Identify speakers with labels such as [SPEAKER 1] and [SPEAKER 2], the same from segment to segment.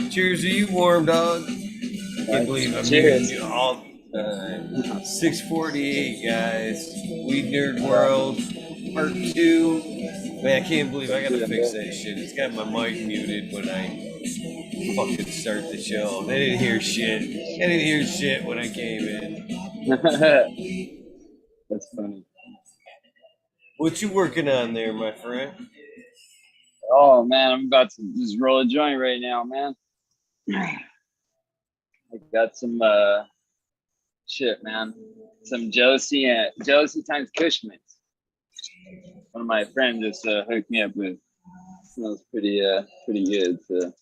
[SPEAKER 1] Cheers to you, Wormdawwg. Can't believe I'm hearing
[SPEAKER 2] Cheers.
[SPEAKER 1] you all the time. 648, guys. WEedNerdWorld, part 2. Man, I can't believe I gotta fix that shit. It's got my mic muted when I fucking start the show. They didn't hear shit. They didn't hear shit when I came in.
[SPEAKER 2] That's funny.
[SPEAKER 1] What you working on there, my friend?
[SPEAKER 2] Oh man, I'm about to just roll a joint right now, man. I got some shit, man. Some jealousy times Cushman. One of my friends just hooked me up with. Smells pretty good. So.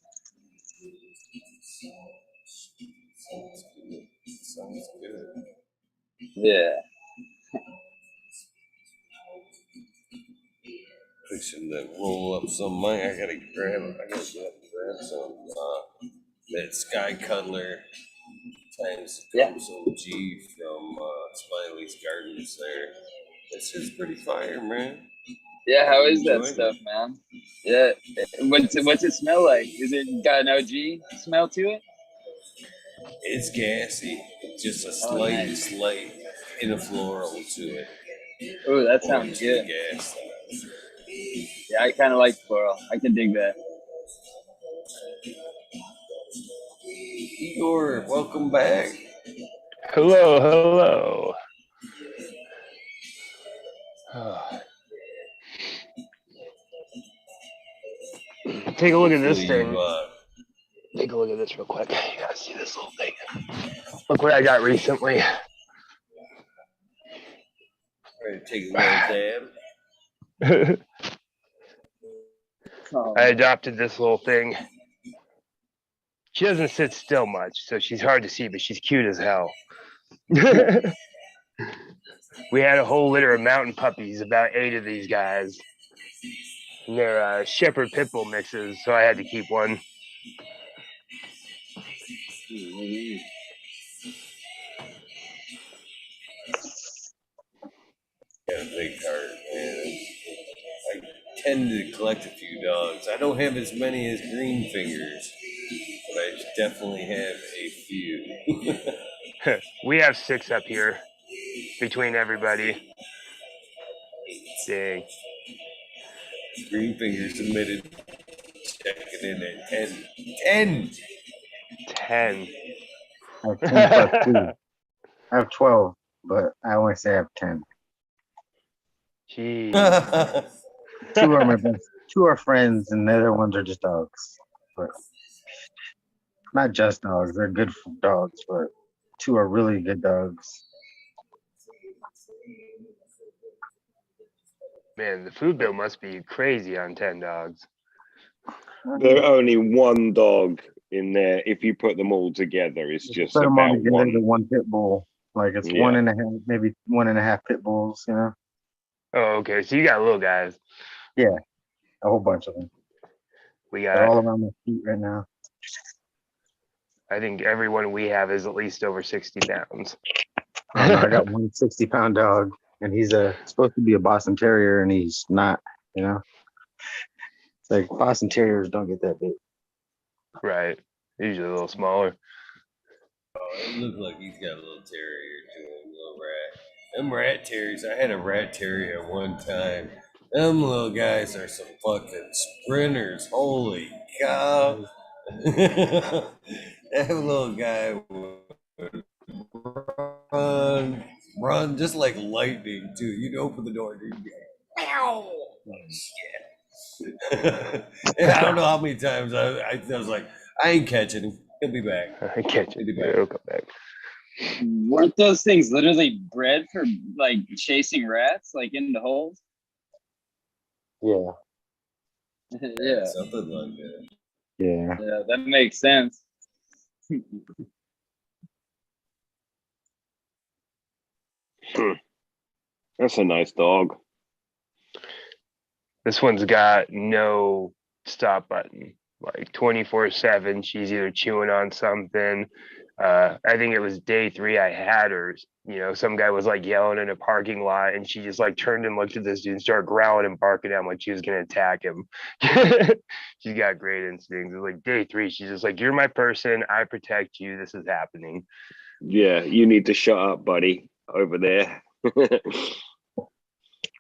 [SPEAKER 1] Sounds good.
[SPEAKER 2] Yeah.
[SPEAKER 1] Fixing to roll up some money. I gotta grab some that Sky Cuddler times comes OG from Smiley's Gardens there. This is pretty fire, man.
[SPEAKER 2] Yeah, how is that stuff, man? Yeah. What's it smell like? Is it got an OG smell to it?
[SPEAKER 1] It's gassy. Just a slight in a floral to it.
[SPEAKER 2] Oh, that sounds good.
[SPEAKER 1] Gas.
[SPEAKER 2] Yeah, I kind of like floral. I can dig that.
[SPEAKER 1] Igor, welcome back.
[SPEAKER 3] Hello. Oh. Take a look at this thing. Take a look at this real quick. You gotta see this little thing. Look what I got recently.
[SPEAKER 1] Ready to take a little dab?
[SPEAKER 3] I adopted this little thing. She doesn't sit still much, so she's hard to see, but she's cute as hell. We had a whole litter of mountain puppies, about 8 of these guys. And they're shepherd pit bull mixes, so I had to keep one.
[SPEAKER 1] Got a big heart, man. I tend to collect a few dogs. I don't have as many as Greenfingers, but I definitely have a few.
[SPEAKER 3] We have 6 up here between everybody. Dang.
[SPEAKER 1] Greenfingers submitted, checking in at 10. 10!
[SPEAKER 3] 10.
[SPEAKER 4] I have 10 plus 2. I have 12, but I only say I have 10.
[SPEAKER 3] Jeez.
[SPEAKER 4] 2 are my best. 2 are friends, and the other ones are just dogs. But not just dogs. They're good dogs, but 2 are really good dogs.
[SPEAKER 3] Man, the food bill must be crazy on 10 dogs.
[SPEAKER 5] There are only 1 dog in there. If you put them all together, it's just
[SPEAKER 4] put them
[SPEAKER 5] about
[SPEAKER 4] all together,
[SPEAKER 5] one.
[SPEAKER 4] the 1 pit bull. Like it's 1.5, maybe 1.5 pit bulls, you know?
[SPEAKER 3] Oh, okay. So you got little guys.
[SPEAKER 4] Yeah, a whole bunch of them. They're all around my feet right now.
[SPEAKER 3] I think everyone we have is at least over 60 pounds.
[SPEAKER 4] Oh, no, I got one 60-pound dog, and he's supposed to be a Boston Terrier, and he's not, you know? It's like Boston Terriers don't get that big.
[SPEAKER 3] Right. Usually a little smaller.
[SPEAKER 1] Oh, it looks like he's got a little terrier to him, little rat. Them rat terriers, I had a rat terrier at one time. Them little guys are some fucking sprinters. Holy cow. That little guy would run just like lightning, too. You'd open the door, dude. You'd be like, meow. Shit. I don't know how many times I was like, I ain't catching him. He'll be back.
[SPEAKER 3] I catch it. He'll come back.
[SPEAKER 2] Weren't those things literally bred for like chasing rats, like in the holes?
[SPEAKER 4] Yeah.
[SPEAKER 2] Yeah.
[SPEAKER 1] Something like that.
[SPEAKER 4] Yeah.
[SPEAKER 2] Yeah, that makes sense.
[SPEAKER 5] That's a nice dog.
[SPEAKER 3] This one's got no stop button. Like 24/7, she's either chewing on something, I think it was day 3 I had her. You know, some guy was like yelling in a parking lot, and she just like turned and looked at this dude and started growling and barking at him like she was gonna attack him. She's got great instincts. It was like day 3. She's just like, "You're my person. I protect you. This is happening."
[SPEAKER 5] Yeah, you need to shut up, buddy, over there.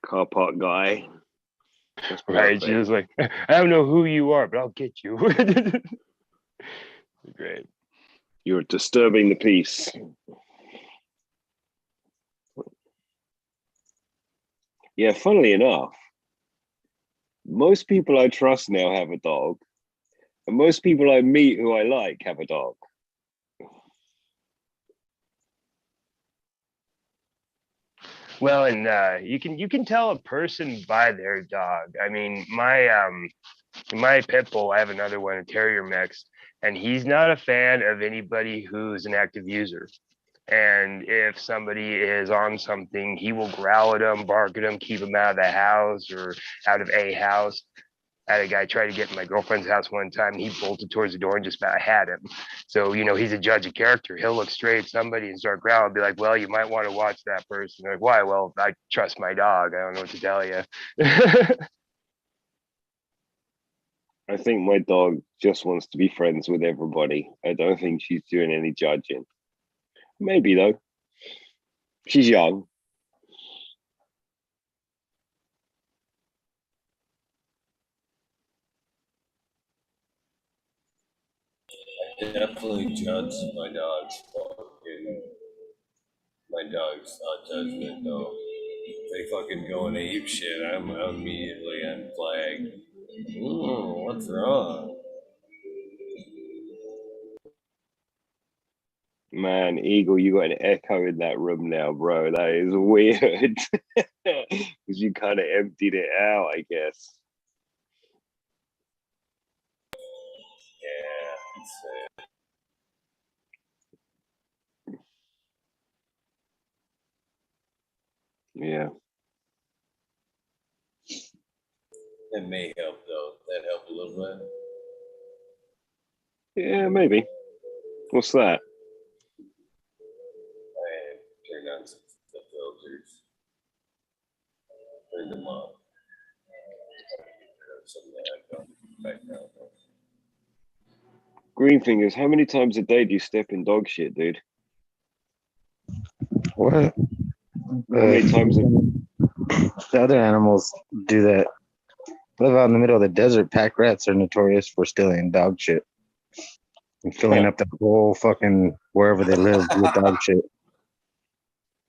[SPEAKER 5] Car park guy. That's
[SPEAKER 3] Right?
[SPEAKER 5] perfect.
[SPEAKER 3] She was like, "I don't know who you are, but I'll get you." Great.
[SPEAKER 5] You're disturbing the peace. Yeah, funnily enough, most people I trust now have a dog, and most people I meet who I like have a dog.
[SPEAKER 3] Well, and you can tell a person by their dog. I mean, my pit bull, I have another one, a terrier mix, and he's not a fan of anybody who's an active user. And if somebody is on something, he will growl at them, bark at them, keep them out of the house or out of a house. I had a guy try to get in my girlfriend's house one time, and he bolted towards the door and just about had him. So, you know, he's a judge of character. He'll look straight at somebody and start growling, be like, "Well, you might want to watch that person." They're like, "Why?" "Well, I trust my dog. I don't know what to tell you."
[SPEAKER 5] I think my dog just wants to be friends with everybody. I don't think she's doing any judging. Maybe though. She's young.
[SPEAKER 1] Definitely judge my dog's not judgment though. They fucking go and ape shit. I'm immediately on flag. Ooh, what's wrong?
[SPEAKER 5] Man, Eagle, you got an echo in that room now, bro. That is weird. Because you kind of emptied it out, I guess.
[SPEAKER 1] Yeah, it's,
[SPEAKER 5] Yeah.
[SPEAKER 1] that may help though. That helped a little bit.
[SPEAKER 5] Yeah, maybe. What's that?
[SPEAKER 1] I turned on the filters. Turned them off. Some of that background.
[SPEAKER 5] Greenfingers, how many times a day do you step in dog shit, dude?
[SPEAKER 4] What?
[SPEAKER 5] How many times
[SPEAKER 4] The other animals do that. Live out in the middle of the desert. Pack rats are notorious for stealing dog shit and filling up the whole fucking wherever they live with dog shit.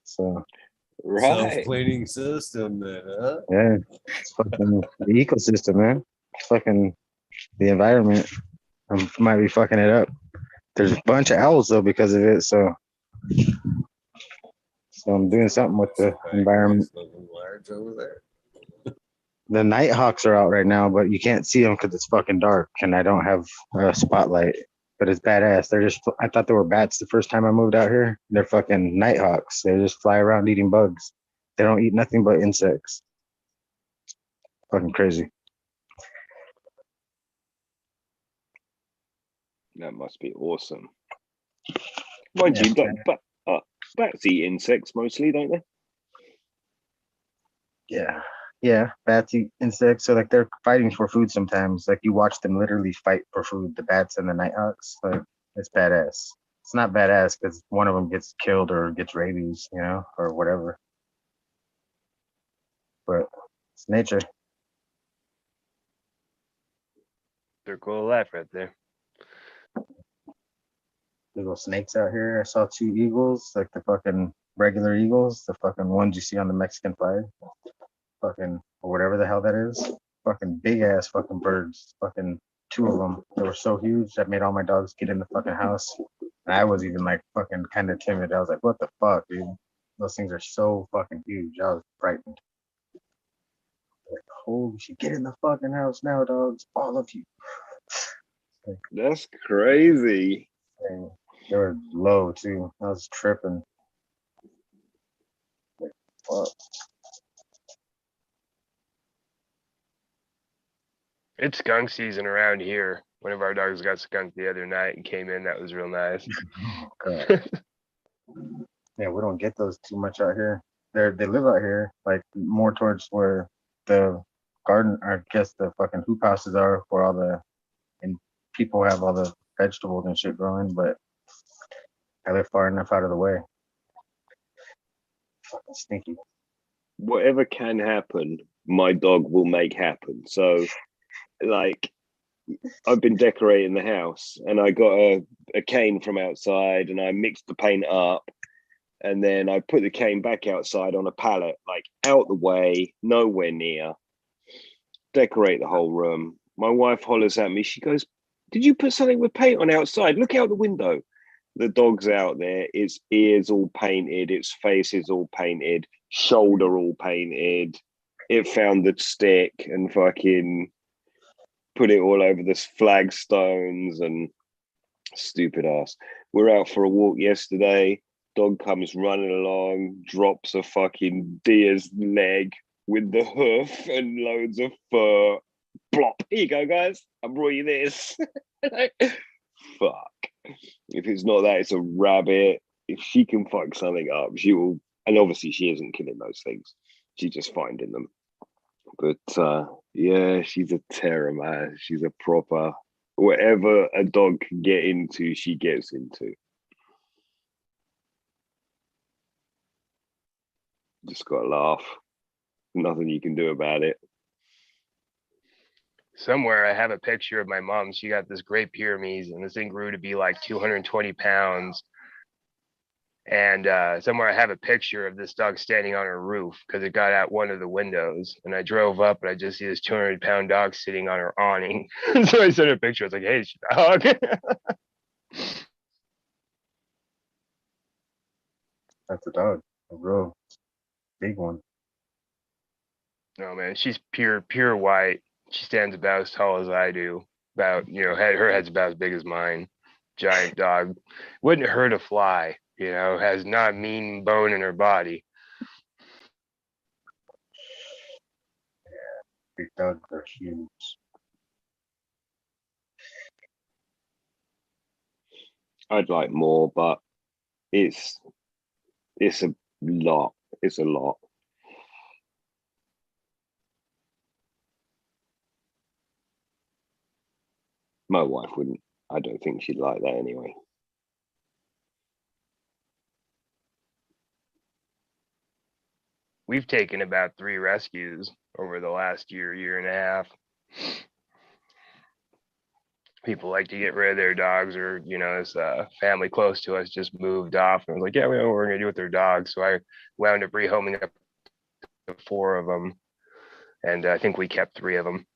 [SPEAKER 4] So
[SPEAKER 5] Right.
[SPEAKER 1] Self-cleaning system then, huh?
[SPEAKER 4] yeah, it's fucking the ecosystem, man. Fucking the environment might be fucking it up. There's a bunch of owls though because of it. So I'm doing something with the environment.
[SPEAKER 1] Looking large over there.
[SPEAKER 4] The nighthawks are out right now, but you can't see them because it's fucking dark and I don't have a spotlight. But it's badass. I thought they were bats the first time I moved out here. They're fucking nighthawks. They just fly around eating bugs. They don't eat nothing but insects. Fucking crazy.
[SPEAKER 5] That must be awesome. Mind you, bats eat insects mostly, don't they?
[SPEAKER 4] Yeah. Bats eat insects. So like they're fighting for food sometimes. Like you watch them literally fight for food, the bats and the nighthawks. Like it's badass. It's not badass because one of them gets killed or gets rabies, you know, or whatever. But it's nature.
[SPEAKER 3] Circle of life right there.
[SPEAKER 4] Little snakes out here. I saw 2 eagles, like the fucking regular eagles, the fucking ones you see on the Mexican flag. Fucking, or whatever the hell that is. Fucking big ass fucking birds. Fucking 2 of them. They were so huge that made all my dogs get in the fucking house. And I was even like fucking kind of timid. I was like, what the fuck, dude? Those things are so fucking huge. I was frightened. Like, holy shit, get in the fucking house now, dogs. All of you.
[SPEAKER 5] That's crazy.
[SPEAKER 4] And they were low too. I was tripping. Like, fuck.
[SPEAKER 3] It's skunk season around here. One of our dogs got skunked the other night and came in. That was real nice.
[SPEAKER 4] God. Yeah, we don't get those too much out here. They live out here, like more towards where the garden, I guess the fucking hoop houses are, where all the and people have all the vegetables and shit growing. But I live far enough out of the way. Fucking stinky.
[SPEAKER 5] Whatever can happen, my dog will make happen. So, like, I've been decorating the house, and I got a cane from outside, and I mixed the paint up. And then I put the cane back outside on a pallet, like out the way, nowhere near. Decorate the whole room. My wife hollers at me. She goes, "Did you put something with paint on outside? Look out the window." The dog's out there. Its ears all painted. Its face is all painted. Shoulder all painted. It found the stick and fucking put it all over the flagstones and stupid ass. We're out for a walk yesterday. Dog comes running along, drops a fucking deer's leg with the hoof and loads of fur. Plop. Here you go, guys. I brought you this. Like, fuck. If it's not that, it's a rabbit. If she can fuck something up, she will. And obviously, she isn't killing those things. She's just finding them. But yeah, she's a terror, man. She's a proper. Whatever a dog can get into, she gets into. Just gotta laugh. Nothing you can do about it.
[SPEAKER 3] Somewhere I have a picture of my mom. She got this great Pyrenees, and this thing grew to be like 220 pounds. And somewhere I have a picture of this dog standing on her roof because it got out one of the windows. And I drove up and I just see this 200-pound dog sitting on her awning. So I sent her a picture. I was like, "Hey, it's your dog."
[SPEAKER 4] That's a dog, a real big one.
[SPEAKER 3] No, man, she's pure white. She stands about as tall as I do. About, her head's about as big as mine. Giant dog. Wouldn't hurt a fly. Has not a mean bone in her body.
[SPEAKER 4] Yeah, big dogs are huge.
[SPEAKER 5] I'd like more, but it's a lot. It's a lot. My wife wouldn't. I don't think she'd like that anyway.
[SPEAKER 3] We've taken about 3 rescues over the last year and a half. People like to get rid of their dogs, or this family close to us just moved off and was like, "Yeah, we know what we're gonna do with their dogs." So I wound up rehoming up to 4 of them, and I think we kept 3 of them.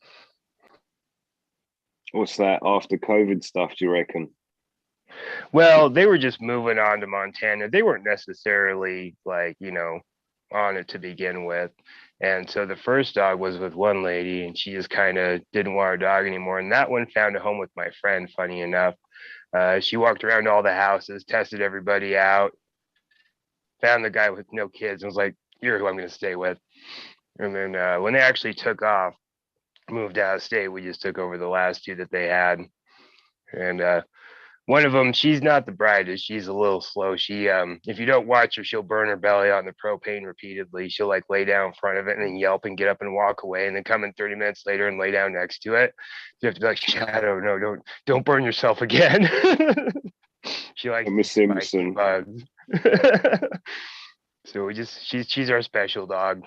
[SPEAKER 5] What's that after COVID stuff, do you reckon?
[SPEAKER 3] Well, they were just moving on to Montana. They weren't necessarily like, on it to begin with. And so the first dog was with one lady, and she just kind of didn't want her dog anymore. And that one found a home with my friend, funny enough. She walked around all the houses, tested everybody out, found the guy with no kids, and was like, "You're who I'm going to stay with." And then when they actually took off, moved out of state, we just took over the last 2 that they had. And one of them, she's not the brightest. She's a little slow. She, if you don't watch her, she'll burn her belly out in the propane repeatedly. She'll like lay down in front of it and then yelp and get up and walk away, and then come in 30 minutes later and lay down next to it. You have to be like, "Shadow, no, don't burn yourself again." She likes
[SPEAKER 5] I'm a Simpson.
[SPEAKER 3] bugs. So she's our special dog.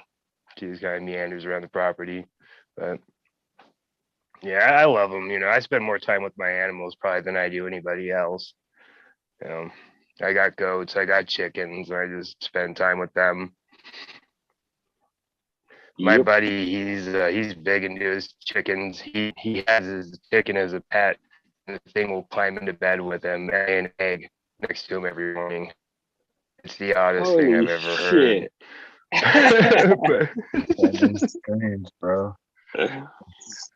[SPEAKER 3] She just kind of meanders around the property, but. Yeah, I love them. I spend more time with my animals probably than I do anybody else. I got goats, I got chickens, I just spend time with them. My buddy, he's big into his chickens. He has his chicken as a pet, and the thing will climb into bed with him and lay an egg next to him every morning. It's the oddest thing I've ever heard.
[SPEAKER 4] That is strange, bro.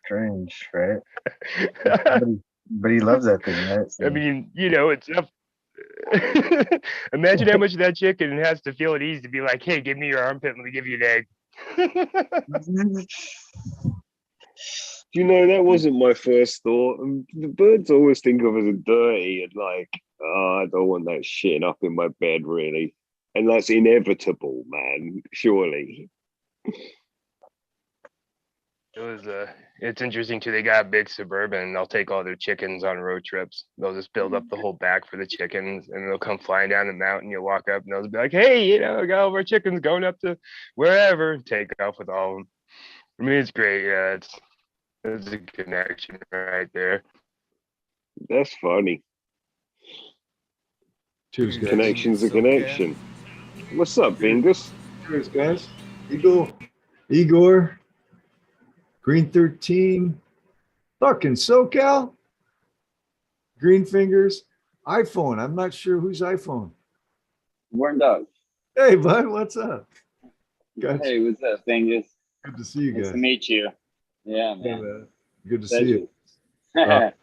[SPEAKER 4] Strange, right? But he loves that thing, right? So.
[SPEAKER 3] I mean, it's up. Imagine how much of that chicken has to feel at ease to be like, "Hey, give me your armpit, let me give you an egg."
[SPEAKER 5] Do you know that wasn't my first thought? The birds I always think of as dirty and like, oh, I don't want that shitting up in my bed, really. And that's inevitable, man. Surely.
[SPEAKER 3] It's interesting too. They got a big Suburban, and they'll take all their chickens on road trips. They'll just build up the whole back for the chickens, and they'll come flying down the mountain. You'll walk up, and they'll be like, "Hey, I got all of our chickens going up to wherever." And take off with all of them. I mean, it's great. Yeah, it's a connection right there.
[SPEAKER 5] That's funny.
[SPEAKER 6] Cheers, guys.
[SPEAKER 5] Connection's a connection. What's up, Bingus?
[SPEAKER 6] Cheers, guys. Igor, Green 13, fucking SoCal, Greenfingers, iPhone. I'm not sure whose iPhone.
[SPEAKER 2] Wormdawwg.
[SPEAKER 6] Hey, bud, what's up? Gotcha.
[SPEAKER 2] Hey, what's up, Bingus?
[SPEAKER 6] Good to see you
[SPEAKER 2] Nice
[SPEAKER 6] guys.
[SPEAKER 2] to meet you. Yeah,
[SPEAKER 6] Yeah,
[SPEAKER 2] man.
[SPEAKER 6] man. Good to see you.
[SPEAKER 2] Pleasure.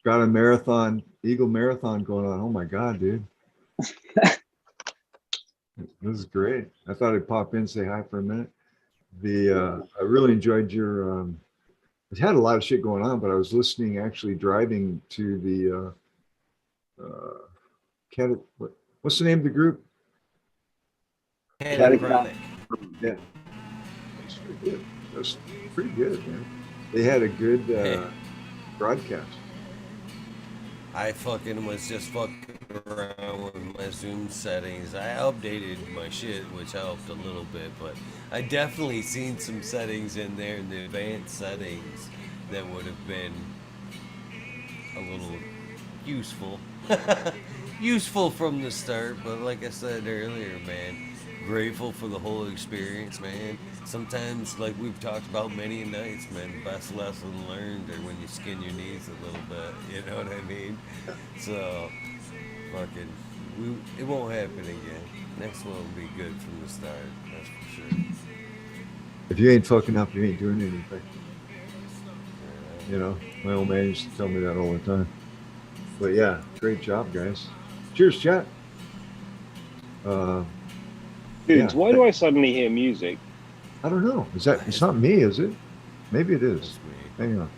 [SPEAKER 6] Got a marathon, Eagle Marathon going on. Oh my God, dude. This is great. I thought I'd pop in, say hi for a minute. I really enjoyed your, it had a lot of shit going on, but I was listening, actually driving to the, what's the name of the group?
[SPEAKER 1] Canna.
[SPEAKER 6] Yeah. That's pretty good. That's pretty good, man. They had a good broadcast.
[SPEAKER 1] I fucking was just fucking around with my Zoom settings. I updated my shit, which helped a little bit, but I definitely seen some settings in there in the advanced settings that would have been a little useful. Useful from the start, but like I said earlier, man, grateful for the whole experience, man. Sometimes, like we've talked about many nights, man, the best lesson learned are when you skin your knees a little bit, you know what I mean? So, fucking, it won't happen again. Next one will be good from the start, that's for sure.
[SPEAKER 6] If you ain't fucking up, you ain't doing anything. You know, my old man used to tell me that all the time. But yeah, great job, guys. Cheers, chat.
[SPEAKER 5] Dudes,
[SPEAKER 6] Yeah.
[SPEAKER 5] why do I suddenly hear music?
[SPEAKER 6] I don't know. It's not me, is it? Maybe it is.
[SPEAKER 1] That's me.
[SPEAKER 6] Hang on.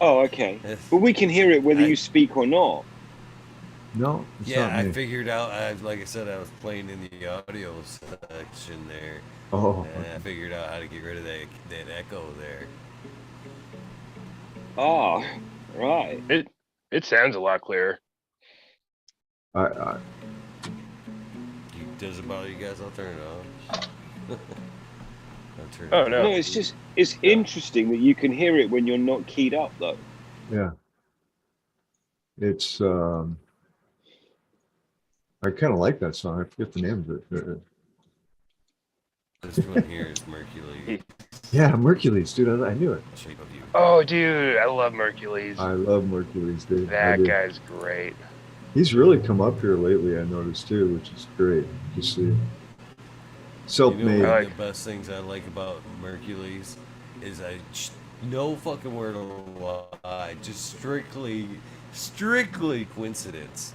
[SPEAKER 5] Oh, okay. But we can hear it whether you speak or not.
[SPEAKER 6] No, it's
[SPEAKER 1] Yeah,
[SPEAKER 6] not me.
[SPEAKER 1] I figured out, like I said, I was playing in the audio section there,
[SPEAKER 6] Oh,
[SPEAKER 1] and I figured out how to get rid of that echo there.
[SPEAKER 5] Ah, right.
[SPEAKER 3] It sounds a lot clearer.
[SPEAKER 1] Does it bother you guys? I'll turn it off. I'll turn it
[SPEAKER 3] Oh
[SPEAKER 1] off.
[SPEAKER 3] no.
[SPEAKER 5] No, it's interesting that you can hear it when you're not keyed up, though.
[SPEAKER 6] yeah. It's I kind of like that song. I forget the name of it.
[SPEAKER 1] This one here is Mercury.
[SPEAKER 6] Yeah, Mercules, dude. I knew it.
[SPEAKER 1] Shape of You.
[SPEAKER 3] Oh, dude, I love Mercules.
[SPEAKER 6] I love Mercules, dude. I
[SPEAKER 3] That
[SPEAKER 6] do.
[SPEAKER 3] guy's great.
[SPEAKER 6] He's really come up here lately, I noticed too, which is great to see.
[SPEAKER 1] You
[SPEAKER 6] Self-made.
[SPEAKER 1] know, one
[SPEAKER 3] Right.
[SPEAKER 1] of the best things I like about Mercules is no fucking word on why, just strictly coincidence.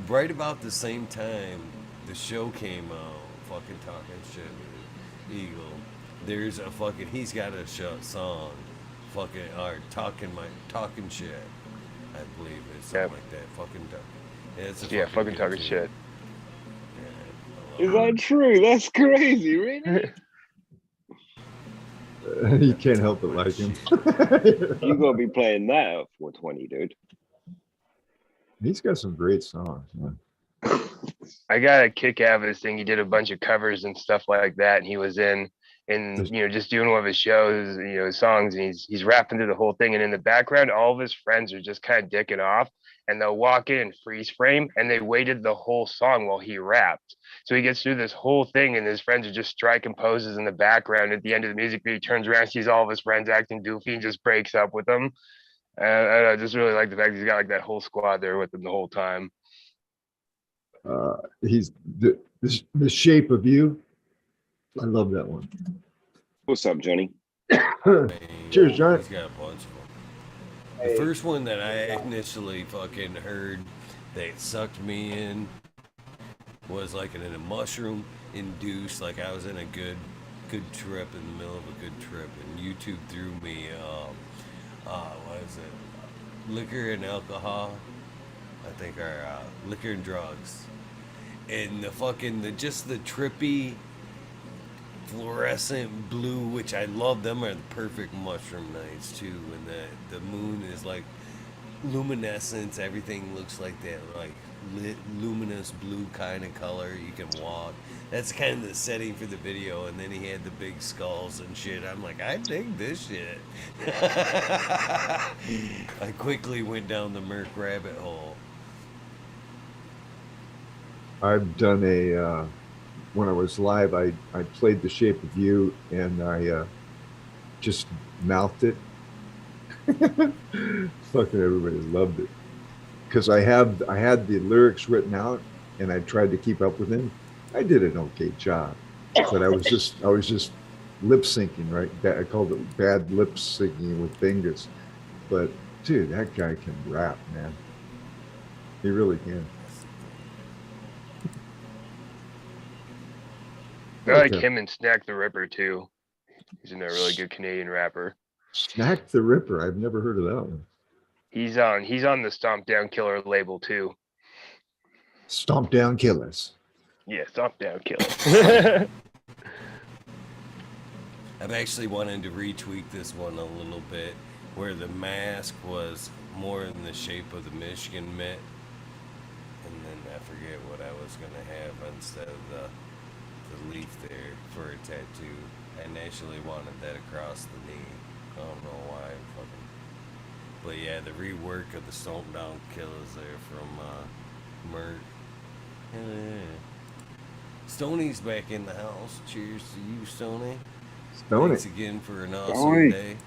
[SPEAKER 1] Right about the same time the show came out, fucking talking shit with Eagle. There's a fucking, he's got a song, fucking, or talking shit. I believe it's something
[SPEAKER 3] Yep.
[SPEAKER 1] like that. Fucking talking. It's a
[SPEAKER 3] Yeah, fucking
[SPEAKER 1] good
[SPEAKER 3] talking
[SPEAKER 1] tune.
[SPEAKER 3] shit.
[SPEAKER 5] Is that true? That's crazy, really?
[SPEAKER 6] You can't help but like him.
[SPEAKER 5] You gotta be playing that at 420, dude.
[SPEAKER 6] He's got some great songs, man.
[SPEAKER 3] I got a kick out of this thing. He did a bunch of covers and stuff like that, and he was in just doing one of his shows, songs, and he's rapping through the whole thing, and in the background all of his friends are just kind of dicking off, and they'll walk in and freeze frame, and they waited the whole song while he rapped. So he gets through this whole thing, and his friends are just striking poses in the background. At the end of the music video, he turns around, sees all of his friends acting goofy, and just breaks up with them. I just really like the fact he's got like that whole squad there with him the whole time.
[SPEAKER 6] He's the Shape of You. I love that one.
[SPEAKER 5] What's up, Johnny?
[SPEAKER 6] Cheers, John.
[SPEAKER 1] He's got a bunch of them. The first one that I initially fucking heard that sucked me in was like in a mushroom induced, like I was in a good trip, in the middle of a good trip, and YouTube threw me what is it? Liquor and alcohol, I think, are liquor and drugs. And just the trippy fluorescent blue, which I love. Them are the perfect mushroom nights too. And the moon is like luminescence. Everything looks like that, like lit, luminous blue kind of color. You can walk. That's kind of the setting for the video. And then he had the big skulls and shit. I'm like, I dig this shit. I quickly went down the Merc rabbit hole.
[SPEAKER 6] I've done when I was live, I played The Shape of You, and I just mouthed it. Fucking everybody loved it. Because I had the lyrics written out, and I tried to keep up with them. I did an okay job, but I was just lip syncing, right? I called it bad lip syncing with bingus. But dude, that guy can rap, man. He really can.
[SPEAKER 3] I like him and Snack the Ripper too. He's a really good Canadian rapper.
[SPEAKER 6] Snack the Ripper. I've never heard of that one.
[SPEAKER 3] He's on the Stomp Down Killer label too.
[SPEAKER 6] Stomp Down Killers.
[SPEAKER 3] Yeah, Stomp Down Killers.
[SPEAKER 1] I've actually wanted to retweak this one a little bit, where the mask was more in the shape of the Michigan Mitt, and then I forget what I was gonna have instead of the leaf there for a tattoo. I initially wanted that across the knee. I don't know why. But yeah, the rework of the Stomp Down Killers there from Merc. Yeah. Stoney's back in the house. Cheers to you, Stoney.
[SPEAKER 6] Stoney.
[SPEAKER 1] Thanks again for an awesome day.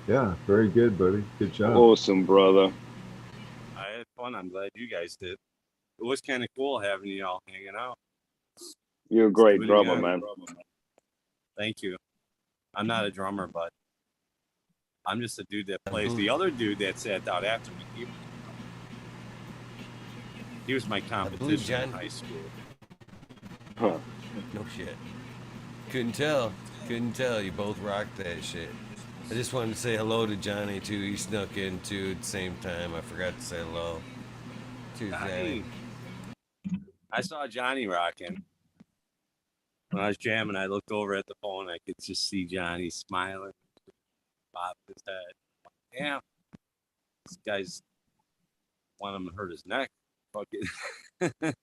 [SPEAKER 6] Yeah, very good, buddy. Good job.
[SPEAKER 5] Awesome, brother.
[SPEAKER 7] I had fun. I'm glad you guys did. It was kind of cool having you all hanging out.
[SPEAKER 5] You're a great drummer, man.
[SPEAKER 7] Thank you. I'm not a drummer, but I'm just a dude that plays. The other dude that sat out after me, he was my competition in high school.
[SPEAKER 5] Huh.
[SPEAKER 1] No shit. Couldn't tell. You both rocked that shit. I just wanted to say hello to Johnny too. He snuck in too at the same time. I forgot to say hello to Johnny.
[SPEAKER 7] I saw Johnny rocking. When I was jamming, I looked over at the phone. I could just see Johnny smiling, bob his head. Damn, this guy's want him to hurt his neck. Fucking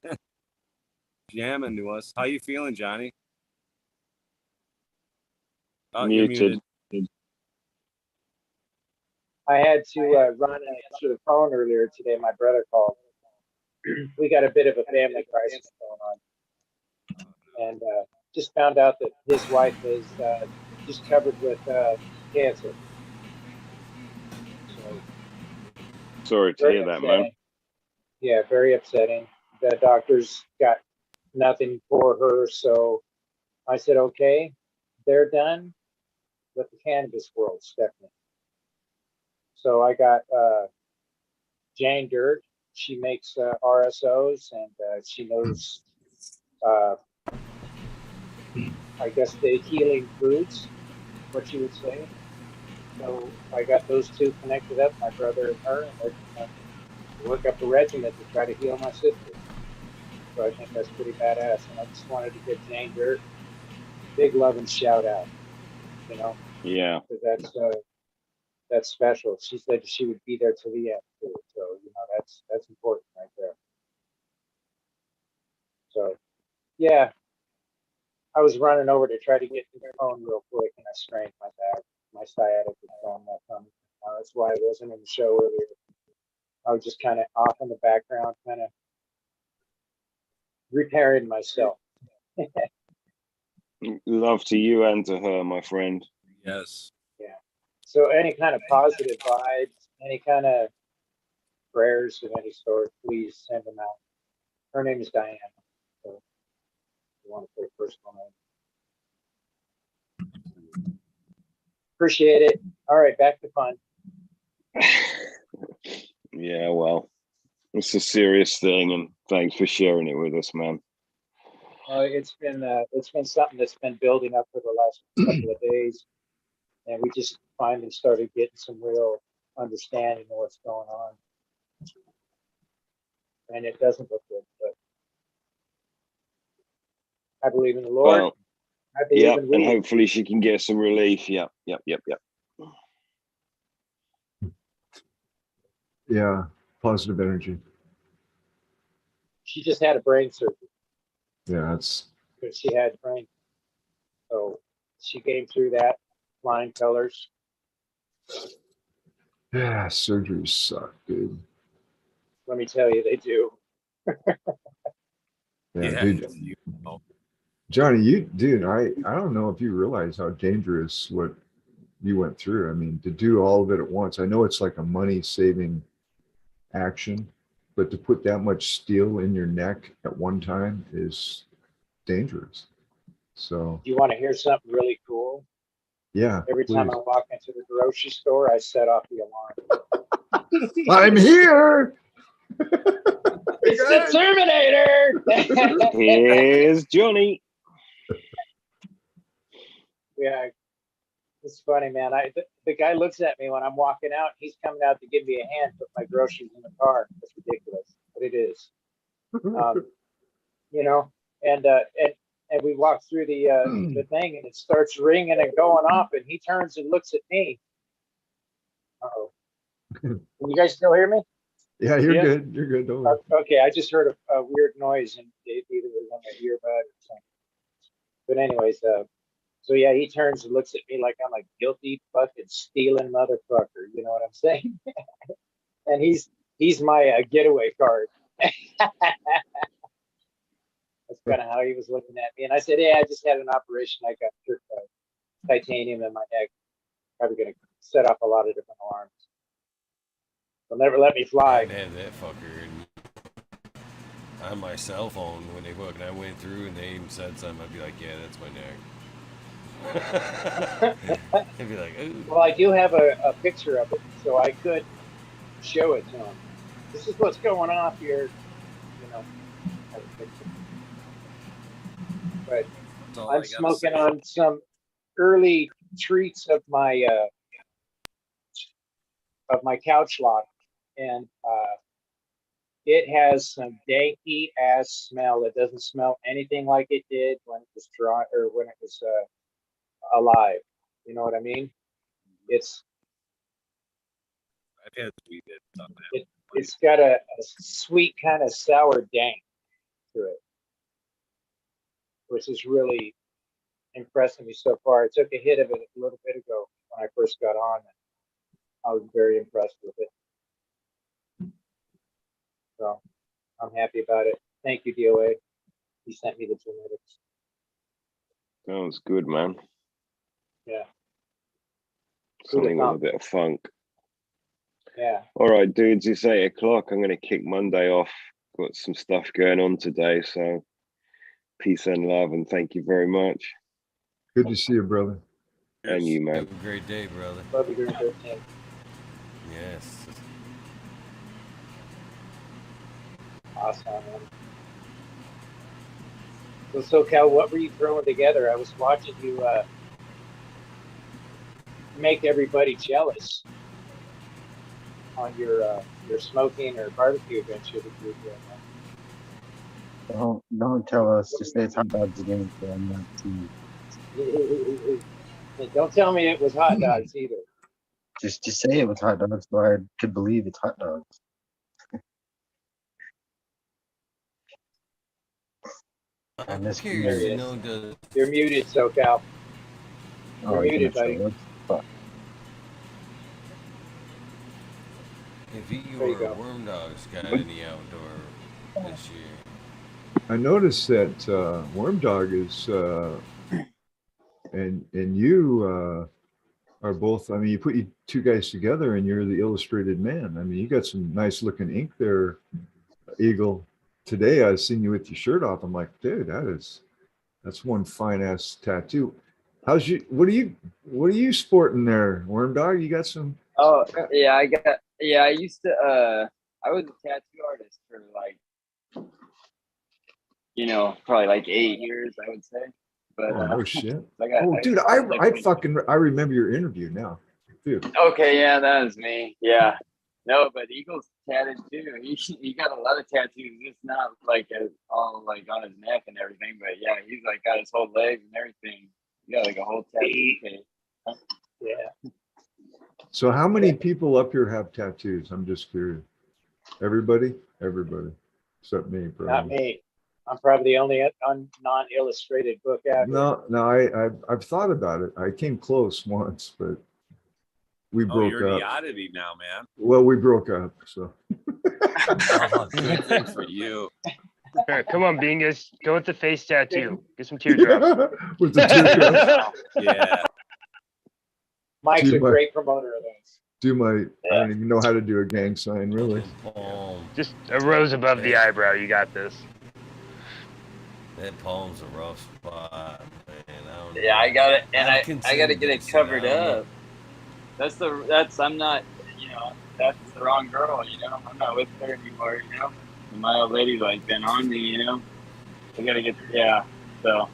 [SPEAKER 7] jamming to us. How you feeling, Johnny? Oh,
[SPEAKER 5] Muted.
[SPEAKER 8] I had to run and answer the phone earlier today. My brother called. We got a bit of a family crisis going on, and just found out that his wife is just covered with cancer. So,
[SPEAKER 5] sorry to hear that, man.
[SPEAKER 8] Yeah, very upsetting. The doctors got nothing for her, so I said, okay, they're done. Let the cannabis world step in. So I got Jane Dirt. She makes RSOs, and she knows, I guess, the healing foods, what she would say. So I got those two connected up, my brother and her, and they're going to work up a regimen to try to heal my sister. So I think that's pretty badass. And I just wanted to give Jane Dirt big love and shout out, you know?
[SPEAKER 5] Yeah.
[SPEAKER 8] Because that's special. She said she would be there till the end too. So, you know, that's important right there. So, yeah, I was running over to try to get to the phone real quick, and I strained my back. My sciatic was going that time. That's why I wasn't in the show earlier. I was just kind of off in the background, kind of repairing myself.
[SPEAKER 5] Love to you and to her, my friend.
[SPEAKER 7] Yes.
[SPEAKER 8] Yeah. So any kind of positive vibes, any kind of prayers of any sort, please send them out. Her name is Diana. So if you want to put a personal name. Appreciate it. All right, back to fun.
[SPEAKER 5] Yeah, well, it's a serious thing, and thanks for sharing it with us, man.
[SPEAKER 8] It's been something that's been building up for the last couple of days, and we just finally started getting some real understanding of what's going on. And it doesn't look good, but I believe in the Lord.
[SPEAKER 5] Well,
[SPEAKER 8] I believe
[SPEAKER 5] yeah,
[SPEAKER 8] in
[SPEAKER 5] and
[SPEAKER 8] weed.
[SPEAKER 5] hopefully she can get some relief. Yep.
[SPEAKER 6] Yeah, positive energy.
[SPEAKER 8] She just had a brain surgery
[SPEAKER 6] Yeah, it's
[SPEAKER 8] because she had brain. So she came through that, flying colors.
[SPEAKER 6] yeah, surgeries suck, dude.
[SPEAKER 8] Let me tell you, they do.
[SPEAKER 6] Yeah, dude.
[SPEAKER 7] You know.
[SPEAKER 6] Johnny, I don't know if you realize how dangerous what you went through. I mean, to do all of it at once. I know it's like a money-saving action, but to put that much steel in your neck at one time is dangerous. So,
[SPEAKER 8] You want to hear something really cool?
[SPEAKER 6] yeah,
[SPEAKER 8] Every
[SPEAKER 6] please.
[SPEAKER 8] time I walk into the grocery store, I set off the alarm.
[SPEAKER 6] I'm here.
[SPEAKER 8] It's the Terminator!
[SPEAKER 5] Here's Johnny.
[SPEAKER 8] Yeah, it's funny, man. The guy looks at me when I'm walking out. He's coming out to give me a hand, put my groceries in the car. It's ridiculous, but it is. You know, and we walk through the thing, and it starts ringing and going off, and he turns and looks at me. Uh-oh. Can you guys still hear me?
[SPEAKER 6] Yeah, you're
[SPEAKER 8] Yeah.
[SPEAKER 6] good. You're good. Don't worry.
[SPEAKER 8] Okay, I just heard a weird noise, and it either was on my earbud or something. But anyways, so yeah, he turns and looks at me like I'm a guilty fucking stealing motherfucker. You know what I'm saying? And he's my getaway card. That's kind of how he was looking at me. And I said, "Yeah, I just had an operation. I got titanium in my neck. Probably gonna set off a lot of different alarms. They'll never let me fly."
[SPEAKER 1] I'd have that fucker on my cell phone when they booked, and I went through and they even said something. I'd be like, "Yeah, that's my neck." I'd be like, "Ooh."
[SPEAKER 8] Well, I do have a picture of it, so I could show it to him. This is what's going on here, you know. Have a picture. But
[SPEAKER 7] That's all I
[SPEAKER 8] I'm
[SPEAKER 7] gotta
[SPEAKER 8] smoking
[SPEAKER 7] say.
[SPEAKER 8] on some early treats of my couch lock, and it has some danky ass smell. It doesn't smell anything like it did when it was dry or when it was alive. You know what I mean? It's
[SPEAKER 7] I've had weed that's on that.
[SPEAKER 8] it's got a sweet kind of sour dank to it, which is really impressing me so far. I took a hit of it a little bit ago when I first got on, and I was very impressed with it. So I'm happy about it. Thank you, DOA. He sent me the genetics.
[SPEAKER 5] That was good, man.
[SPEAKER 8] Yeah.
[SPEAKER 5] Something with a bit of funk.
[SPEAKER 8] Yeah.
[SPEAKER 5] All right, dudes, it's 8 o'clock. I'm going to kick Monday off. Got some stuff going on today. So peace and love, and thank you very much.
[SPEAKER 6] Good to see you, brother.
[SPEAKER 5] And you, man.
[SPEAKER 1] Have a great day, brother.
[SPEAKER 8] Love you, Green 13.
[SPEAKER 1] Yes.
[SPEAKER 8] Awesome, man. So Cal, what were you throwing together? I was watching you make everybody jealous on your smoking or barbecue venture that you were doing.
[SPEAKER 4] Don't tell us. Just say it's hot dogs again. So I'm not too.
[SPEAKER 8] And don't tell me it was hot dogs either.
[SPEAKER 4] Just say it was hot dogs, so I could believe it's hot dogs.
[SPEAKER 1] I'm
[SPEAKER 4] this
[SPEAKER 1] curious to
[SPEAKER 8] period.
[SPEAKER 1] know, does
[SPEAKER 8] You're muted, SoCal. You're
[SPEAKER 4] you
[SPEAKER 8] muted,
[SPEAKER 4] can
[SPEAKER 8] buddy.
[SPEAKER 4] show us. Fuck.
[SPEAKER 1] if you
[SPEAKER 8] There you
[SPEAKER 1] or
[SPEAKER 8] go.
[SPEAKER 1] Wormdawwg got any outdoor this year?
[SPEAKER 6] I noticed that Wormdawwg is and you are both. I mean, you put you two guys together, and you're the illustrated man. I mean, you got some nice looking ink there, Eagle. Today I seen you with your shirt off. I'm like, dude, that's one fine ass tattoo. What are you sporting there, Wormdawwg? You got some?
[SPEAKER 2] Oh yeah, I used to I was a tattoo artist for like probably like 8 years, I would say. But
[SPEAKER 6] Oh no shit.
[SPEAKER 2] I got,
[SPEAKER 6] Oh dude, I remember your interview now. dude.
[SPEAKER 2] Okay, yeah, that was me. Yeah. No, but Eagle's tatted too. He got a lot of tattoos. It's not like all like on his neck and everything, but yeah, he's like got his whole legs and everything. He got like a whole tattoo case.
[SPEAKER 8] Yeah.
[SPEAKER 6] So how many people up here have tattoos? I'm just curious. Everybody? Everybody. Except me,
[SPEAKER 8] Not
[SPEAKER 6] probably.
[SPEAKER 8] me. I'm probably the only non-illustrated book out here.
[SPEAKER 6] No, I've thought about it. I came close once, but we
[SPEAKER 7] Oh,
[SPEAKER 6] broke
[SPEAKER 7] you're the
[SPEAKER 6] up.
[SPEAKER 7] oddity now, man.
[SPEAKER 6] Well, we broke up, so.
[SPEAKER 7] Oh, good thing for you.
[SPEAKER 3] All right, come on, Bingus. Go with the face tattoo. Get some teardrops.
[SPEAKER 6] With the teardrops.
[SPEAKER 7] Yeah.
[SPEAKER 8] Mike's
[SPEAKER 6] Too
[SPEAKER 8] a
[SPEAKER 6] much.
[SPEAKER 8] great promoter of those.
[SPEAKER 6] I don't even know how to do a gang sign, really.
[SPEAKER 1] Palm.
[SPEAKER 3] Just a rose above the eyebrow. You got this.
[SPEAKER 1] That palm's a rough spot, man. I don't
[SPEAKER 2] Yeah,
[SPEAKER 1] know.
[SPEAKER 2] I got it, and
[SPEAKER 1] I've
[SPEAKER 2] I got to
[SPEAKER 1] considered
[SPEAKER 2] get it
[SPEAKER 1] this,
[SPEAKER 2] covered
[SPEAKER 1] and I don't
[SPEAKER 2] up. I'm not, that's the wrong girl, I'm not with her anymore, And my old lady's like been on me, I gotta get, so.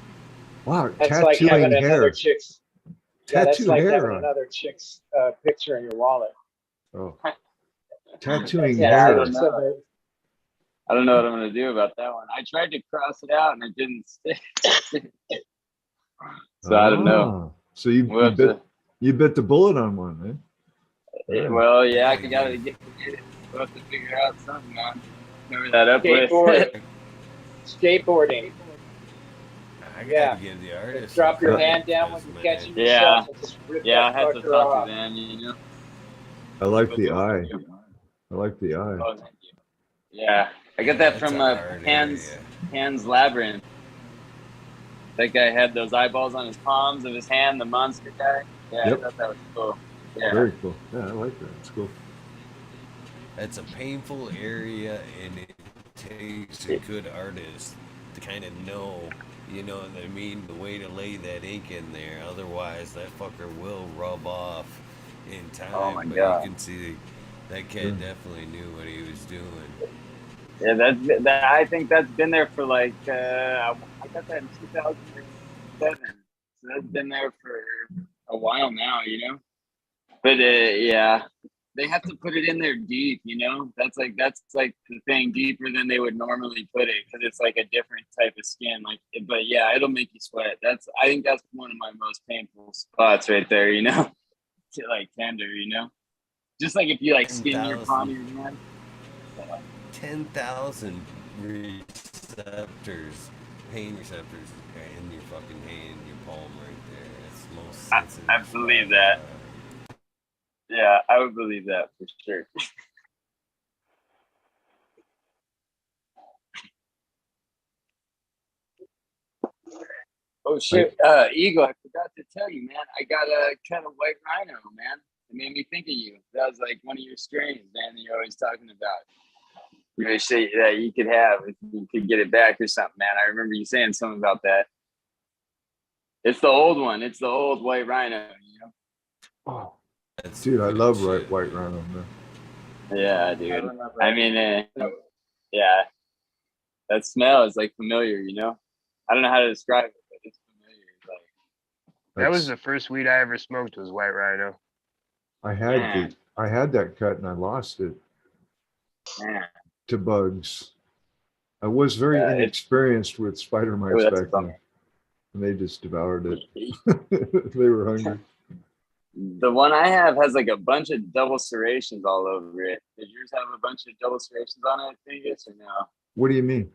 [SPEAKER 6] Wow,
[SPEAKER 8] That's like having
[SPEAKER 6] tattooing
[SPEAKER 8] another
[SPEAKER 6] hair.
[SPEAKER 8] chick's. Yeah, that's
[SPEAKER 6] Tattoo
[SPEAKER 8] like
[SPEAKER 6] hair
[SPEAKER 8] having
[SPEAKER 6] on.
[SPEAKER 8] another chick's picture in your wallet.
[SPEAKER 6] Oh. Tattooing
[SPEAKER 2] Yeah, I
[SPEAKER 6] hair.
[SPEAKER 2] don't know. I don't know what I'm gonna do about that one. I tried to cross it out and it didn't stick. So I don't know.
[SPEAKER 6] So you bit the bullet on one, eh? Yeah.
[SPEAKER 2] Well, yeah, I gotta get it. We'll have to figure out something, man. Remember that up with.
[SPEAKER 8] Skateboarding.
[SPEAKER 1] I gotta
[SPEAKER 8] Yeah.
[SPEAKER 1] give the artist.
[SPEAKER 8] Drop your
[SPEAKER 1] credit
[SPEAKER 8] hand down
[SPEAKER 1] for
[SPEAKER 8] when
[SPEAKER 1] this,
[SPEAKER 8] you're
[SPEAKER 1] man.
[SPEAKER 8] catching
[SPEAKER 2] Yeah.
[SPEAKER 8] yourself and just rip
[SPEAKER 2] Yeah, I
[SPEAKER 8] that
[SPEAKER 2] had to
[SPEAKER 8] fucker
[SPEAKER 2] talk
[SPEAKER 8] off.
[SPEAKER 2] to them,
[SPEAKER 6] I like the eye. I like the eye.
[SPEAKER 2] Oh, thank you. Yeah, I got that
[SPEAKER 1] That's
[SPEAKER 2] from
[SPEAKER 1] a hard
[SPEAKER 2] Pan's Labyrinth. That guy had those eyeballs on his palms of his hand, the monster guy. Yeah,
[SPEAKER 6] Yep.
[SPEAKER 2] I thought that was cool. Yeah.
[SPEAKER 6] Very cool. Yeah, I like that. It's cool.
[SPEAKER 1] That's a painful area, and it takes a good artist to kind of know, you know what I mean, the way to lay that ink in there. Otherwise, that fucker will rub off in time.
[SPEAKER 2] Oh my
[SPEAKER 1] but
[SPEAKER 2] God.
[SPEAKER 1] you can see that kid definitely knew what he was doing.
[SPEAKER 2] Yeah, that. I think that's been there for like I got that in 2007, so that's been there for a while now, But yeah, they have to put it in there deep, That's like the thing, deeper than they would normally put it, because it's like a different type of skin. But yeah, it'll make you sweat. I think that's one of my most painful spots right there, to like tender, Just like if you like skin your palm of your hand.
[SPEAKER 1] 10,000 receptors, pain receptors in your fucking hand, your palm right there. It's the most sensitive.
[SPEAKER 2] I believe that. Yeah, I would believe that for sure. Oh shit, Eagle, I forgot to tell you, man. I got a kind of white rhino, man. It made me think of you. That was like one of your strains, man, that you're always talking about. You always say that you could have if you could get it back or something, man. I remember you saying something about that. It's the old one. It's the old white rhino,
[SPEAKER 6] Oh, dude, I love white rhino, man.
[SPEAKER 2] Yeah, dude. I mean, yeah. That smell is like familiar, I don't know how to describe it, but it's familiar.
[SPEAKER 3] That was the first weed I ever smoked, was white rhino.
[SPEAKER 6] I had that cut and I lost it to bugs. I was very inexperienced with spider mites back then, and they just devoured it. They were hungry.
[SPEAKER 2] The one I have has like a bunch of double serrations all over it. Did yours have a bunch of double serrations on it, Bingus, or no?
[SPEAKER 6] What do you mean?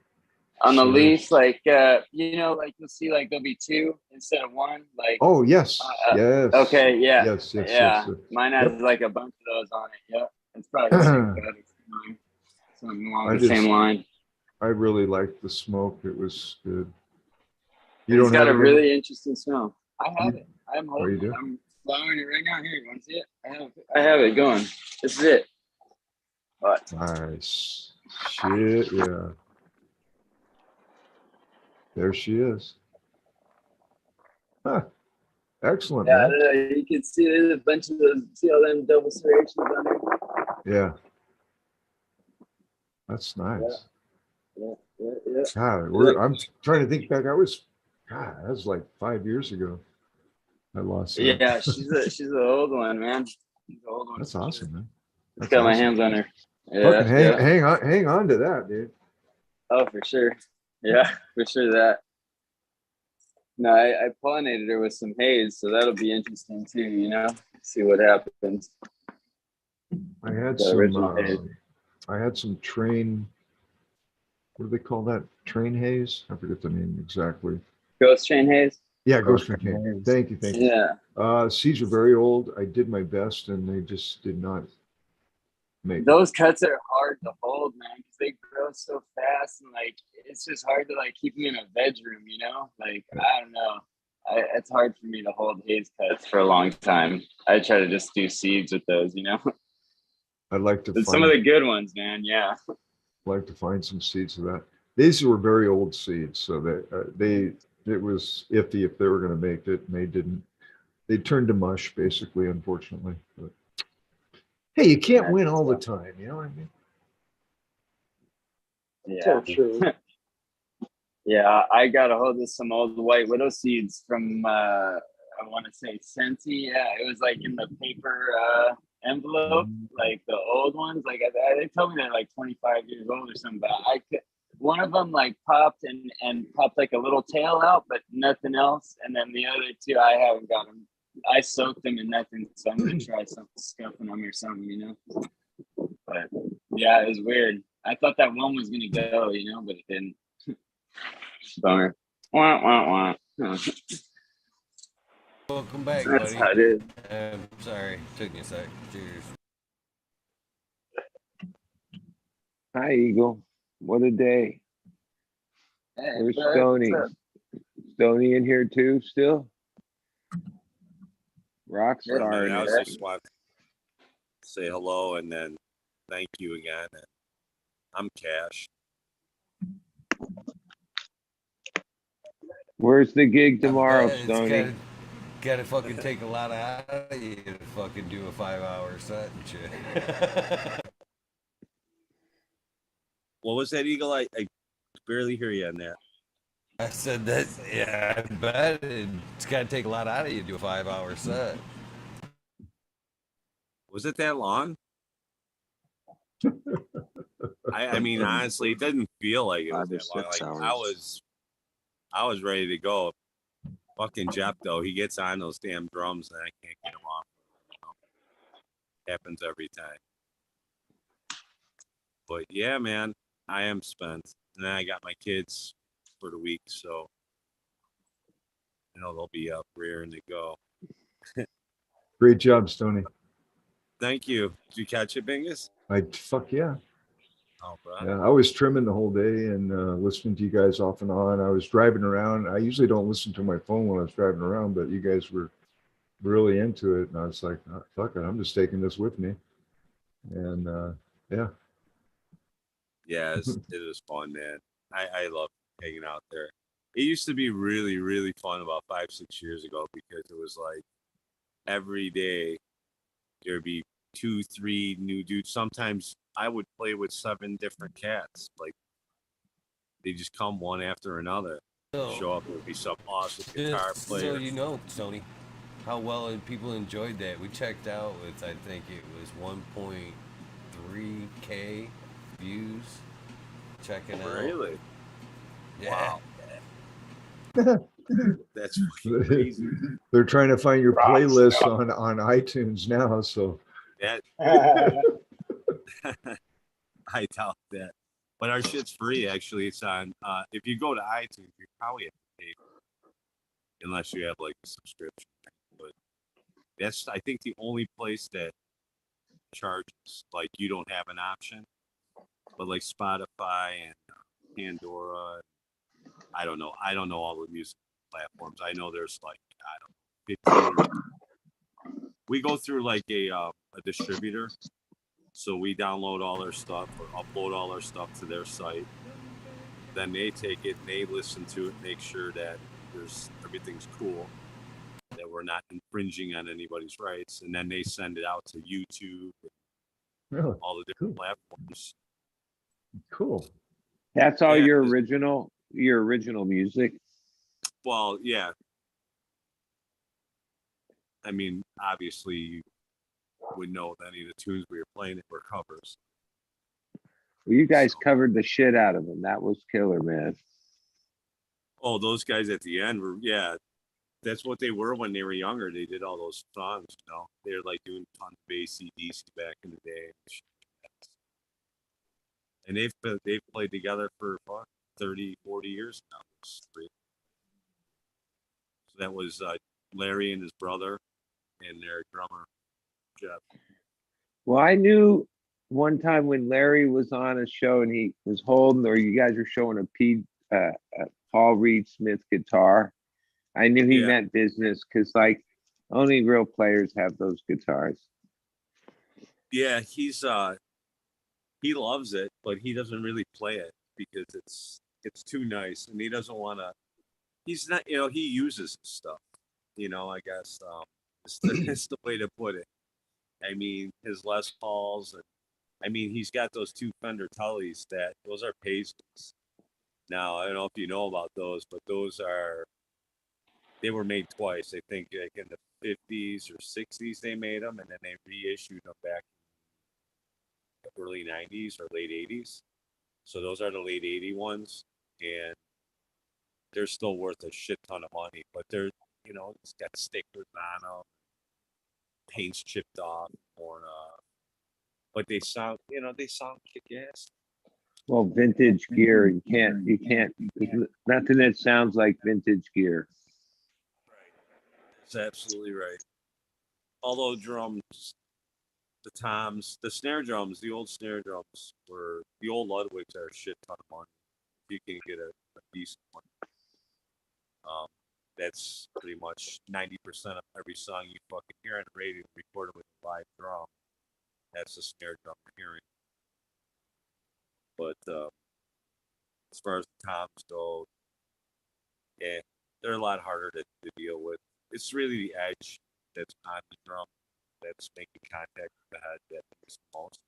[SPEAKER 2] On the leaf, like like you'll see, like there'll be two instead of one. Like,
[SPEAKER 6] oh yes, yes.
[SPEAKER 2] Okay, yeah,
[SPEAKER 6] yes.
[SPEAKER 2] Mine has like a bunch of those on it. Yep, it's probably the same cut. Something along the same line.
[SPEAKER 6] I really liked the smoke. It was good.
[SPEAKER 2] It's got a really interesting smell. I have it. I'm
[SPEAKER 6] Oh, you
[SPEAKER 2] holding
[SPEAKER 6] do?
[SPEAKER 2] it. I'm flowering it right now. Here, you want to see it? I have it going. This is it. What?
[SPEAKER 6] Nice. Shit, yeah. There she is. Huh. Excellent,
[SPEAKER 2] Yeah, I
[SPEAKER 6] man.
[SPEAKER 2] don't know. You can see there's a bunch of those. See all them double serrations on there?
[SPEAKER 6] Yeah. That's nice.
[SPEAKER 2] Yeah.
[SPEAKER 6] God, I'm trying to think back. That was like 5 years ago. I lost that.
[SPEAKER 2] Yeah, she's an old one, man. She's an old one.
[SPEAKER 6] That's awesome, man.
[SPEAKER 2] Just
[SPEAKER 6] That's
[SPEAKER 2] got my
[SPEAKER 6] awesome.
[SPEAKER 2] hands on her.
[SPEAKER 6] Fucking
[SPEAKER 2] Yeah.
[SPEAKER 6] hang on to that, dude.
[SPEAKER 2] Oh, for sure. Yeah, for sure that. No, I pollinated her with some haze, so that'll be interesting too, you know? See what happens.
[SPEAKER 6] I had
[SPEAKER 2] The original haze.
[SPEAKER 6] some train, what do they call that? Train haze? I forget the name exactly.
[SPEAKER 2] Ghost train haze?
[SPEAKER 6] Yeah, ghost train haze. Thank you.
[SPEAKER 2] Yeah.
[SPEAKER 6] Seeds are very old. I did my best and they just did not make it.
[SPEAKER 2] Those cuts are hard to hold, man, because they grow so fast, and like it's just hard to like keep them in a bedroom, you know? Like I don't know. It's hard for me to hold haze cuts for a long time. I try to just do seeds with those, you know.
[SPEAKER 6] I'd like to find
[SPEAKER 2] some of the good ones, man. Yeah.
[SPEAKER 6] like to find some seeds of that. These were very old seeds, so that it was iffy if they were going to make it, and they didn't. They turned to mush, basically, unfortunately. But hey, you can't win all the time, you know what I mean?
[SPEAKER 2] Yeah.
[SPEAKER 8] So true.
[SPEAKER 2] Yeah, I got a hold of some old white widow seeds from I want to say Scentsy. Yeah, it was like in the paper envelope, like the old ones. Like they told me they're like 25 years old or something. But one of them like popped and popped like a little tail out, but nothing else. And then the other two, I haven't got them. I soaked them in nothing, so I'm gonna try some scuffing them or something, you know. But yeah, it was weird. I thought that one was gonna go, you know, but it didn't. Bummer. Wah, wah, wah.
[SPEAKER 1] Welcome back,
[SPEAKER 2] That's
[SPEAKER 1] buddy.
[SPEAKER 2] how it is.
[SPEAKER 1] Sorry, took me a sec. Cheers.
[SPEAKER 5] Hi, Eagle. What a day.
[SPEAKER 2] Hey,
[SPEAKER 5] Where's
[SPEAKER 2] bud,
[SPEAKER 5] Stoney?
[SPEAKER 2] what's up?
[SPEAKER 5] Stoney in here too still? Rockstar.
[SPEAKER 7] I
[SPEAKER 5] in
[SPEAKER 7] was
[SPEAKER 5] it.
[SPEAKER 7] just want to say hello and then thank you again. I'm Cash.
[SPEAKER 5] Where's the gig tomorrow, Stoney?
[SPEAKER 1] Gotta fucking take a lot out of you to fucking do a 5-hour set and shit.
[SPEAKER 7] What was that, Eagle? I barely hear you on that.
[SPEAKER 1] I said that, yeah, I bet it's gotta take a lot out of you to do a 5-hour set.
[SPEAKER 7] Was it that long? I mean, honestly, it didn't feel like it was that long. Like I was ready to go. Fucking Jeff, though, he gets on those damn drums and I can't get him off. You know? Happens every time. But yeah, man, I am spent. And then I got my kids for the week, so you know they'll be up rearing to go.
[SPEAKER 6] Great job, Stoney.
[SPEAKER 7] Thank you. Did you catch it, Bingus?
[SPEAKER 6] Fuck yeah.
[SPEAKER 7] Oh, bro.
[SPEAKER 6] Yeah, I was trimming the whole day and listening to you guys off and on. I was driving around. I usually don't listen to my phone when I was driving around, but you guys were really into it. And I was like, oh, fuck it, I'm just taking this with me. And yeah.
[SPEAKER 7] Yeah, it was fun, man. I love hanging out there. It used to be really, really fun about 5-6 years ago because it was like every day there'd be 2-3 new dudes. Sometimes I would play with 7 different cats. Like they just come one after another. Show up, there'd be some awesome guitar player.
[SPEAKER 1] So you know, Stoney, how well people enjoyed that. We checked out with, I think it was 1.3K views. Checking out.
[SPEAKER 7] Really?
[SPEAKER 1] Yeah.
[SPEAKER 7] Wow. That's fucking crazy.
[SPEAKER 6] They're trying to find your playlist on iTunes now, so
[SPEAKER 7] That I doubt that. But our shit's free, actually. It's on if you go to iTunes, you probably have to pay unless you have like a subscription. But that's I think the only place that charges. Like you don't have an option. But like Spotify and Pandora, I don't know all the music platforms. I know there's like 15. We go through like a distributor, so we download all their stuff or upload all our stuff to their site. Then they take it, and they listen to it, make sure that everything's cool, that we're not infringing on anybody's rights, and then they send it out to YouTube,
[SPEAKER 6] really?
[SPEAKER 7] all the different platforms.
[SPEAKER 6] Cool.
[SPEAKER 5] That's all
[SPEAKER 7] Yeah,
[SPEAKER 5] your original music.
[SPEAKER 7] Well, yeah. I mean, obviously you would know that any of the tunes we were playing were covers.
[SPEAKER 9] Well, you guys
[SPEAKER 7] So-
[SPEAKER 9] covered the shit out of them. That was killer, man.
[SPEAKER 7] Oh, those guys at the end were, yeah, that's what they were when they were younger. They did all those songs, you know. They were like doing tons of AC/DC back in the day. And they've played together for 30, 40 years now. So that was Larry and his brother and their drummer, Jeff.
[SPEAKER 9] Well, I knew one time when Larry was on a show and he was holding, or you guys were showing a Paul Reed Smith guitar. I knew he
[SPEAKER 7] Yeah.
[SPEAKER 9] meant business because, like, only real players have those guitars.
[SPEAKER 7] Yeah, he loves it, but he doesn't really play it because it's too nice, and he doesn't want to. He's not, you know, he uses his stuff. You know, I guess it's the way to put it. I mean, his Les Pauls, and I mean, he's got those two Fender Tullys those are Paisleys. Now, I don't know if you know about those, but they were made twice. I think like in the 50s or 60s they made them, and then they reissued them back in the early 90s or late 80s. So those are the late 80 ones, and they're still worth a shit ton of money. But they're, you know, it's got stickers on them, paint's chipped off, worn off. But they sound kick-ass.
[SPEAKER 9] Well, vintage gear, you can't, there's nothing that sounds like vintage gear.
[SPEAKER 7] That's absolutely right. Although drums, the toms, the snare drums, the old snare drums the old Ludwigs are a shit ton of money. You can get a decent one. That's pretty much 90% of every song you fucking hear on the radio recorded with a live drum. That's the snare drum you're hearing. But as far as the toms go, yeah, they're a lot harder to deal with. It's really the edge that's on the drum that's making contact with the head that is the most.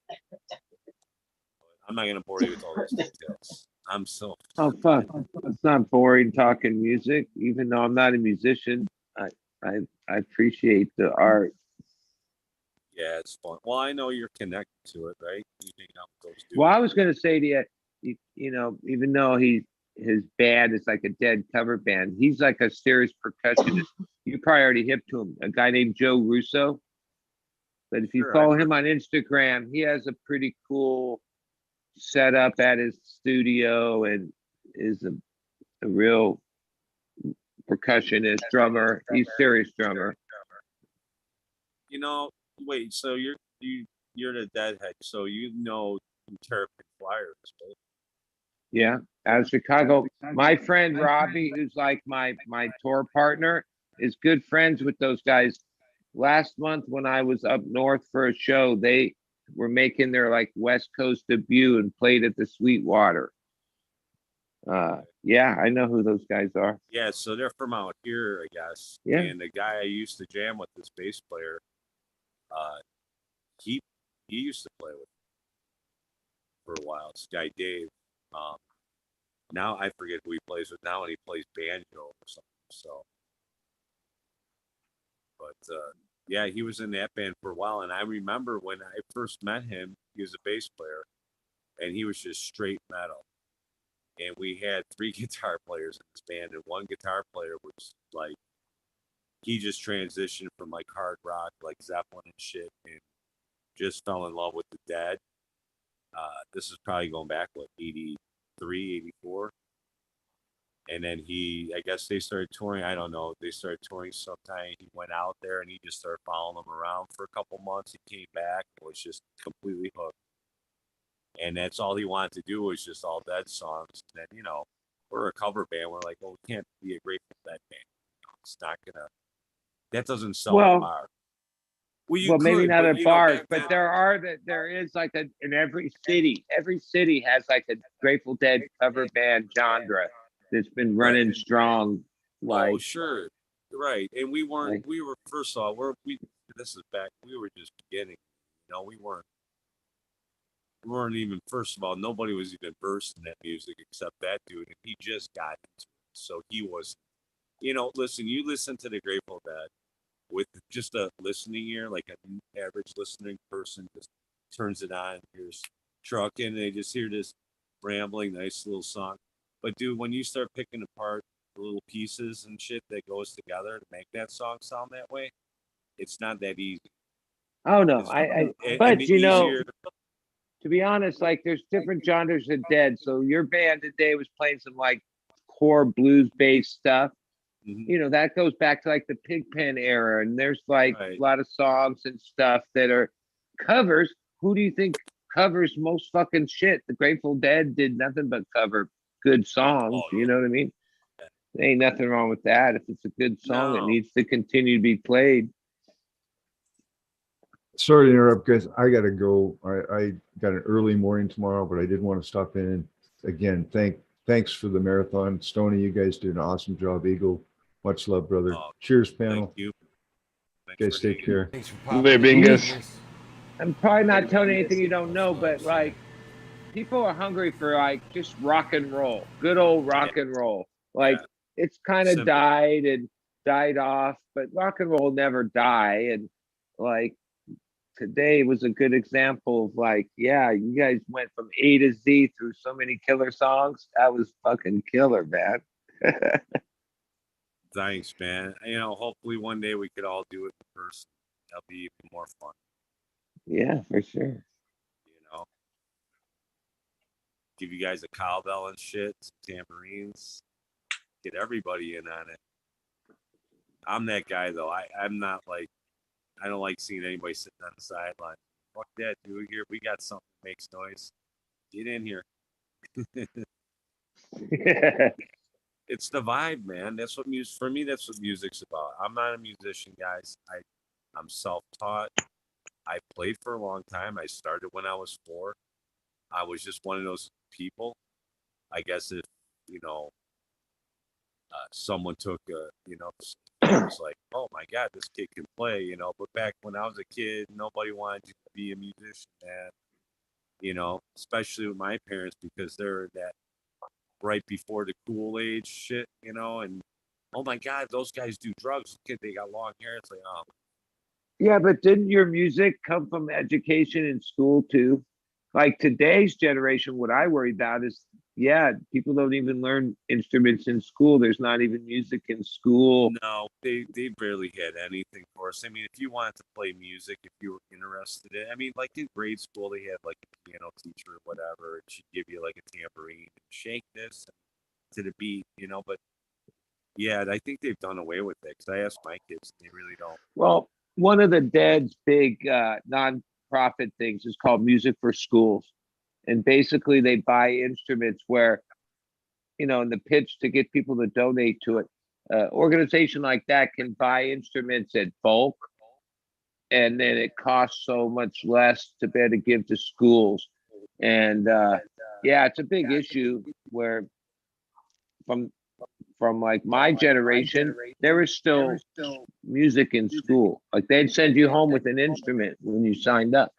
[SPEAKER 7] I'm not going to bore you with all those details. I'm so.
[SPEAKER 9] Oh, fuck. It's not boring talking music, even though I'm not a musician. I appreciate the art.
[SPEAKER 7] Yeah, it's fun. Well, I know you're connected to it, right? You hang out with those dudes.
[SPEAKER 9] Well, I was going to say to you, you know, even though his band is like a dead cover band, he's like a serious percussionist. You probably already hip to him, a guy named Joe Russo. But if you
[SPEAKER 7] Sure,
[SPEAKER 9] follow him on Instagram, he has a pretty cool setup at his studio and is a real percussionist, drummer. He's serious drummer.
[SPEAKER 7] You know, wait. So you're the deadhead. So you know Terrapin Flyers, right?
[SPEAKER 9] Yeah, out of Chicago. My friend Robbie, who's like my tour partner, is good friends with those guys. Last month when I was up north for a show, they were making their like West Coast debut and played at the Sweetwater. Yeah, I know who those guys are.
[SPEAKER 7] Yeah, so they're from out here, I guess.
[SPEAKER 9] Yeah.
[SPEAKER 7] And the guy I used to jam with, this bass player, he used to play with for a while. This guy Dave. Now I forget who he plays with now, and he plays banjo or something. So, but yeah, he was in that band for a while, and I remember when I first met him, he was a bass player, and he was just straight metal. And we had 3 guitar players in this band, and one guitar player was like, he just transitioned from like hard rock, like Zeppelin and shit, and just fell in love with the Dead. This is probably going back, 83, 84. And then I guess they started touring. I don't know. They started touring sometime. He went out there and he just started following them around for a couple months. He came back and was just completely hooked. And that's all he wanted to do was just all Dead songs. And then, you know, we're a cover band. We're like, well, we can't be a Grateful Dead band. It's not going to, that doesn't sell a bar.
[SPEAKER 9] Well, maybe not at bars, but there is like in every city has like a Grateful Dead cover band genre that's been running strong. Like,
[SPEAKER 7] oh, sure. Right. And we were, first of all, this is back, we were just beginning. You know, we weren't even, first of all, nobody was even versed in that music except that dude. And he just got into it. So he was, you know, listen to the Grateful Dead. with just a listening ear, like an average listening person just turns it on, hears trucking, and they just hear this rambling, nice little song. But dude, when you start picking apart the little pieces and shit that goes together to make that song sound that way, it's not that easy.
[SPEAKER 9] Oh no, but you know, to be honest, like there's different genres of Dead. So your band today was playing some like core blues based stuff. You know, that goes back to like the Pigpen era, and there's like a lot of songs and stuff that are covers. Who do you think covers most fucking shit? The Grateful Dead did nothing but cover good songs. You know what I mean? There ain't nothing wrong with that. If it's a good song, it needs to continue to be played.
[SPEAKER 6] Sorry to interrupt, guys. I gotta go. I got an early morning tomorrow, but I did want to stop in. Again, thanks for the marathon. Stoney, you guys did an awesome job. Eagle, much love, brother. Cheers, panel.
[SPEAKER 7] Thank you.
[SPEAKER 6] Guys, take care.
[SPEAKER 1] Thanks for
[SPEAKER 3] There, bingus.
[SPEAKER 9] I'm probably not telling you anything you don't know, but like people are hungry for like just rock and roll, good old rock and roll. Like it's kind of died off, but rock and roll never die. And like today was a good example of like, yeah, you guys went from A to Z through so many killer songs. That was fucking killer, man.
[SPEAKER 7] Thanks, man. You know, hopefully one day we could all do it in person. That'll be even more fun.
[SPEAKER 9] Yeah, for sure.
[SPEAKER 7] You know, give you guys a cowbell and shit, some tambourines, get everybody in on it. I'm that guy though. I'm not like, I don't like seeing anybody sitting on the sideline. Fuck that, dude. Here we got something that makes noise. Get in here. It's the vibe, man. That's what music for me. That's what music's about. I'm not a musician, guys. I'm self-taught. I played for a long time. I started when I was 4. I was just one of those people. I guess if you know, someone took a, you know, it was like, oh my God, this kid can play, you know. But back when I was a kid, nobody wanted you to be a musician, man. You know, especially with my parents because they're that right before the cool age shit, you know, and oh my God, those guys do drugs. Look at, they got long hair. It's like, oh.
[SPEAKER 9] Yeah, but didn't your music come from education in school too? Like today's generation, what I worry about is, yeah, people don't even learn instruments in school. There's not even music in school.
[SPEAKER 7] No, they barely had anything for us. I mean, if you wanted to play music, if you were interested in it, I mean, like in grade school, they had like a piano teacher or whatever, and she'd give you like a tambourine and shake this to the beat, you know. But yeah, I think they've done away with it because I asked my kids, they really don't.
[SPEAKER 9] Well, one of the Dead's big non-profit things is called Music for Schools. And basically they buy instruments where, you know, in the pitch to get people to donate to it, organization like that can buy instruments at bulk. And then it costs so much less to be able to give to schools. And yeah, it's a big issue where from like my generation, there was still music in school. Like they'd send you home with an instrument when you signed up.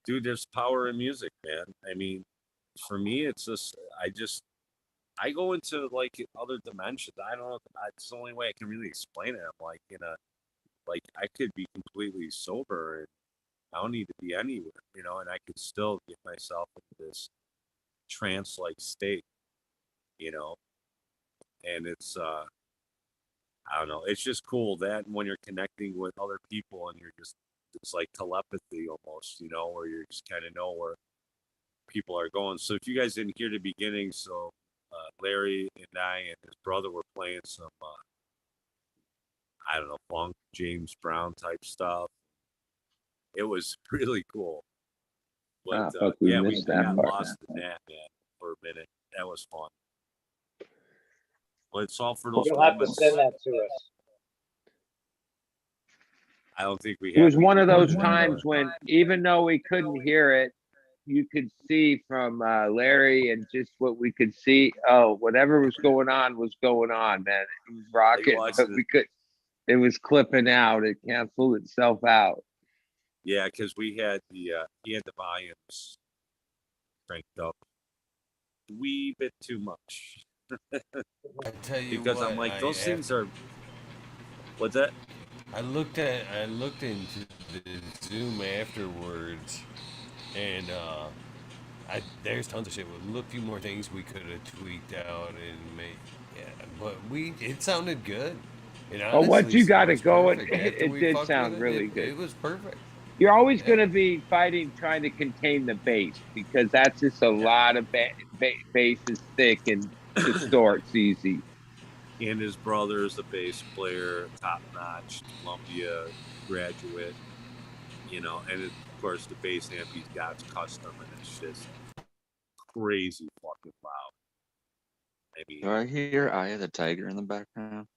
[SPEAKER 7] Dude, there's power in music, man. I mean, for me, it's just I go into like other dimensions. I don't know. It's the only way I can really explain it. I'm like like I could be completely sober and I don't need to be anywhere, you know, and I could still get myself into this trance-like state, you know. And it's I don't know, it's just cool that when you're connecting with other people and you're just, it's like telepathy almost, you know, where you just kind of know where people are going. So if you guys didn't hear the beginning, so Larry and I and his brother were playing some I don't know, funk, James Brown type stuff. It was really cool. But yeah, we got lost in that, man, for a minute. That was fun. But it's all for those
[SPEAKER 8] You'll have to
[SPEAKER 7] moments.
[SPEAKER 8] send that to us.
[SPEAKER 7] I don't think we
[SPEAKER 9] It was one of those times when, even though we couldn't hear it, you could see from Larry and just what we could see. Oh, whatever was going on, man. It was rocking, but we could. It was clipping out. It canceled itself out.
[SPEAKER 7] Yeah, because we had he had the volumes cranked up a wee bit too much.
[SPEAKER 1] I tell you
[SPEAKER 7] because
[SPEAKER 1] what,
[SPEAKER 7] I'm like, those things are What's that?
[SPEAKER 1] I looked into the Zoom afterwards, and there's tons of shit. A few more things we could have tweaked out and made. Yeah, but it sounded good. It
[SPEAKER 9] Oh, what
[SPEAKER 1] honestly
[SPEAKER 9] you got to
[SPEAKER 1] was
[SPEAKER 9] go,
[SPEAKER 1] perfect. After
[SPEAKER 9] it
[SPEAKER 1] we
[SPEAKER 9] did
[SPEAKER 1] fucked with
[SPEAKER 9] sound
[SPEAKER 1] it,
[SPEAKER 9] really good.
[SPEAKER 1] it was perfect.
[SPEAKER 9] You're always
[SPEAKER 1] Yeah.
[SPEAKER 9] going to be fighting, trying to contain the bass because that's just a lot of bass is thick and distorts easy.
[SPEAKER 7] And his brother is a bass player, top notch, Columbia graduate. You know, and of course the bass amp he's got's custom, and it's just crazy fucking loud. I mean,
[SPEAKER 10] Do I hear Eye of the Tiger in the background?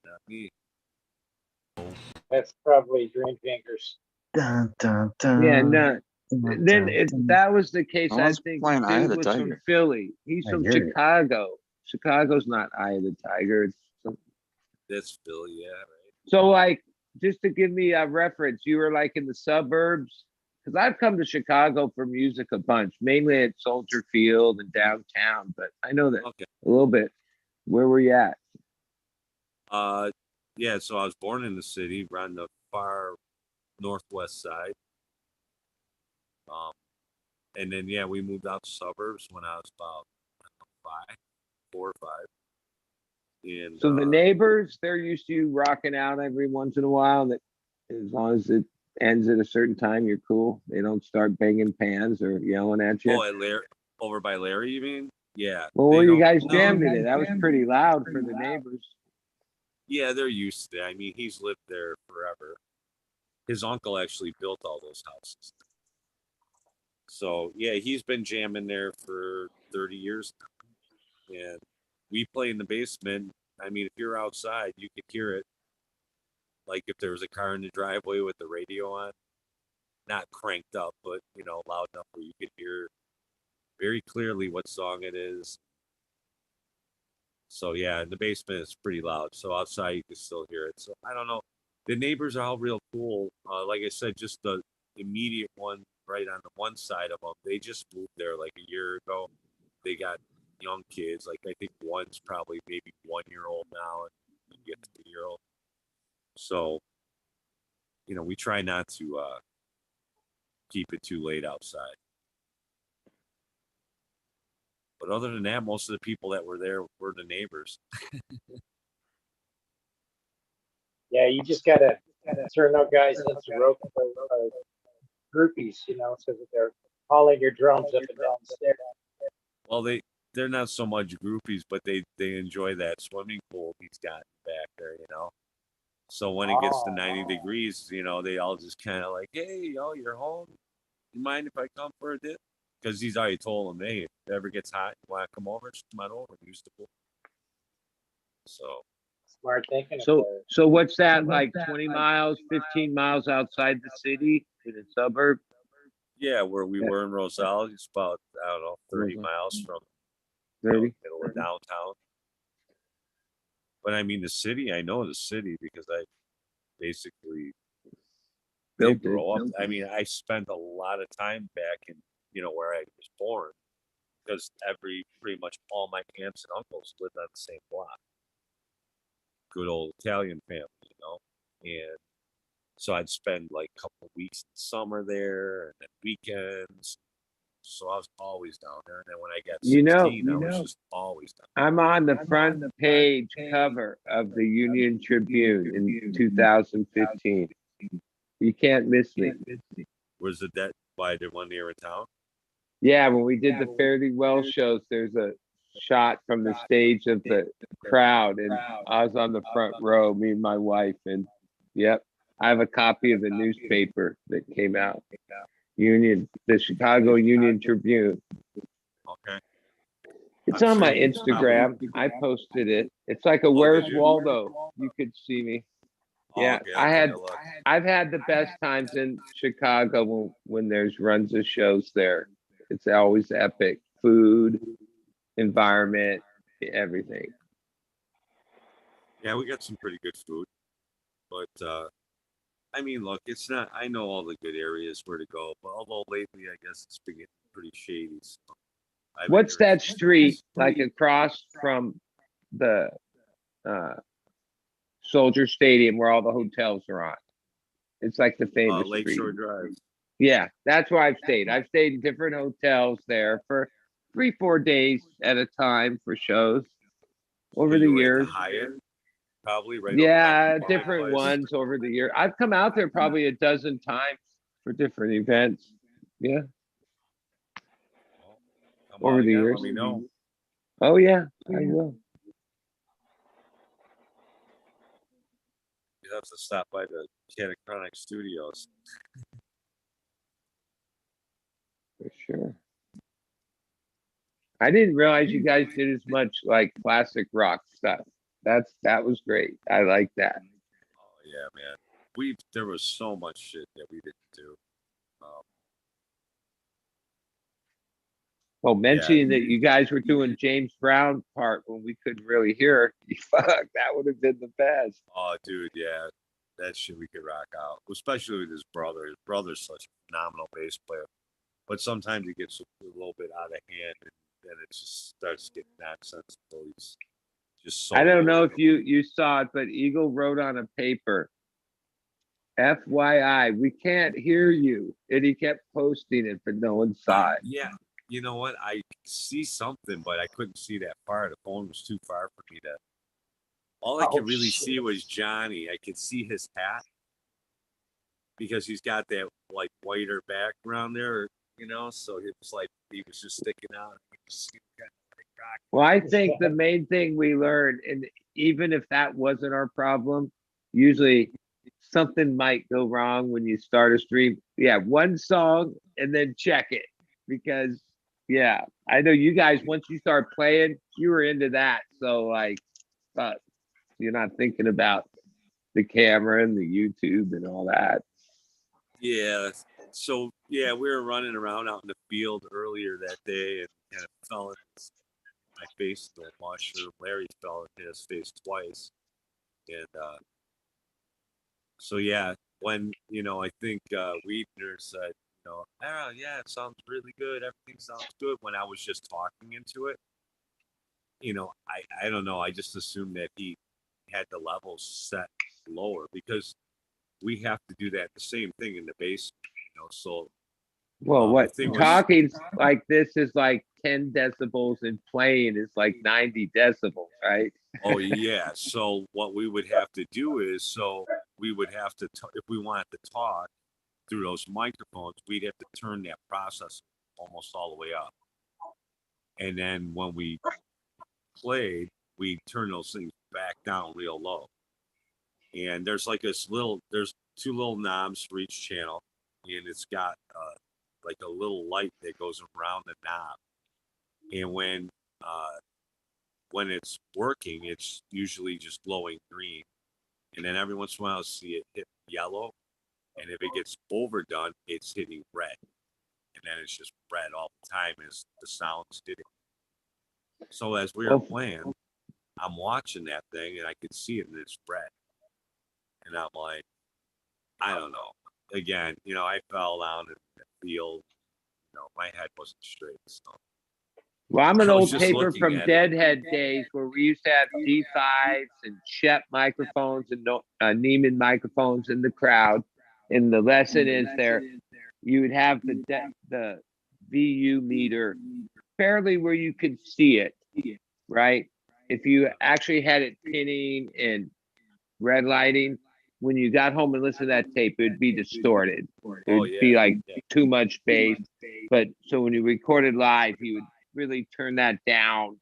[SPEAKER 7] not me.
[SPEAKER 8] That's probably Greenfingers.
[SPEAKER 4] Dun, dun, dun.
[SPEAKER 9] Yeah, no.
[SPEAKER 4] Dun,
[SPEAKER 9] Then
[SPEAKER 4] dun,
[SPEAKER 9] if
[SPEAKER 4] dun.
[SPEAKER 9] that was the case,
[SPEAKER 10] I
[SPEAKER 9] I
[SPEAKER 10] was
[SPEAKER 9] think
[SPEAKER 10] playing Eye of
[SPEAKER 9] dude
[SPEAKER 10] the
[SPEAKER 9] was from
[SPEAKER 10] Tiger.
[SPEAKER 9] Philly. He's
[SPEAKER 4] I
[SPEAKER 9] from
[SPEAKER 4] hear you.
[SPEAKER 9] Chicago. Chicago's not Eye of the Tiger. It's
[SPEAKER 7] That's Philly, yeah, right.
[SPEAKER 9] so like just to give me a reference, you were like in the suburbs because I've come to Chicago for music a bunch, mainly at Soldier Field and downtown. But I know that
[SPEAKER 7] Okay.
[SPEAKER 9] a little bit. Where were you at?
[SPEAKER 7] Yeah. So I was born in the city, around the far northwest side. And then yeah, we moved out to suburbs when I was about 4 or 5. And
[SPEAKER 9] So the neighbors, they're used to you rocking out every once in a while. That as long as it ends at a certain time, you're cool. They don't start banging pans or yelling at you.
[SPEAKER 7] at Larry, over by Larry, you mean? Yeah.
[SPEAKER 9] Well,
[SPEAKER 7] they
[SPEAKER 9] where you
[SPEAKER 7] don't-
[SPEAKER 9] guys
[SPEAKER 7] no,
[SPEAKER 9] jammed it? That was pretty loud for the neighbors.
[SPEAKER 7] Yeah, they're used to it. I mean, he's lived there forever. His uncle actually built all those houses. So yeah, he's been jamming there for 30 years now. And we play in the basement. I mean, if you're outside, you could hear it. Like if there was a car in the driveway with the radio on, not cranked up, but loud enough where you could hear very clearly what song it is. So yeah, in the basement it's pretty loud. So outside you can still hear it. So I don't know. The neighbors are all real cool. Like I said, just the immediate one right on the one side of them. They just moved there like a year ago. They got young kids. Like I think one's probably maybe 1 year old now, and you get 3-year-old. So we try not to keep it too late outside. But other than that, most of the people that were there were the neighbors.
[SPEAKER 8] Yeah, you just gotta turn those guys into rope groupies, so that they're hauling your drums up and down the stairs.
[SPEAKER 7] Well, they're not so much groupies, but they enjoy that swimming pool he's got back there, So when it gets to 90 degrees, they all just kind of like, hey, you're home. You mind if I come for a dip? Because he's already told them, hey, if it ever gets hot, you want to come over, just come on over and use the pool. So
[SPEAKER 8] Smart thinking.
[SPEAKER 9] So what's that like? 20 miles, 15 miles outside the city in a suburb?
[SPEAKER 7] yeah, where we were in Roselle, it's about 30 miles from
[SPEAKER 9] 30.
[SPEAKER 7] middle of downtown. But I mean, the city, I know the city because I basically did grow up. I mean, I spent a lot of time back in, where I was born because pretty much all my aunts and uncles lived on the same block. Good old Italian family, and so I'd spend like a couple of weeks in the summer there and then weekends. So I was always down there. And then when I got 16, I was just always down there.
[SPEAKER 9] I'm on the front page cover of the Union Tribune in 2015. You can't miss me.
[SPEAKER 7] Was it that why did one here in town?
[SPEAKER 9] Yeah, when we did the Fare Thee Well shows, there's a shot from the stage of the crowd, and I was on the front row, me and my wife, and yep, I have a copy of the newspaper that came out. The Chicago Union Tribune.
[SPEAKER 7] Okay.
[SPEAKER 9] It's on my Instagram. I posted it. It's like a Where's Waldo? You could see me. Yeah, I've had the best times in Chicago when there's runs of shows there. It's always epic. Food, environment, everything.
[SPEAKER 7] Yeah, we got some pretty good food. But I mean, look, it's not. I know all the good areas where to go, but although lately, I guess it's been getting pretty shady. So
[SPEAKER 9] what's that street like across from the Soldier Stadium where all the hotels are on. It's like the famous street.
[SPEAKER 7] Lakeshore Drive.
[SPEAKER 9] Yeah, that's where I've stayed. I've stayed in different hotels there for 3-4 days at a time for shows over the
[SPEAKER 7] You were at
[SPEAKER 9] years.
[SPEAKER 7] the Hyatt, probably right.
[SPEAKER 9] Yeah, different ones over the year. I've come out there probably a dozen times for different events. Yeah. Over the years.
[SPEAKER 7] Let me know.
[SPEAKER 9] Oh yeah, I will.
[SPEAKER 7] You have to stop by the Catachronic Studios.
[SPEAKER 9] For sure. I didn't realize you guys did as much like classic rock stuff. That was great. I like that.
[SPEAKER 7] Oh yeah, man. There was so much shit that we didn't do.
[SPEAKER 9] Well, mentioning that you guys were doing James Brown part when we couldn't really hear, fuck, that would have been the best.
[SPEAKER 7] Oh, dude, yeah, that shit we could rock out, especially with his brother. His brother's such a phenomenal bass player, but sometimes he gets a little bit out of hand, and then it just starts getting nonsensical. He's just so.
[SPEAKER 9] I don't know if you saw it, but Eagle wrote on a paper, FYI, we can't hear you, and he kept posting it, but no one saw it.
[SPEAKER 7] Yeah. You know what? I see something, but I couldn't see that far. The phone was too far for me to. All I could really see was Johnny. I could see his hat because he's got that like whiter background there, you know. So it was like he was just sticking out.
[SPEAKER 9] Well, I think the main thing we learned, and even if that wasn't our problem, usually something might go wrong when you start a stream. Yeah, one song and then check it because. Yeah, I know you guys, once you start playing, you were into that. So, like, you're not thinking about the camera and the YouTube and all that.
[SPEAKER 7] Yeah. So, yeah, we were running around out in the field earlier that day and kind of fell in my face so much. Or Larry fell in his face twice. And so, yeah, when, I think Weedner said, oh, yeah, it sounds really good. Everything sounds good. When I was just talking into it, I don't know. I just assumed that he had the levels set lower because we have to do that. The same thing in the basement, So,
[SPEAKER 9] well, what talking like this is like 10 decibels and playing is like 90 decibels, right?
[SPEAKER 7] Oh yeah. So what we would have to do is, we would have to, if we wanted to talk through those microphones, we'd have to turn that processor almost all the way up. And then when we played, we turn those things back down real low. And there's like there's two little knobs for each channel. And it's got like a little light that goes around the knob. And when it's working, it's usually just glowing green. And then every once in a while, I'll see it hit yellow. And if it gets overdone, it's hitting red. And then it's just red all the time as the sound's hitting. So as we were playing, I'm watching that thing and I could see it and it's red. And I'm like, I don't know. Again, I fell down in the field. My head wasn't straight. So.
[SPEAKER 9] Well, I'm an old paper from Deadhead days where we used to have D5s and Shep microphones and Neiman microphones in the crowd. And the lesson is there, you would have the VU meter fairly where you could see it, right? If you actually had it pinning and red lighting, when you got home and listened to that tape, it'd be distorted. It would be like too much bass. But so when you recorded live, you would really turn that down.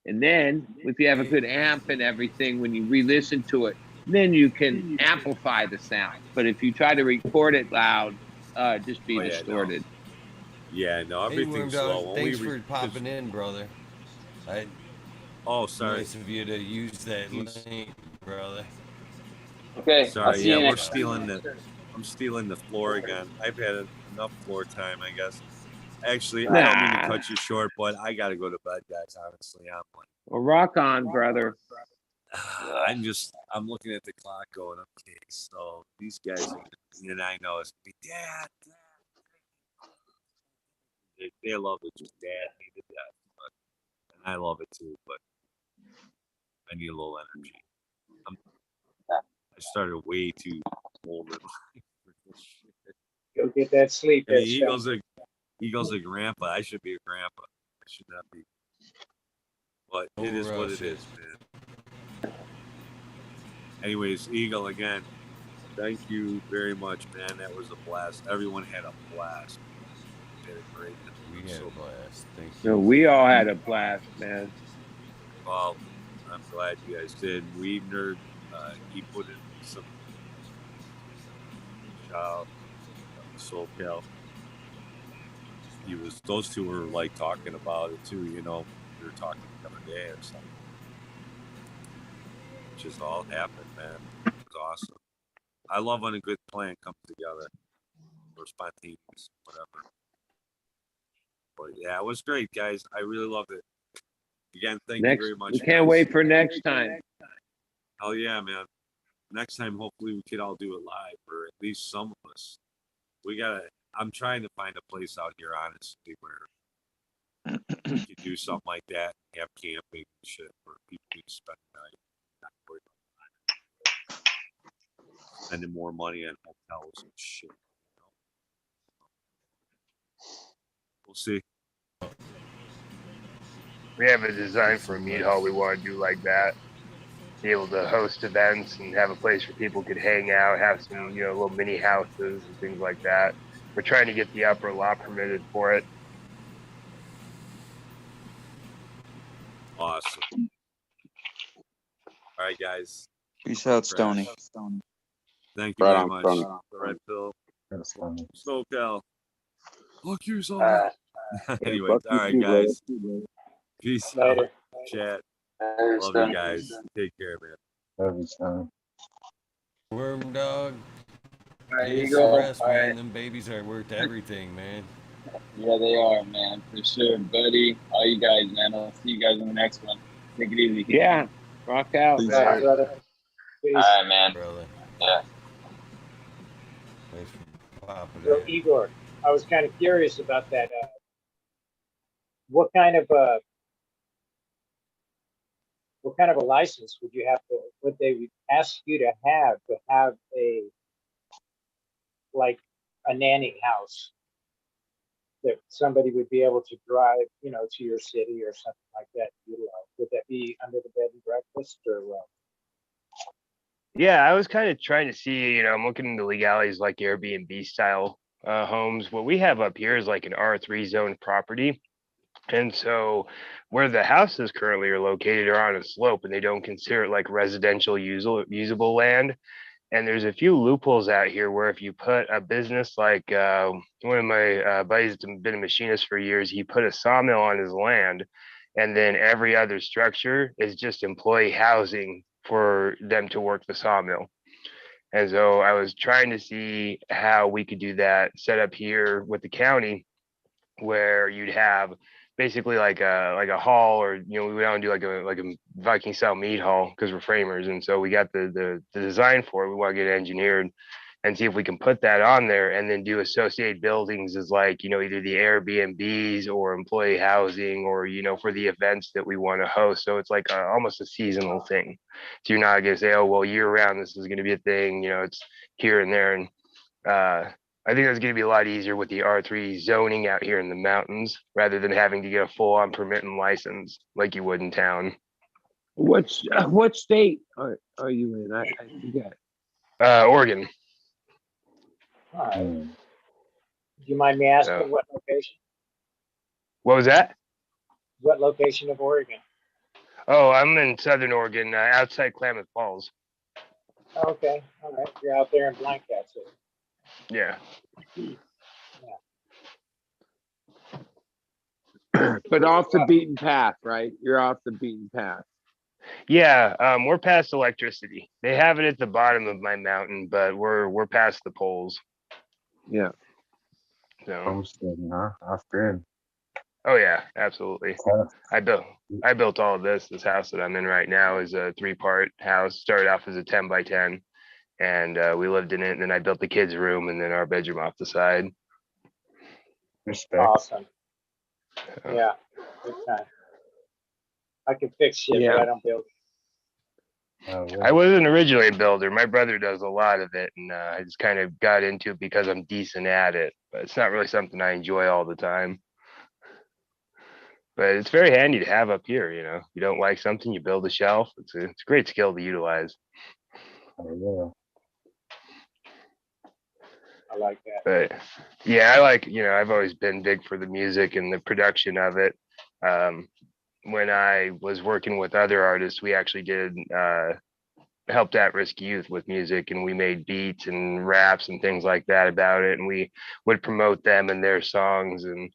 [SPEAKER 9] And then if you have a good amp and everything, when you re-listen to it, then you can amplify the sound. But if you try to record it loud, just be distorted.
[SPEAKER 7] No, everything's low.
[SPEAKER 1] Thanks for popping in, brother.
[SPEAKER 7] Sorry.
[SPEAKER 1] Nice of you to use that link, brother.
[SPEAKER 2] Okay.
[SPEAKER 7] Sorry, I'm stealing the floor again. I've had enough floor time, I guess. Actually, I don't mean to cut you short, but I gotta go to bed, guys. Honestly, I'm like,
[SPEAKER 9] well, rock on, brother.
[SPEAKER 7] I'm looking at the clock going, okay, so these guys, and I know it's Dad. They love it, just Dad needed that, and I love it too, but I need a little energy. I started way too old in life for this shit.
[SPEAKER 8] Go get that sleep.
[SPEAKER 7] I mean,
[SPEAKER 8] Stone.
[SPEAKER 7] Eagle's a grandpa. I should be a grandpa. I should not be. But it is what it is, man. Anyways, Eagle, again, thank you very much, man. That was a blast. Everyone had a blast. We had a great time.
[SPEAKER 1] We had a blast. Thank
[SPEAKER 9] No,
[SPEAKER 1] you.
[SPEAKER 9] we all had a blast, man.
[SPEAKER 7] Well, I'm glad you guys did. Weed Nerd, he put in some shout SoCal. Those two were like talking about it too, you know. We were talking the other day or something. It just all happened, man. It was awesome. I love when a good plan comes together. Or spontaneous, whatever. But yeah, it was great, guys. I really loved it. Again, thank you very much.
[SPEAKER 9] We can't wait for next time.
[SPEAKER 7] Hell yeah, man. Next time, hopefully we could all do it live, or at least some of us. I'm trying to find a place out here, honestly, where we could do something like that, have camping and shit, where people can spend the night, not worry about spending more money on hotels and shit. You know? We'll see.
[SPEAKER 3] We have a design for a meat hall we want to do like that. Be able to host events and have a place where people could hang out, have some, you know, little mini houses and things like that. We're trying to get the upper lot permitted for it.
[SPEAKER 7] Awesome. All right, guys.
[SPEAKER 10] Peace out, Stoney.
[SPEAKER 7] Thank you
[SPEAKER 2] Right
[SPEAKER 7] very
[SPEAKER 2] on,
[SPEAKER 7] much.
[SPEAKER 2] Stoney.
[SPEAKER 7] All right, Phil.
[SPEAKER 4] That's funny.
[SPEAKER 7] SoCal. Fuck you, Sony. Anyways,
[SPEAKER 2] fuck
[SPEAKER 7] all
[SPEAKER 2] you
[SPEAKER 7] right,
[SPEAKER 2] too, brother.
[SPEAKER 7] guys. Peace
[SPEAKER 8] Later.
[SPEAKER 7] out. Chat.
[SPEAKER 2] Later,
[SPEAKER 7] Love
[SPEAKER 2] Stoney.
[SPEAKER 7] you guys. Take care, man.
[SPEAKER 4] Love you, son.
[SPEAKER 1] Wormdawwg.
[SPEAKER 2] There
[SPEAKER 1] Get
[SPEAKER 2] you
[SPEAKER 1] some
[SPEAKER 2] go.
[SPEAKER 1] rest,
[SPEAKER 2] All
[SPEAKER 1] man.
[SPEAKER 2] right.
[SPEAKER 1] Them babies are worth everything, man.
[SPEAKER 2] Yeah, they are, man, for sure, buddy. All you guys, man. I'll see you guys in the next one. Take it easy.
[SPEAKER 9] Yeah. Rock out,
[SPEAKER 2] Peace
[SPEAKER 8] All right,
[SPEAKER 9] man.
[SPEAKER 8] brother. Peace.
[SPEAKER 2] All right, man.
[SPEAKER 1] Brother.
[SPEAKER 2] Yeah.
[SPEAKER 1] Thanks for popping
[SPEAKER 8] So,
[SPEAKER 1] in.
[SPEAKER 8] Igor, I was kind of curious about that. What kind of a license would you have to? Would they ask you to have a like a nanny house that somebody would be able to drive, you know, to your city or something like that? Would that be under the bed and breakfast or what?
[SPEAKER 3] Yeah, I was kind of trying to see, you know, I'm looking into legalities like Airbnb style homes. What we have up here is like an R3 zone property. And so where the houses currently are located are on a slope and they don't consider it like residential usable land. And there's a few loopholes out here where if you put a business like one of my buddies has been a machinist for years, he put a sawmill on his land and then every other structure is just employee housing for them to work the sawmill. And so I was trying to see how we could do that set up here with the county where you'd have basically like a hall, or you know, we want to do like a Viking style meat hall because we're framers, and so we got the design for it. We want to get it engineered and see if we can put that on there and then do associated buildings as like, you know, either the Airbnbs or employee housing or, you know, for the events that we want to host. So it's like almost a seasonal thing. So you're not going to say, oh, well, year round, this is going to be a thing, you know, it's here and there. And I think that's going to be a lot easier with the R3 zoning out here in the mountains rather than having to get a full on permit and license like you would in town.
[SPEAKER 9] What state are you in? I forget.
[SPEAKER 3] Oregon.
[SPEAKER 8] All right. Do you mind me asking
[SPEAKER 3] So-
[SPEAKER 8] what location?
[SPEAKER 3] What was that?
[SPEAKER 8] What location of Oregon?
[SPEAKER 3] Oh, I'm in Southern Oregon, outside Klamath Falls.
[SPEAKER 8] Okay, all right. You're out there in Blanket City.
[SPEAKER 3] Yeah.
[SPEAKER 9] But off the beaten path, right? You're off the beaten path.
[SPEAKER 3] Yeah, we're past electricity. They have it at the bottom of my mountain, but we're past the poles.
[SPEAKER 9] Yeah.
[SPEAKER 3] So,
[SPEAKER 4] Homesteading, huh? Off grid.
[SPEAKER 3] oh yeah, absolutely.
[SPEAKER 4] Tough.
[SPEAKER 3] I built all of this house that I'm in right now is a 3-part house. Started off as a 10 by 10, and we lived in it. And then I built the kids' room and then our bedroom off the side.
[SPEAKER 4] Respect.
[SPEAKER 8] Awesome. Yeah, good time. I can fix shit,
[SPEAKER 9] Yeah.
[SPEAKER 8] but I don't build.
[SPEAKER 4] Oh,
[SPEAKER 3] I
[SPEAKER 4] yeah.
[SPEAKER 3] wasn't originally a builder. My brother does a lot of it, and I just kind of got into it because I'm decent at it. But it's not really something I enjoy all the time. But it's very handy to have up here. You know, if you don't like something, you build a shelf. It's a great skill to utilize.
[SPEAKER 4] Oh,
[SPEAKER 8] I like that.
[SPEAKER 3] But yeah, I like, you know, I've always been big for the music and the production of it. When I was working with other artists, we actually did helped at-risk youth with music, and we made beats and raps and things like that about it, and we would promote them and their songs. And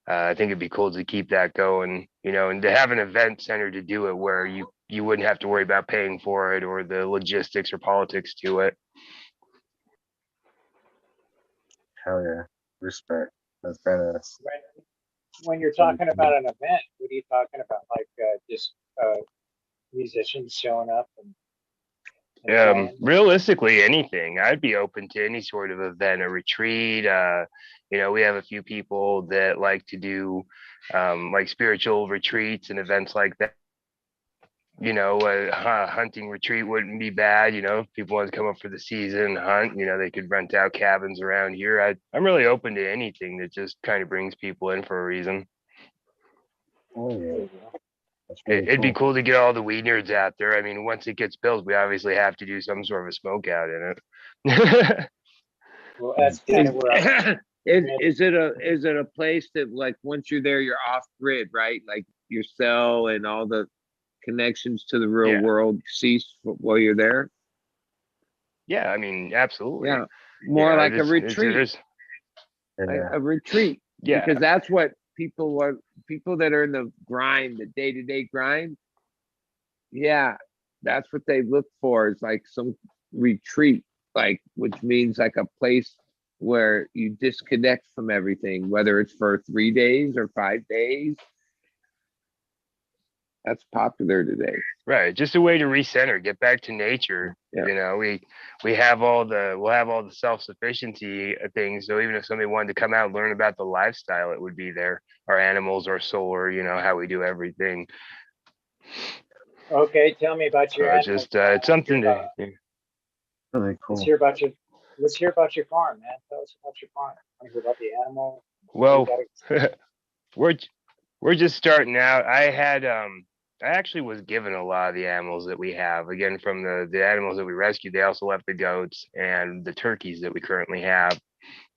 [SPEAKER 3] I think it'd be cool to keep that going, you know, and to have an event center to do it where you wouldn't have to worry about paying for it or the logistics or politics to it.
[SPEAKER 4] hell yeah. Respect. That's badass.
[SPEAKER 8] When you're talking about an event, what are you talking about? Like just musicians showing up and playing?
[SPEAKER 3] Realistically, anything. I'd be open to any sort of event, a retreat. You know, we have a few people that like to do like spiritual retreats and events like that. You know, a hunting retreat wouldn't be bad. You know, if people want to come up for the season and hunt, you know, they could rent out cabins around here. I'm really open to anything that just kind of brings people in for a reason.
[SPEAKER 4] Oh yeah. That's really
[SPEAKER 3] It'd be cool to get all the weed nerds out there. I mean, once it gets built, we obviously have to do some sort of a smoke out in it.
[SPEAKER 8] Well, that's kind of where I'm.
[SPEAKER 9] Is it a place that, like, once you're there, you're off grid, right? Like your cell and all the connections to the real world cease while you're there?
[SPEAKER 3] Yeah, I mean, absolutely.
[SPEAKER 9] Yeah, more like a retreat.
[SPEAKER 4] Yeah.
[SPEAKER 9] A retreat.
[SPEAKER 3] Yeah,
[SPEAKER 9] because that's what people that are in the grind, the day-to-day grind. Yeah, that's what they look for, is like some retreat, like, which means like a place where you disconnect from everything, whether it's for 3 days or 5 days. That's popular today.
[SPEAKER 3] Right, just a way to recenter, get back to nature.
[SPEAKER 9] Yeah.
[SPEAKER 3] You know, we'll have all the self-sufficiency things. So even if somebody wanted to come out and learn about the lifestyle, it would be there. Our animals, our solar, you know, how we do everything.
[SPEAKER 8] Okay, tell me about your animals.
[SPEAKER 3] Just it's something to
[SPEAKER 4] really cool.
[SPEAKER 8] Let's hear about your farm, man. Tell us about your farm. I want to hear about the animal.
[SPEAKER 3] Well, we're just starting out. I actually was given a lot of the animals that we have. Again, from the animals that we rescued, they also left the goats and the turkeys that we currently have.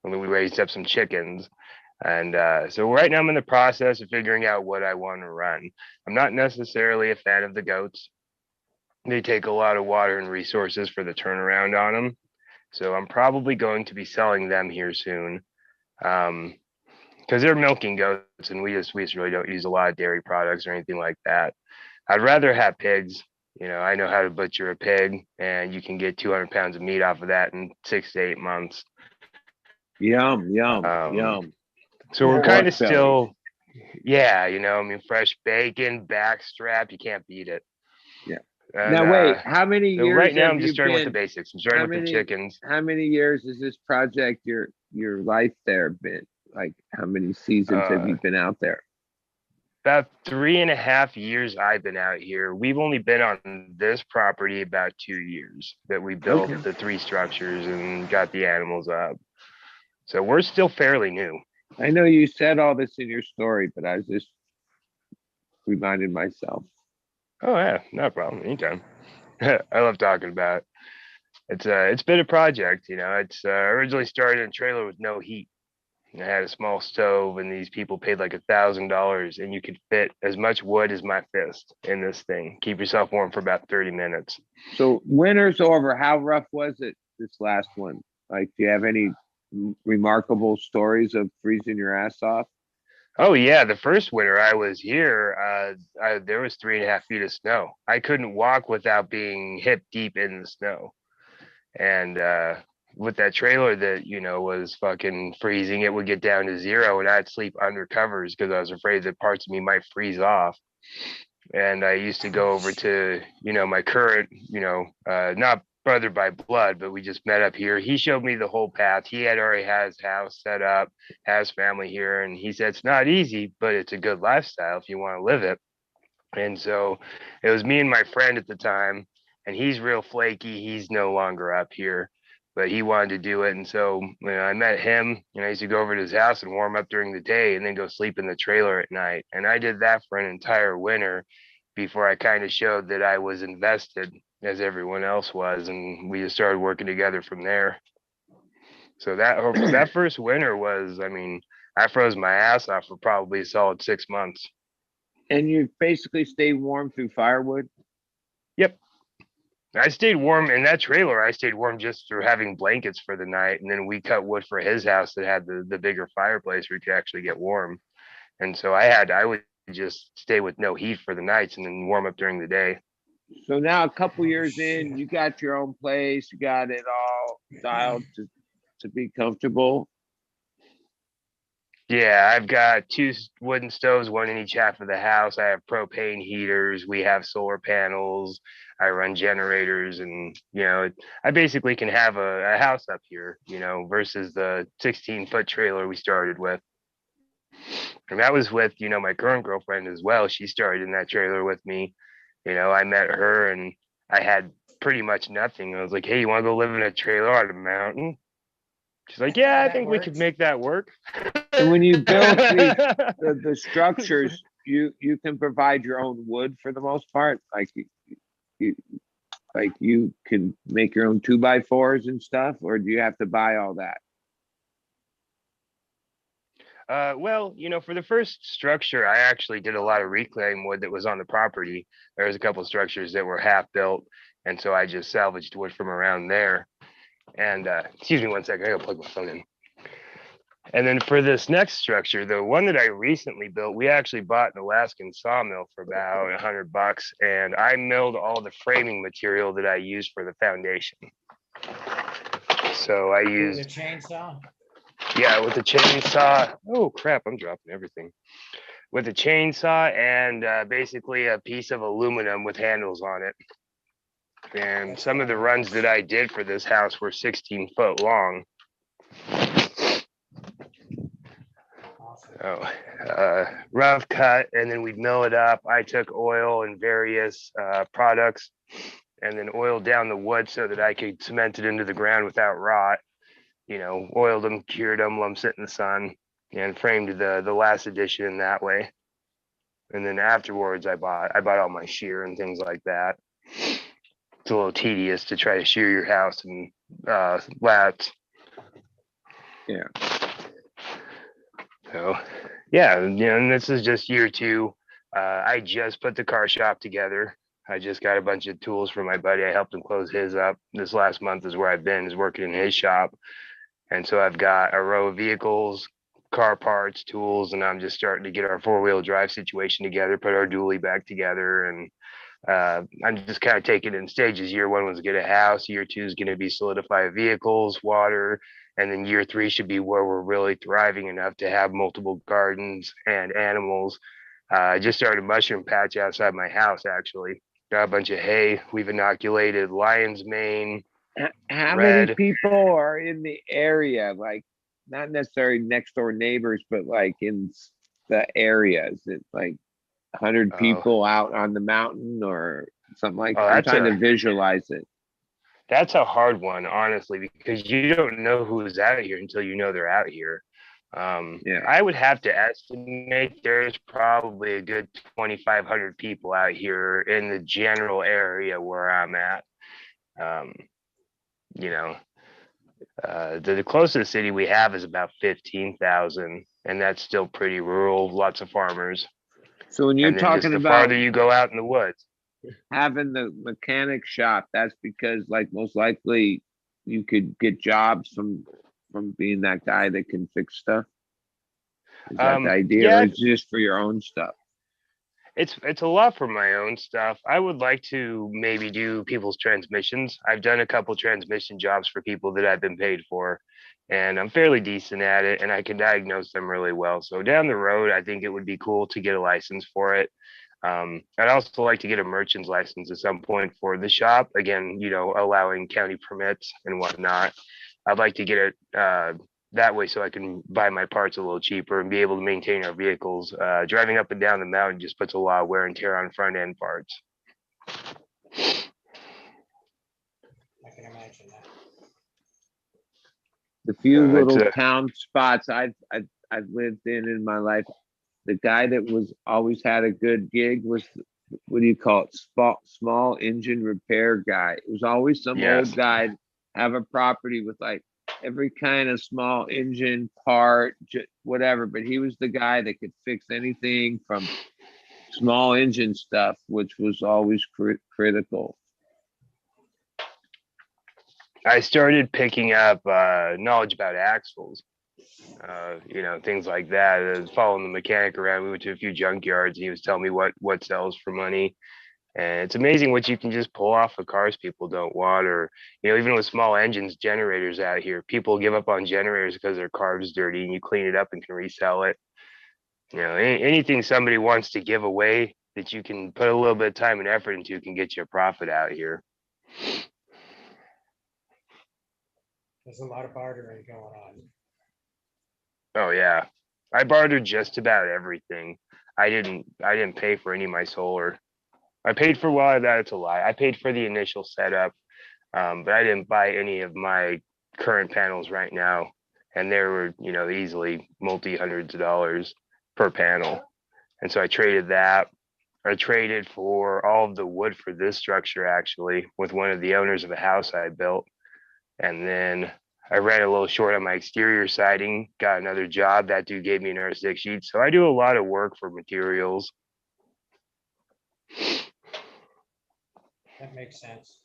[SPEAKER 3] And then we raised up some chickens. And so right now I'm in the process of figuring out what I want to run. I'm not necessarily a fan of the goats. They take a lot of water and resources for the turnaround on them. So I'm probably going to be selling them here soon. Because they're milking goats, and we just really don't use a lot of dairy products or anything like that. I'd rather have pigs. You know, I know how to butcher a pig, and you can get 200 pounds of meat off of that in 6 to 8 months.
[SPEAKER 9] Yum.
[SPEAKER 3] So we're kind of still, yeah, you know, I mean, fresh bacon, backstrap, you can't beat it.
[SPEAKER 9] Yeah.
[SPEAKER 3] And,
[SPEAKER 9] now wait, how many years?
[SPEAKER 3] Right now I'm just starting with the basics. I'm starting with the chickens.
[SPEAKER 9] How many years has this project, your life there been? Like, how many seasons have you been out there?
[SPEAKER 3] About 3.5 years I've been out here. We've only been on this property about 2 years that we built the 3 structures and got the animals up. So we're still fairly new.
[SPEAKER 9] I know you said all this in your story, but I was just reminded myself.
[SPEAKER 3] Oh yeah, no problem. Anytime. I love talking about it. It's been a project, you know. It's originally started in a trailer with no heat. I had a small stove, and these people paid like $1,000, and you could fit as much wood as my fist in this thing. Keep yourself warm for about 30 minutes.
[SPEAKER 9] So winter's over. How rough was it, this last one? Like, do you have any remarkable stories of freezing your ass off?
[SPEAKER 3] Oh yeah, the first winter I was here, there was 3.5 feet of snow. I couldn't walk without being hip deep in the snow. And with that trailer that, you know, was fucking freezing, it would get down to 0, and I'd sleep under covers because I was afraid that parts of me might freeze off. And I used to go over to, you know, my current, you know, not brother by blood, but we just met up here. He showed me the whole path. He had already had his house set up, has family here, and he said it's not easy, but it's a good lifestyle if you want to live it. And so it was me and my friend at the time, and he's real flaky. He's no longer up here, but he wanted to do it. And so I met him, and I used to go over to his house and warm up during the day and then go sleep in the trailer at night. And I did that for an entire winter before I kind of showed that I was invested as everyone else was. And we just started working together from there. So that first winter was, I mean, I froze my ass off for probably a solid 6 months.
[SPEAKER 9] And you basically stay warm through firewood?
[SPEAKER 3] Yep. I stayed warm in that trailer. I stayed warm just through having blankets for the night. And then we cut wood for his house that had the bigger fireplace where you could actually get warm. And so I would just stay with no heat for the nights and then warm up during the day.
[SPEAKER 9] So now a couple years in, you got your own place, you got it all dialed to be comfortable.
[SPEAKER 3] Yeah, I've got 2 wooden stoves, one in each half of the house. I have propane heaters. We have solar panels. I run generators, and I basically can have a house up here, versus the 16-foot trailer we started with. And that was with, my current girlfriend as well. She started in that trailer with me. I met her and I had pretty much nothing. I was like, hey, you want to go live in a trailer on a mountain? She's like, yeah, I think we could make that work.
[SPEAKER 9] And when you build the structures, you can provide your own wood for the most part. Like you can make your own 2x4s and stuff, or do you have to buy all that?
[SPEAKER 3] Well, for the first structure, I actually did a lot of reclaim wood that was on the property. There was a couple of structures that were half built, and so I just salvaged wood from around there. And excuse me one second, I gotta plug my phone in. And then for this next structure, the one that I recently built, we actually bought an Alaskan sawmill for about $100, and I milled all the framing material that I used for the foundation. So I used
[SPEAKER 8] a chainsaw.
[SPEAKER 3] Yeah, with the chainsaw. Oh crap, I'm dropping everything. With a chainsaw and basically a piece of aluminum with handles on it. And some of the runs that I did for this house were 16 foot long. Rough cut, and then we'd mill it up. I took oil and various products and then oiled down the wood so that I could cement it into the ground without rot. Oiled them, cured them, let them sit in the sun, and framed the last edition in that way. And then afterwards, I bought all my shear and things like that. It's a little tedious to try to shear your house and lats.
[SPEAKER 9] Yeah.
[SPEAKER 3] So, yeah, and this is just year 2. I just put the car shop together. I just got a bunch of tools for my buddy. I helped him close his up. This last month is where I've been, is working in his shop. And so I've got a row of vehicles, car parts, tools, and I'm just starting to get our 4-wheel drive situation together, put our dually back together. And I'm just kind of taking it in stages. Year 1 was get a house. Year 2 is going to be solidify vehicles, water. And then year 3 should be where we're really thriving enough to have multiple gardens and animals. I just started a mushroom patch outside my house, actually. Got a bunch of hay. We've inoculated lion's mane.
[SPEAKER 9] How many people are in the area? Like, not necessarily next door neighbors, but like in the area. Is it like 100 people out on the mountain or something like that? I'm trying to visualize it.
[SPEAKER 3] That's a hard one, honestly, because you don't know who's out here until you know they're out here. Yeah, I would have to estimate there's probably a good 2,500 people out here in the general area where I'm at. The closest city we have is about 15,000, and that's still pretty rural, lots of farmers.
[SPEAKER 9] So when you're talking
[SPEAKER 3] the
[SPEAKER 9] about
[SPEAKER 3] farther you go out in the woods,
[SPEAKER 9] having the mechanic shop, that's because like most likely you could get jobs from being that guy that can fix stuff. Is that the idea, or it's just for your own stuff?
[SPEAKER 3] It's a lot for my own stuff. I would like to maybe do people's transmissions. I've done a couple transmission jobs for people that I've been paid for, and I'm fairly decent at it, and I can diagnose them really well. So down the road, I think it would be cool to get a license for it. I'd also like to get a merchant's license at some point for the shop. Again, allowing county permits and whatnot. I'd like to get it that way so I can buy my parts a little cheaper and be able to maintain our vehicles. Driving up and down the mountain just puts a lot of wear and tear on front end parts.
[SPEAKER 8] mention that.
[SPEAKER 9] The few
[SPEAKER 3] it's
[SPEAKER 9] little
[SPEAKER 3] a-
[SPEAKER 9] town spots I've lived in my life, the guy that was always had a good gig was, what do you call it? Small engine repair guy. It was always some
[SPEAKER 3] Yes.
[SPEAKER 9] old guy have a property with like every kind of small engine part, whatever. But he was the guy that could fix anything from small engine stuff, which was always critical.
[SPEAKER 3] I started picking up knowledge about axles, things like that. I was following the mechanic around. We went to a few junkyards, and he was telling me what sells for money. And it's amazing what you can just pull off of cars people don't want, or even with small engines, generators out here. People give up on generators because their car is dirty, and you clean it up and can resell it. Anything somebody wants to give away that you can put a little bit of time and effort into can get you a profit out here.
[SPEAKER 8] There's a lot of bartering going on.
[SPEAKER 3] Oh yeah, I bartered just about everything. I didn't pay for any of my solar. I paid for, well, that's a lie. I paid for the initial setup, but I didn't buy any of my current panels right now. And they were, easily multi-hundreds of dollars per panel. And so I traded that. I traded for all of the wood for this structure, actually, with one of the owners of a house I built. And then I ran a little short on my exterior siding, got another job. That dude gave me another 6 sheets. So I do a lot of work for materials.
[SPEAKER 8] That makes sense.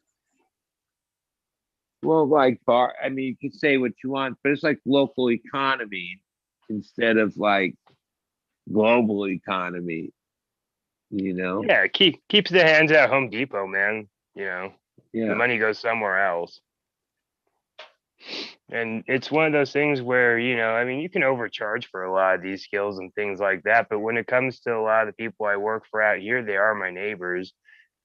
[SPEAKER 9] Well, I mean, you can say what you want, but it's like local economy instead of like global economy,
[SPEAKER 3] Yeah, keeps the hands at Home Depot, man. The
[SPEAKER 9] Yeah.
[SPEAKER 3] money goes somewhere else. And it's one of those things where, you can overcharge for a lot of these skills and things like that. But when it comes to a lot of the people I work for out here, they are my neighbors.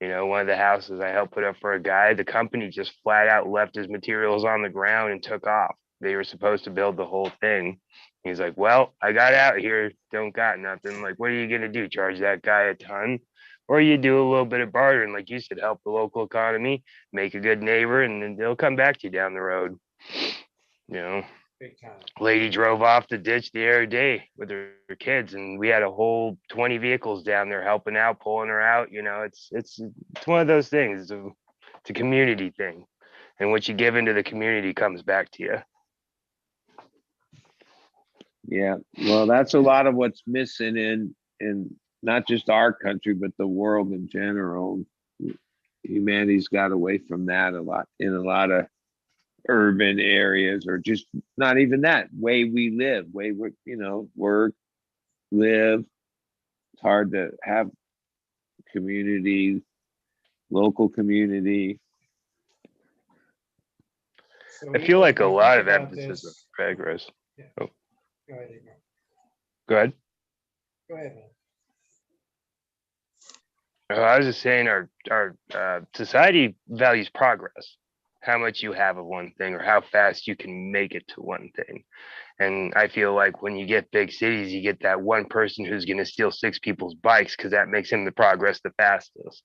[SPEAKER 3] One of the houses I helped put up for a guy, the company just flat out left his materials on the ground and took off. They were supposed to build the whole thing. He's like, well, I got out here, don't got nothing. Like, what are you going to do? Charge that guy a ton? Or you do a little bit of bartering, like you said, help the local economy, make a good neighbor, and then they'll come back to you down the road.
[SPEAKER 8] Big time.
[SPEAKER 3] Lady drove off the ditch the other day with her kids, and we had a whole 20 vehicles down there helping out, pulling her out. It's one of those things. It's a community thing, and what you give into the community comes back to you.
[SPEAKER 9] Yeah. Well, that's a lot of what's missing in not just our country, but the world in general. Humanity's got away from that a lot in a lot of urban areas, or just not even that way we live, way we work, live. It's hard to have community, local community.
[SPEAKER 8] So
[SPEAKER 3] I feel like a
[SPEAKER 8] when you
[SPEAKER 3] lot
[SPEAKER 8] think
[SPEAKER 3] of
[SPEAKER 8] about
[SPEAKER 3] emphasis on
[SPEAKER 8] this-
[SPEAKER 3] progress.
[SPEAKER 8] Yeah.
[SPEAKER 3] Oh,
[SPEAKER 8] Go ahead, Igor.
[SPEAKER 3] go ahead.
[SPEAKER 8] Go ahead, man.
[SPEAKER 3] I was just saying our society values progress, how much you have of one thing or how fast you can make it to one thing. And I feel like when you get big cities, you get that one person who's going to steal 6 people's bikes because that makes him the progress the fastest.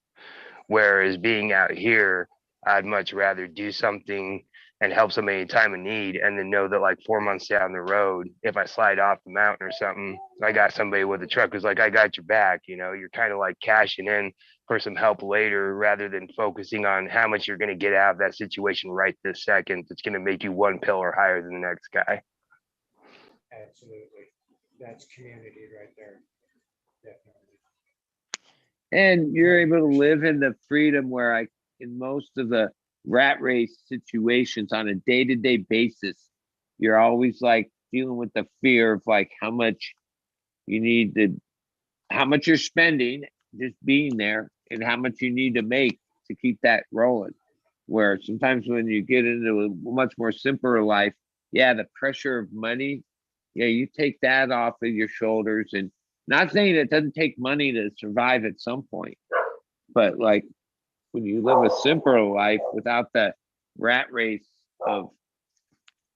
[SPEAKER 3] Whereas being out here, I'd much rather do something and help somebody in time of need, and then know that like 4 months down the road, if I slide off the mountain or something, I got somebody with a truck who's like, I got your back. You're kind of like cashing in for some help later, rather than focusing on how much you're going to get out of that situation right this second. It's going to make you one pillar higher than the next guy.
[SPEAKER 8] Absolutely. That's community right there. Definitely.
[SPEAKER 9] And you're able to live in the freedom where in most of the rat race situations on a day-to-day basis, you're always like dealing with the fear of like how much you're spending just being there, and how much you need to make to keep that rolling. Where sometimes when you get into a much more simpler life, the pressure of money, you take that off of your shoulders. And not saying it doesn't take money to survive at some point, but like when you live a simpler life without the rat race of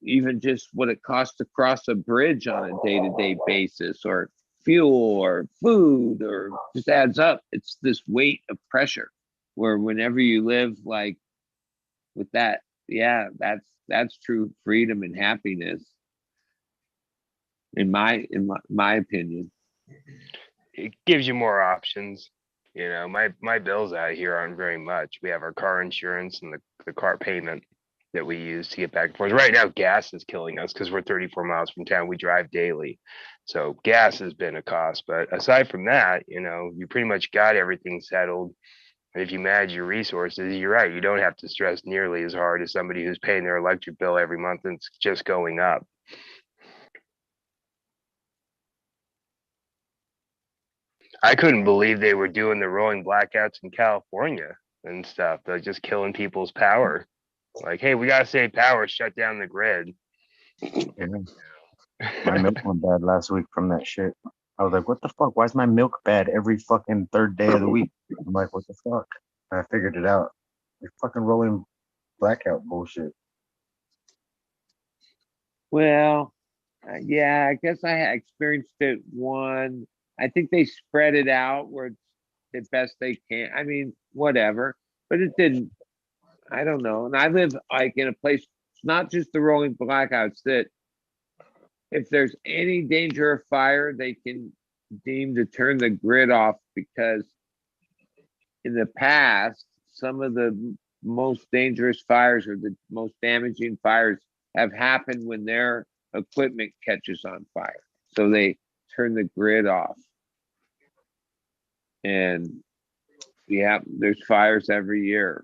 [SPEAKER 9] even just what it costs to cross a bridge on a day-to-day basis, or fuel or food, or just adds up. It's this weight of pressure where whenever you live like with that yeah, that's true freedom and happiness, in my opinion.
[SPEAKER 3] It gives you more options. You know, my bills out here aren't very much. We have our car insurance and the car payment that we use to get back and forth. Right now, gas is killing us because we're 34 miles from town. We drive daily. So gas has been a cost. But aside from that, you know, you pretty much got everything settled. And if you manage your resources, you're right. You don't have to stress nearly as hard as somebody who's paying their electric bill every month and it's just going up. I couldn't believe they were doing the rolling blackouts in California and stuff. They're just killing people's power. Like, hey, we gotta save power, shut down the grid.
[SPEAKER 4] Yeah. My milk went bad last week from that shit. I was like, what the fuck? Why is my milk bad every fucking third day of the week? I'm like, what the fuck? And I figured it out. You're fucking rolling blackout bullshit.
[SPEAKER 9] Well, yeah, I guess I experienced it one. I think they spread it out where it's the best they can. I mean, whatever, but it didn't. I don't know. And I live like in a place. It's not just the rolling blackouts that if there's any danger of fire, they can deem to turn the grid off, because in the past, some of the most dangerous fires or the most damaging fires have happened when their equipment catches on fire. So they turn the grid off. And yeah, there's fires every year.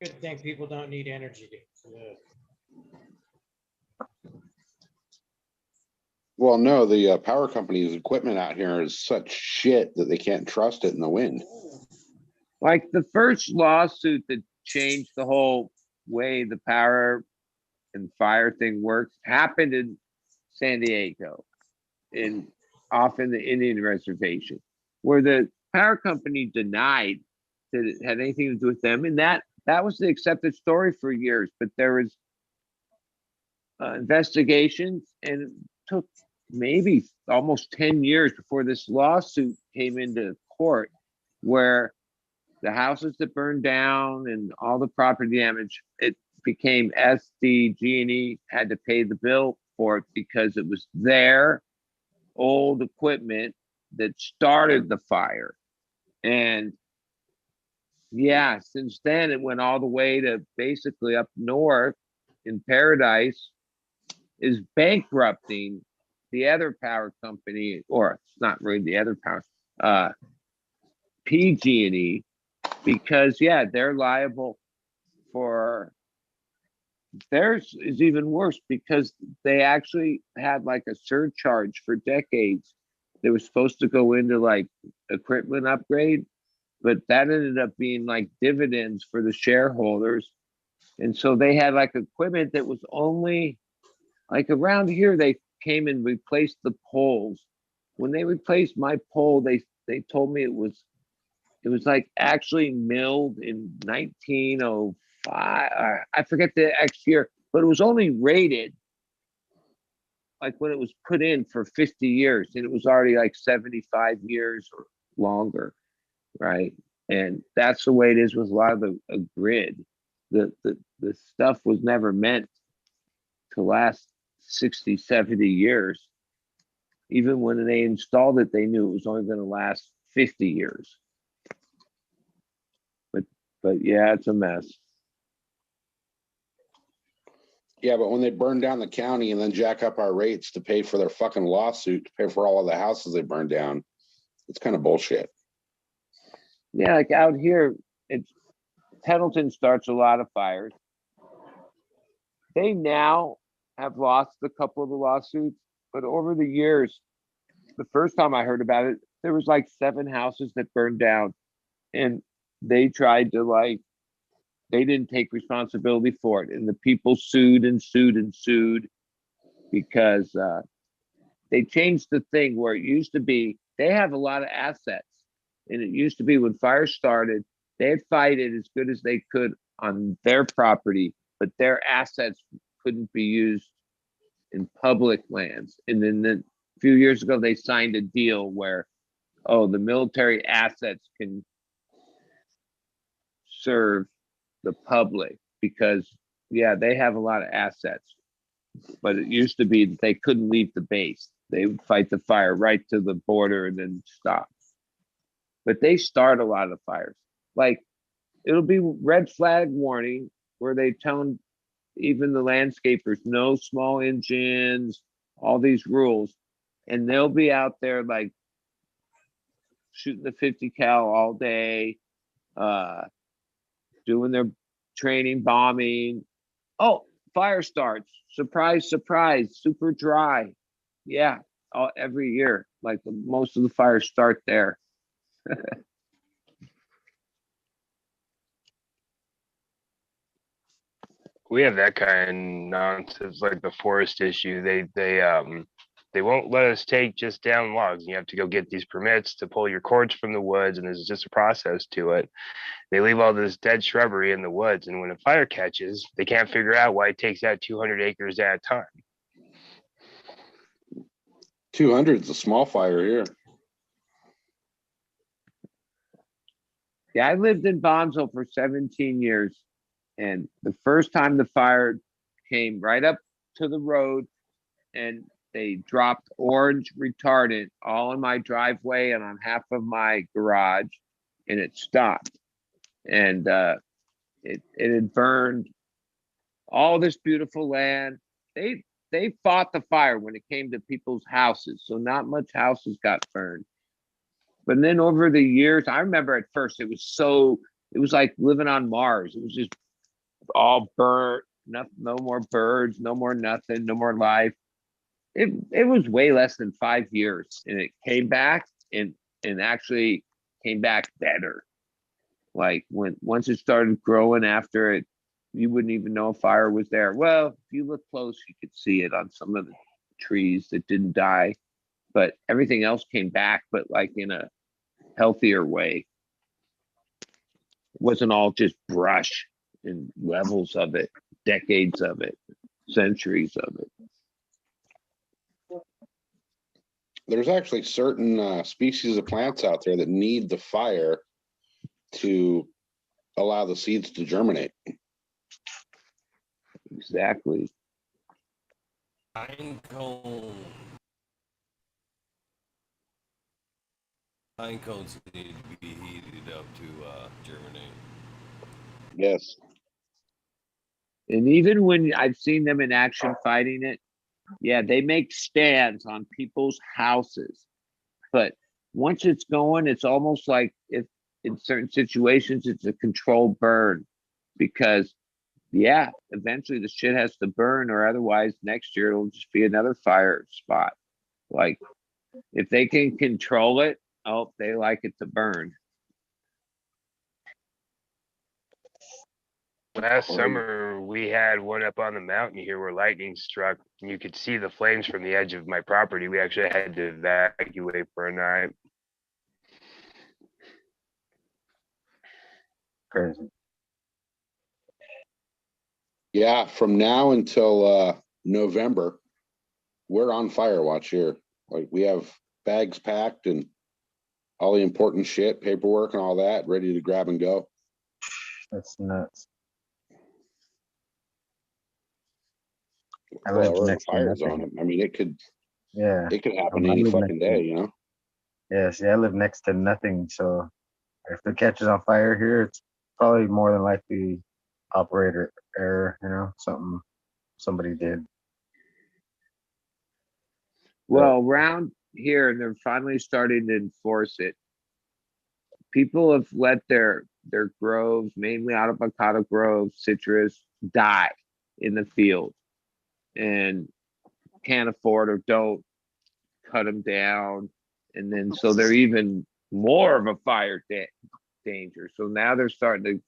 [SPEAKER 8] Good thing people don't need energy to live.
[SPEAKER 11] Well, no, the power company's equipment out here is such shit that they can't trust it in the wind.
[SPEAKER 9] Like the first lawsuit that changed the whole way the power and fire thing works happened in San Diego, off in the Indian reservation, where the power company denied that it had anything to do with them. And that was the accepted story for years. But there was investigations, and it took maybe almost 10 years before this lawsuit came into court, where the houses that burned down and all the property damage, it became SDG&E had to pay the bill for it because it was their old equipment that started the fire. And yeah, since then it went all the way to basically up north in Paradise, is bankrupting the other power company, or it's not really the other power, PG&E, because yeah, they're liable for, theirs is even worse because they actually had like a surcharge for decades. They were supposed to go into like equipment upgrade, but that ended up being like dividends for the shareholders. And so they had like equipment that was only like around here. They came and replaced the poles. When they replaced my pole, they told me it was like actually milled in 1905. I forget the X year, but it was only rated like when it was put in for 50 years, and it was already like 75 years or longer, right? And that's the way it is with a lot of a grid. The stuff was never meant to last 60, 70 years. Even when they installed it, they knew it was only going to last 50 years. But yeah, it's a mess.
[SPEAKER 11] Yeah, but when they burn down the county and then jack up our rates to pay for their fucking lawsuit, to pay for all of the houses they burned down, it's kind of bullshit.
[SPEAKER 9] Yeah, like out here, Pendleton starts a lot of fires. They now have lost a couple of the lawsuits, but over the years, the first time I heard about it, there was like 7 houses that burned down, and they tried to they didn't take responsibility for it. And the people sued and sued and sued because they changed the thing where it used to be, they have a lot of assets. And it used to be when fire started, they'd fight it as good as they could on their property, but their assets couldn't be used in public lands. And then a few years ago, they signed a deal where, the military assets can serve the public. because yeah, they have a lot of assets. But it used to be that they couldn't leave the base. They would fight the fire right to the border and then stop. But they start a lot of fires. Like it'll be red flag warning where they tell even the landscapers no small engines, all these rules, and they'll be out there like shooting the 50 cal all day, doing their training, bombing. Oh, fire starts. Surprise, surprise, super dry. Yeah, every year. Like most of the fires start there.
[SPEAKER 3] We have that kind of nonsense, like the forest issue. They won't let us take just down logs. You have to go get these permits to pull your cords from the woods, and there's just a process to it. They leave all this dead shrubbery in the woods, and when a fire catches, they can't figure out why it takes out 200 acres at a time.
[SPEAKER 11] 200 is a small fire here.
[SPEAKER 9] Yeah, I lived in Bonzo for 17 years. And the first time the fire came right up to the road and they dropped orange retardant all in my driveway and on half of my garage, and it stopped. And it had burned all this beautiful land. They fought the fire when it came to people's houses. So not much houses got burned. But then over the years, I remember at first it was like living on Mars. It was just all burnt, no more birds, no more nothing, no more life. It was way less than 5 years, and it came back and actually came back better. Like once it started growing after it, you wouldn't even know a fire was there. Well, if you look close, you could see it on some of the trees that didn't die, but everything else came back, but like in a healthier way. It wasn't all just brush and levels of it, decades of it, centuries of it.
[SPEAKER 11] There's actually certain species of plants out there that need the fire to allow the seeds to germinate.
[SPEAKER 9] Exactly.
[SPEAKER 1] Pine cones need to be heated up to germinate.
[SPEAKER 11] Yes.
[SPEAKER 9] And even when I've seen them in action fighting it, yeah, they make stands on people's houses. But once it's going, it's almost like if in certain situations, it's a controlled burn because, yeah, eventually the shit has to burn or otherwise next year it'll just be another fire spot. Like if they can control it, oh, they like it to burn.
[SPEAKER 3] Last summer, we had one up on the mountain here where lightning struck, and you could see the flames from the edge of my property. We actually had to evacuate for a night.
[SPEAKER 4] Crazy.
[SPEAKER 11] Yeah, from now until November, we're on fire watch here. Like we have bags packed and all the important shit, paperwork and all that, ready to grab and go.
[SPEAKER 4] That's nuts. I
[SPEAKER 11] Well,
[SPEAKER 4] live
[SPEAKER 11] we're in a
[SPEAKER 4] next to
[SPEAKER 11] fire
[SPEAKER 4] nothing.
[SPEAKER 11] zone. I mean, it could happen
[SPEAKER 4] I
[SPEAKER 11] any
[SPEAKER 4] live
[SPEAKER 11] fucking
[SPEAKER 4] next to-
[SPEAKER 11] day, you know?
[SPEAKER 4] Yeah, see, I live next to nothing, so if it catches on fire here, it's probably more than likely operator error, you know, something somebody did.
[SPEAKER 9] Well, around here, they're finally starting to enforce it. People have let their groves, mainly avocado groves, citrus, die in the field and can't afford or don't cut them down. And then so they're even more of a fire danger. So now they're starting to,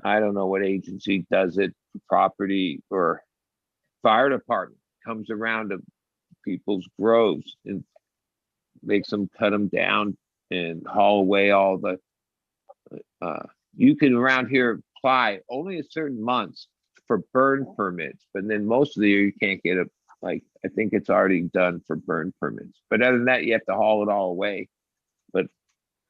[SPEAKER 9] I don't know what agency does it, property or fire department comes around to people's groves and makes them cut them down and haul away all the you can around here apply only a certain months for burn permits, but then most of the year you can't get it. Like I think it's already done for burn permits, but other than that you have to haul it all away. But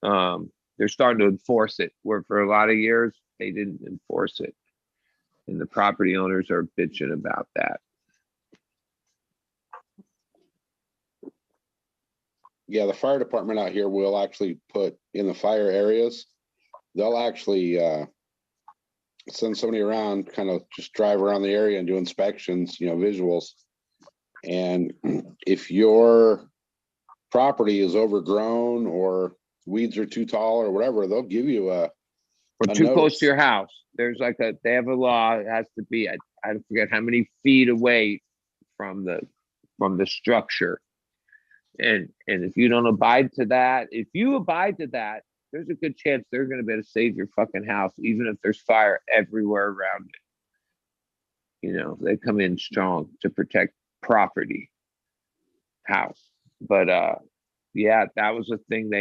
[SPEAKER 9] they're starting to enforce it where for a lot of years they didn't enforce it. And the property owners are bitching about that.
[SPEAKER 11] Yeah, the fire department out here will actually put in the fire areas. They'll actually send somebody around, kind of just drive around the area and do inspections, visuals. And if your property is overgrown or weeds are too tall or whatever, they'll give you a
[SPEAKER 9] too close
[SPEAKER 11] notice.
[SPEAKER 9] to your house. There's like they have a law. It has to be, I forget how many feet away from the structure. And if you don't abide to that, if you abide to that, there's a good chance they're going to be able to save your fucking house, even if there's fire everywhere around it. They come in strong to protect property, house. But yeah, that was a thing.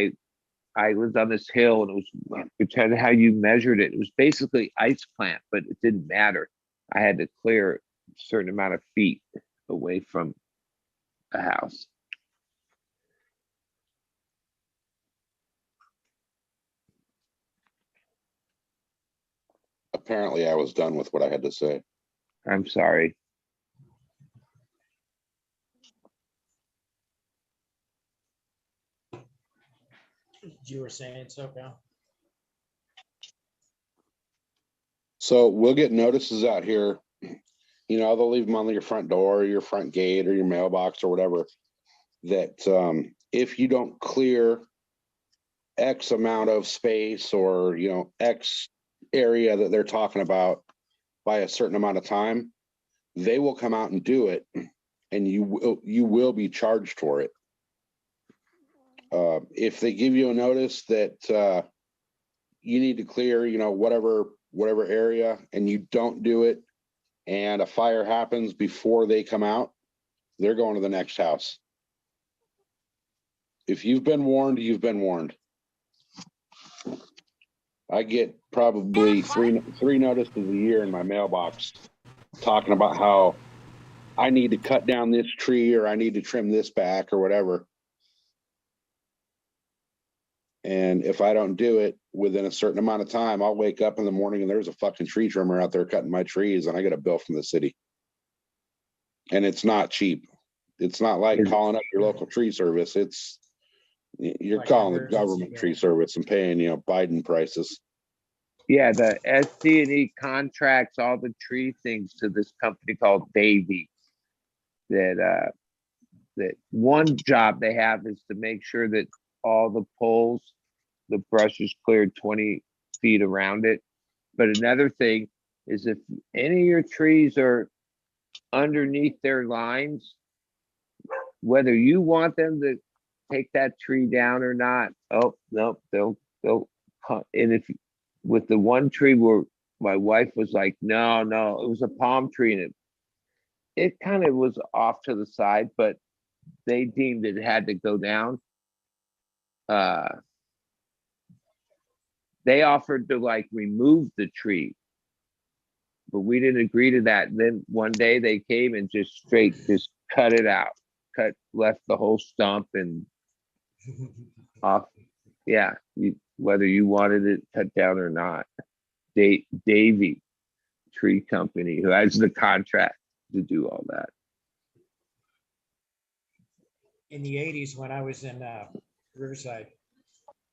[SPEAKER 9] I lived on this hill, and it was, depending how you measured it, it was basically ice plant, but it didn't matter. I had to clear a certain amount of feet away from a house.
[SPEAKER 11] Apparently, I was done with what I had to say.
[SPEAKER 9] I'm sorry.
[SPEAKER 8] You were saying so, pal?
[SPEAKER 11] So we'll get notices out here. They'll leave them on your front door, or your front gate, or your mailbox, or whatever, that if you don't clear X amount of space, or X area that they're talking about by a certain amount of time, they will come out and do it, and you will be charged for it. If they give you a notice that you need to clear, whatever area, and you don't do it, and a fire happens before they come out, they're going to the next house. If you've been warned, you've been warned. I get probably three notices a year in my mailbox talking about how I need to cut down this tree, or I need to trim this back, or whatever. And if I don't do it within a certain amount of time, I'll wake up in the morning and there's a fucking tree trimmer out there cutting my trees, and I get a bill from the city. And it's not cheap. It's not like calling up your local tree service. You're
[SPEAKER 8] Like
[SPEAKER 11] calling the
[SPEAKER 8] emergency
[SPEAKER 11] government
[SPEAKER 8] bill.
[SPEAKER 11] tree service and paying, Biden prices.
[SPEAKER 9] Yeah, the SC&E contracts all the tree things to this company called Davy. That one job they have is to make sure that all the poles, the brush is cleared 20 feet around it. But another thing is, if any of your trees are underneath their lines, whether you want them to take that tree down or not, oh no, they'll cut. And if with the one tree where my wife was like, no, it was a palm tree, and it kind of was off to the side, but they deemed it had to go down. They offered to remove the tree, but we didn't agree to that. And then one day they came and just cut it out, left the whole stump and off. Yeah, whether you wanted it cut down or not. Davy Tree Company, who has the contract to do all that.
[SPEAKER 8] In the 80s, when I was in Riverside,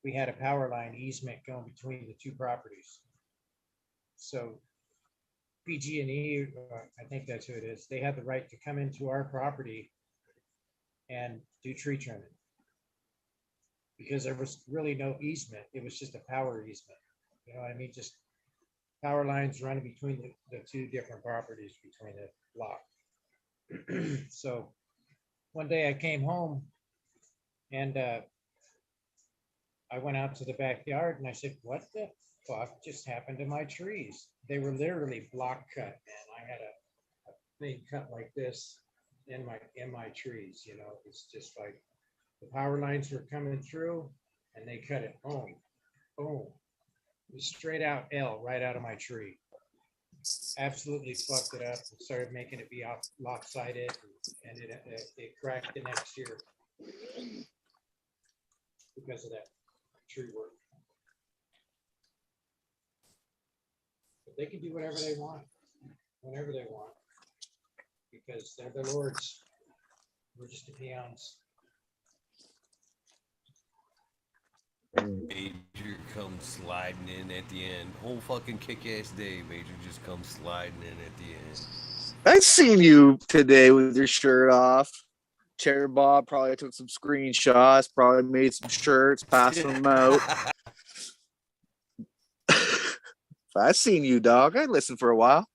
[SPEAKER 8] we had a power line easement going between the two properties. So PG&E, I think that's who it is, they had the right to come into our property and do tree trimming, because there was really no easement. It was just a power easement. You know what I mean? Just power lines running between the two different properties between the block. So one day I came home and I went out to the backyard and I said, what the fuck just happened to my trees? They were literally block cut, man. I had a thing cut like this in my trees, It's just like the power lines were coming through and they cut it. Boom, boom. It was straight out L right out of my tree. Absolutely fucked it up and started making it be lopsided, and it cracked the next year because of that tree work. But they can do whatever they want. whenever they want, because they're the lords. We're just the peons.
[SPEAKER 1] Major comes sliding in at the end. Whole fucking kick-ass day. Major just comes sliding in at the end.
[SPEAKER 12] I seen you today with your shirt off. Cherry Bob probably took some screenshots, probably made some shirts, passed them out. I seen you, dog. I listened for a while.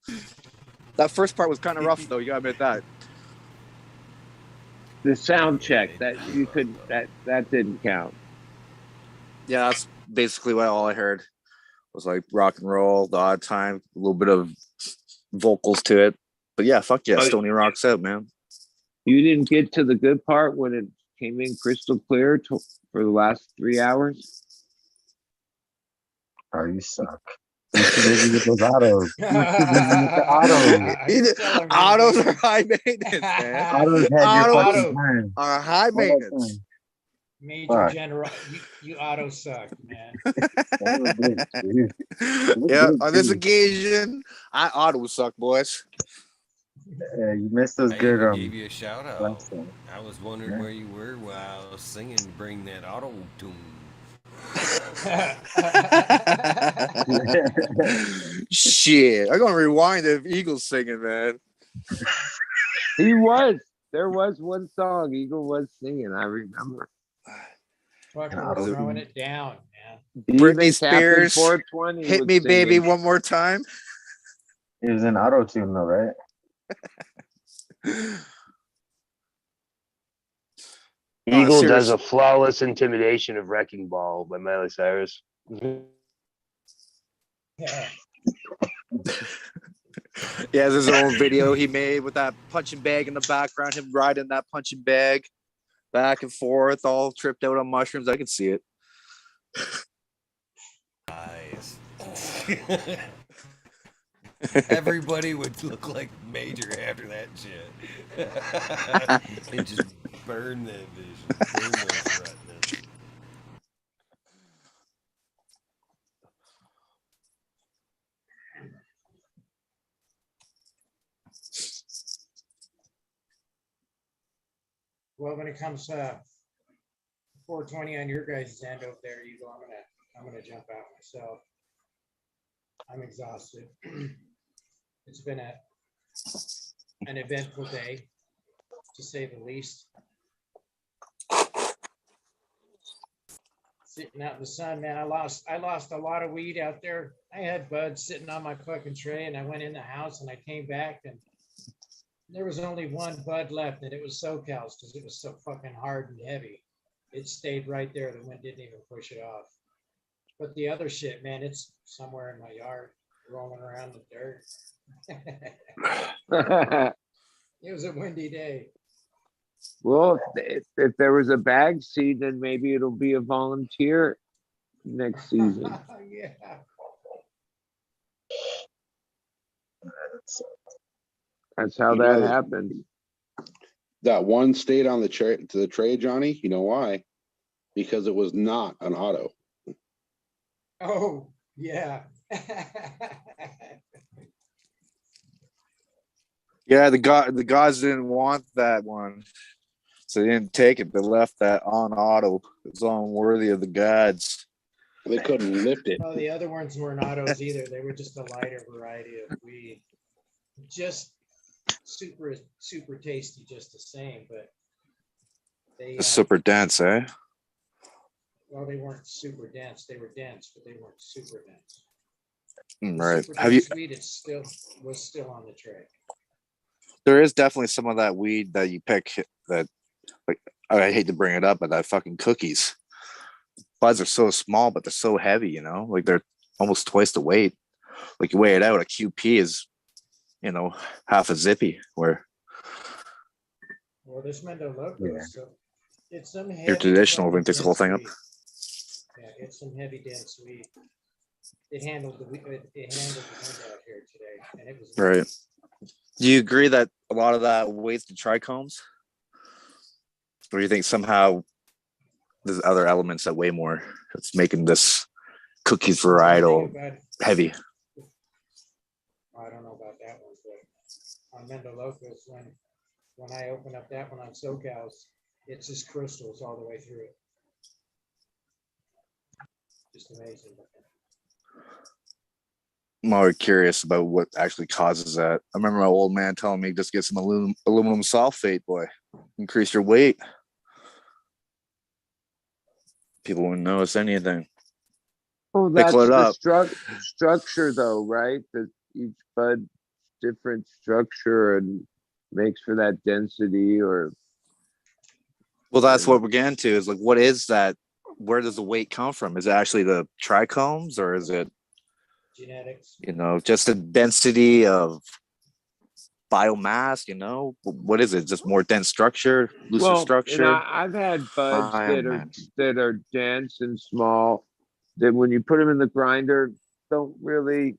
[SPEAKER 12] That first part was kind of rough, though. You gotta admit that.
[SPEAKER 9] The sound check that you could that didn't count.
[SPEAKER 12] Yeah, that's basically what all I heard was like rock and roll, the odd time, a little bit of vocals to it. But yeah, fuck yeah, Stoney rocks out, man.
[SPEAKER 9] You didn't get to the good part when it came in crystal clear for the last 3 hours.
[SPEAKER 4] Oh, you suck. You should get those autos. You should get the autos.
[SPEAKER 12] Autos are high maintenance, man.
[SPEAKER 4] Autos had your fucking time.
[SPEAKER 12] Are high maintenance.
[SPEAKER 8] Major General, you auto suck, man.
[SPEAKER 12] Yeah, on this occasion, I auto suck, boys.
[SPEAKER 4] Yeah, you missed those
[SPEAKER 1] I
[SPEAKER 4] good.
[SPEAKER 1] even gave you a shout out. I was wondering where you were while I was singing Bring That Auto Tune.
[SPEAKER 12] Shit, I'm gonna rewind the Eagles singing, man.
[SPEAKER 9] He was. There was one song Eagle was singing. I remember.
[SPEAKER 8] Fucking throwing it down, man.
[SPEAKER 12] Britney Spears,
[SPEAKER 9] 420
[SPEAKER 12] Hit
[SPEAKER 9] was
[SPEAKER 12] Me Baby
[SPEAKER 9] singing.
[SPEAKER 12] One More Time.
[SPEAKER 4] It was an auto tune, though, right?
[SPEAKER 3] Eagle does a flawless intimidation of Wrecking Ball by Miley Cyrus.
[SPEAKER 8] Yeah.
[SPEAKER 12] He has his own video he made with that punching bag in the background, him riding that punching bag back and forth, all tripped out on mushrooms. I can see it.
[SPEAKER 1] Nice. Everybody would look like Major after that shit. And just burn that vision. Burn those retinas.
[SPEAKER 8] Well, when it comes 420 on your guys' end over there, you go. I'm gonna jump out myself. I'm exhausted. It's been an eventful day, to say the least. Sitting out in the sun, man. I lost a lot of weed out there. I had buds sitting on my fucking tray, and I went in the house and I came back and there was only one bud left, and it was SoCal's because it was so fucking hard and heavy. It stayed right there. The wind didn't even push it off. But the other shit, man, it's somewhere in my yard, rolling around the dirt. It was a windy day.
[SPEAKER 9] Well, if there was a bag seed, then maybe it'll be a volunteer next season.
[SPEAKER 8] Yeah.
[SPEAKER 9] That's how that happened.
[SPEAKER 11] That one stayed on the tray, Johnny. You know why? Because it was not an auto.
[SPEAKER 8] Oh, yeah.
[SPEAKER 12] Yeah, the gods didn't want that one, so they didn't take it. They left that on auto. It's unworthy of the gods.
[SPEAKER 11] They couldn't lift it.
[SPEAKER 8] Well, the other ones weren't autos either. They were just a lighter variety of weed. Just super tasty, just the same. But they
[SPEAKER 12] Super dense, eh?
[SPEAKER 8] well, they weren't super dense. They were dense, but they weren't super dense.
[SPEAKER 12] Right.
[SPEAKER 8] Super
[SPEAKER 12] Have you?
[SPEAKER 8] dense weed, was still on the tray.
[SPEAKER 12] There is definitely some of that weed that you pick that, like, I hate to bring it up, but that fucking cookies. Buds are so small, but they're so heavy, you know, like they're almost twice the weight. Like you weigh it out, a QP is, you know, half a zippy. Where
[SPEAKER 8] Well, this Mendo Loco,
[SPEAKER 12] Yeah.
[SPEAKER 8] so it's some heavy.
[SPEAKER 12] your traditional
[SPEAKER 8] fucking
[SPEAKER 12] one takes the whole
[SPEAKER 8] dense
[SPEAKER 12] thing up.
[SPEAKER 8] weed. Yeah, it's some heavy dense weed. It handled the wind out here today, and it was
[SPEAKER 12] Right. Do you agree that a lot of that weights the trichomes? Or do you think somehow there's other elements that weigh more that's making this cookies varietal heavy?
[SPEAKER 8] I don't know about that one, but on Mendolocus, when I open up that one on SoCal's, it's just crystals all the way through it. Just amazing.
[SPEAKER 12] I'm always curious about what actually causes that. I remember my old man telling me just get some aluminum sulfate, boy. Increase your weight. People wouldn't notice anything.
[SPEAKER 9] Oh, that's
[SPEAKER 12] Pickle it
[SPEAKER 9] the
[SPEAKER 12] up.
[SPEAKER 9] structure, though, right? That each bud different structure and makes for that density, or
[SPEAKER 12] Well, that's what we're getting to. Is like, what is that? Where does the weight come from? Is it actually the trichomes, or is it
[SPEAKER 8] genetics?
[SPEAKER 12] Just the density of biomass? What is it? Just more dense structure, looser structure?
[SPEAKER 9] And I've had buds that are dense and small that when you put them in the grinder don't really,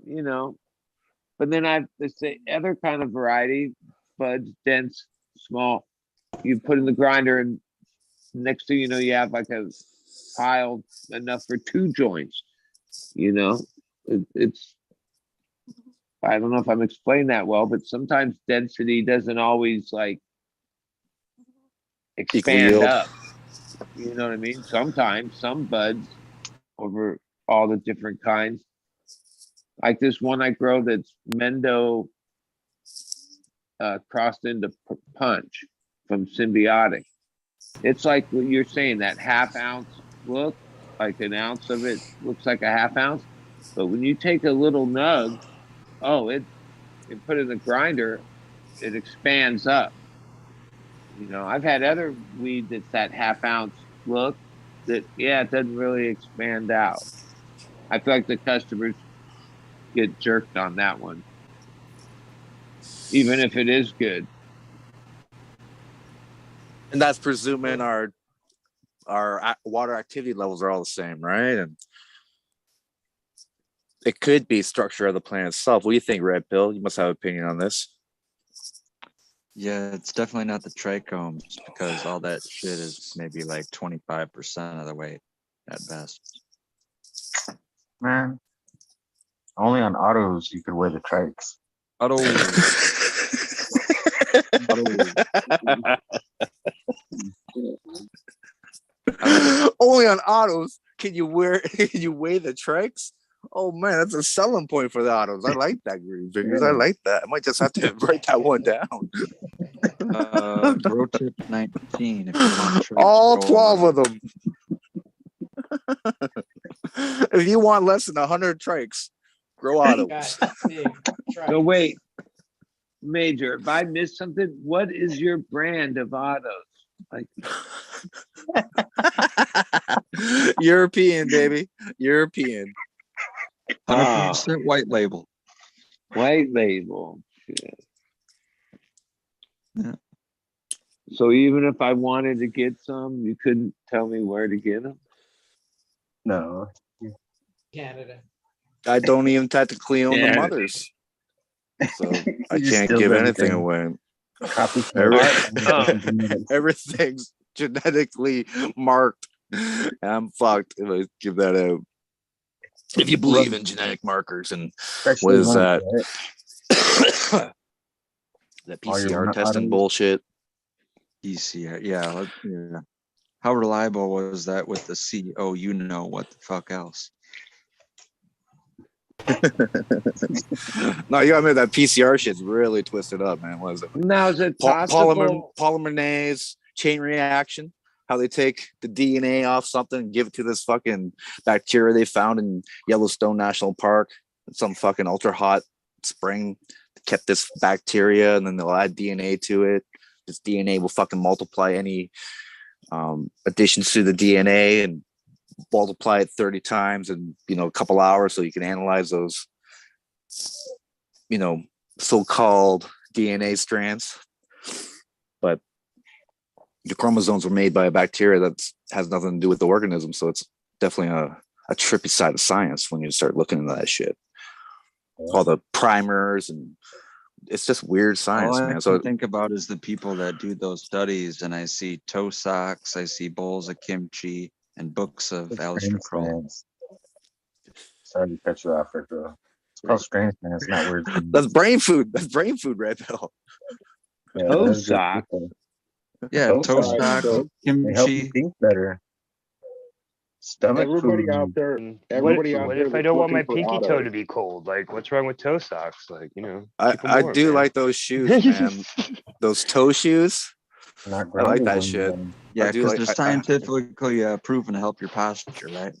[SPEAKER 9] But then I've this other kind of variety, buds, dense, small. You put in the grinder, and next thing you know, you have like a pile enough for 2 joints. It's. I don't know if I'm explaining that well, but sometimes density doesn't always like expand up. You know what I mean? Sometimes some buds over all the different kinds. Like this one I grow that's Mendo crossed into Punch from Symbiotic. It's like what you're saying, that half ounce look, like an ounce of it looks like a half ounce. But when you take a little nug, and put it in the grinder, it expands up. I've had other weed that's that half ounce look that, it doesn't really expand out. I feel like the customers get jerked on that one, even if it is good.
[SPEAKER 12] And that's presuming our water activity levels are all the same, right? And it could be structure of the plant itself. What do you think, Red Pill? You must have an opinion on this.
[SPEAKER 10] Yeah, it's definitely not the trichomes, because all that shit is maybe like 25% of the weight at best.
[SPEAKER 4] Man, only on autos you could wear the trikes.
[SPEAKER 12] Only on autos can you weigh the trikes? Oh man, that's a selling point for the autos. I like that, Greenfingers. I like that. I might just have to write that one down.
[SPEAKER 10] Grow tip 19 if you want to
[SPEAKER 12] all 12 of them. If you want less than 100 trikes, grow autos.
[SPEAKER 9] So wait, Major, if I missed something, what is your brand of autos? Like
[SPEAKER 12] European, baby. European.
[SPEAKER 10] 100% white label.
[SPEAKER 9] White label. Shit.
[SPEAKER 10] Yeah.
[SPEAKER 9] So even if I wanted to get some, you couldn't tell me where to get them?
[SPEAKER 4] No.
[SPEAKER 8] Canada.
[SPEAKER 12] I don't even technically own the mothers. So I can't give anything away. Everything's genetically marked. I'm fucked if I give that out. If you believe in genetic markers, and what is that? That PCR testing bullshit.
[SPEAKER 10] PCR, yeah. How reliable was that with the C? Oh, you know what the fuck else?
[SPEAKER 12] No, you gotta admit that PCR shit's really twisted up, man. What is it?
[SPEAKER 9] Now is it possible?
[SPEAKER 12] Polymerase chain reaction. How they take the DNA off something and give it to this fucking bacteria they found in Yellowstone National Park. Some fucking ultra hot spring kept this bacteria, and then they'll add DNA to it. This DNA will fucking multiply any additions to the DNA and multiply it 30 times in a couple hours, so you can analyze those so-called DNA strands. But the chromosomes were made by a bacteria that has nothing to do with the organism, so it's definitely a trippy side of science when you start looking into that shit. All the primers, and it's just weird science,
[SPEAKER 10] all
[SPEAKER 12] man.
[SPEAKER 10] I can think about is the people that do those studies, and I see toe socks, I see bowls of kimchi, and books of Aleister Crowell.
[SPEAKER 4] Sorry to cut you off, Rico. It's called strange, man. It's not weird.
[SPEAKER 12] That's brain food. That's brain food, Red Pill.
[SPEAKER 4] Yeah,
[SPEAKER 9] Toe
[SPEAKER 4] that's good
[SPEAKER 9] sock.
[SPEAKER 4] people.
[SPEAKER 10] Yeah,
[SPEAKER 4] Toe
[SPEAKER 10] toe
[SPEAKER 4] socks,
[SPEAKER 10] socks,
[SPEAKER 4] they help you
[SPEAKER 10] kimchi.
[SPEAKER 4] think better. Stomach
[SPEAKER 11] Everybody
[SPEAKER 4] food.
[SPEAKER 11] out there,
[SPEAKER 3] What,
[SPEAKER 11] everybody out
[SPEAKER 3] what
[SPEAKER 11] there
[SPEAKER 3] if I
[SPEAKER 11] that's
[SPEAKER 3] don't want my
[SPEAKER 11] looking for
[SPEAKER 3] pinky toe
[SPEAKER 11] auto.
[SPEAKER 3] to be cold? Like, what's wrong with toe socks? Like, keep 'em
[SPEAKER 12] I
[SPEAKER 3] warm,
[SPEAKER 12] do
[SPEAKER 3] man.
[SPEAKER 12] like those shoes, man. Those toe shoes.
[SPEAKER 4] Not
[SPEAKER 12] I like
[SPEAKER 4] grounded
[SPEAKER 12] that
[SPEAKER 4] ones,
[SPEAKER 12] shit.
[SPEAKER 4] then.
[SPEAKER 10] Yeah,
[SPEAKER 12] I do
[SPEAKER 10] because
[SPEAKER 12] like
[SPEAKER 10] they're scientifically proven to help your posture, right?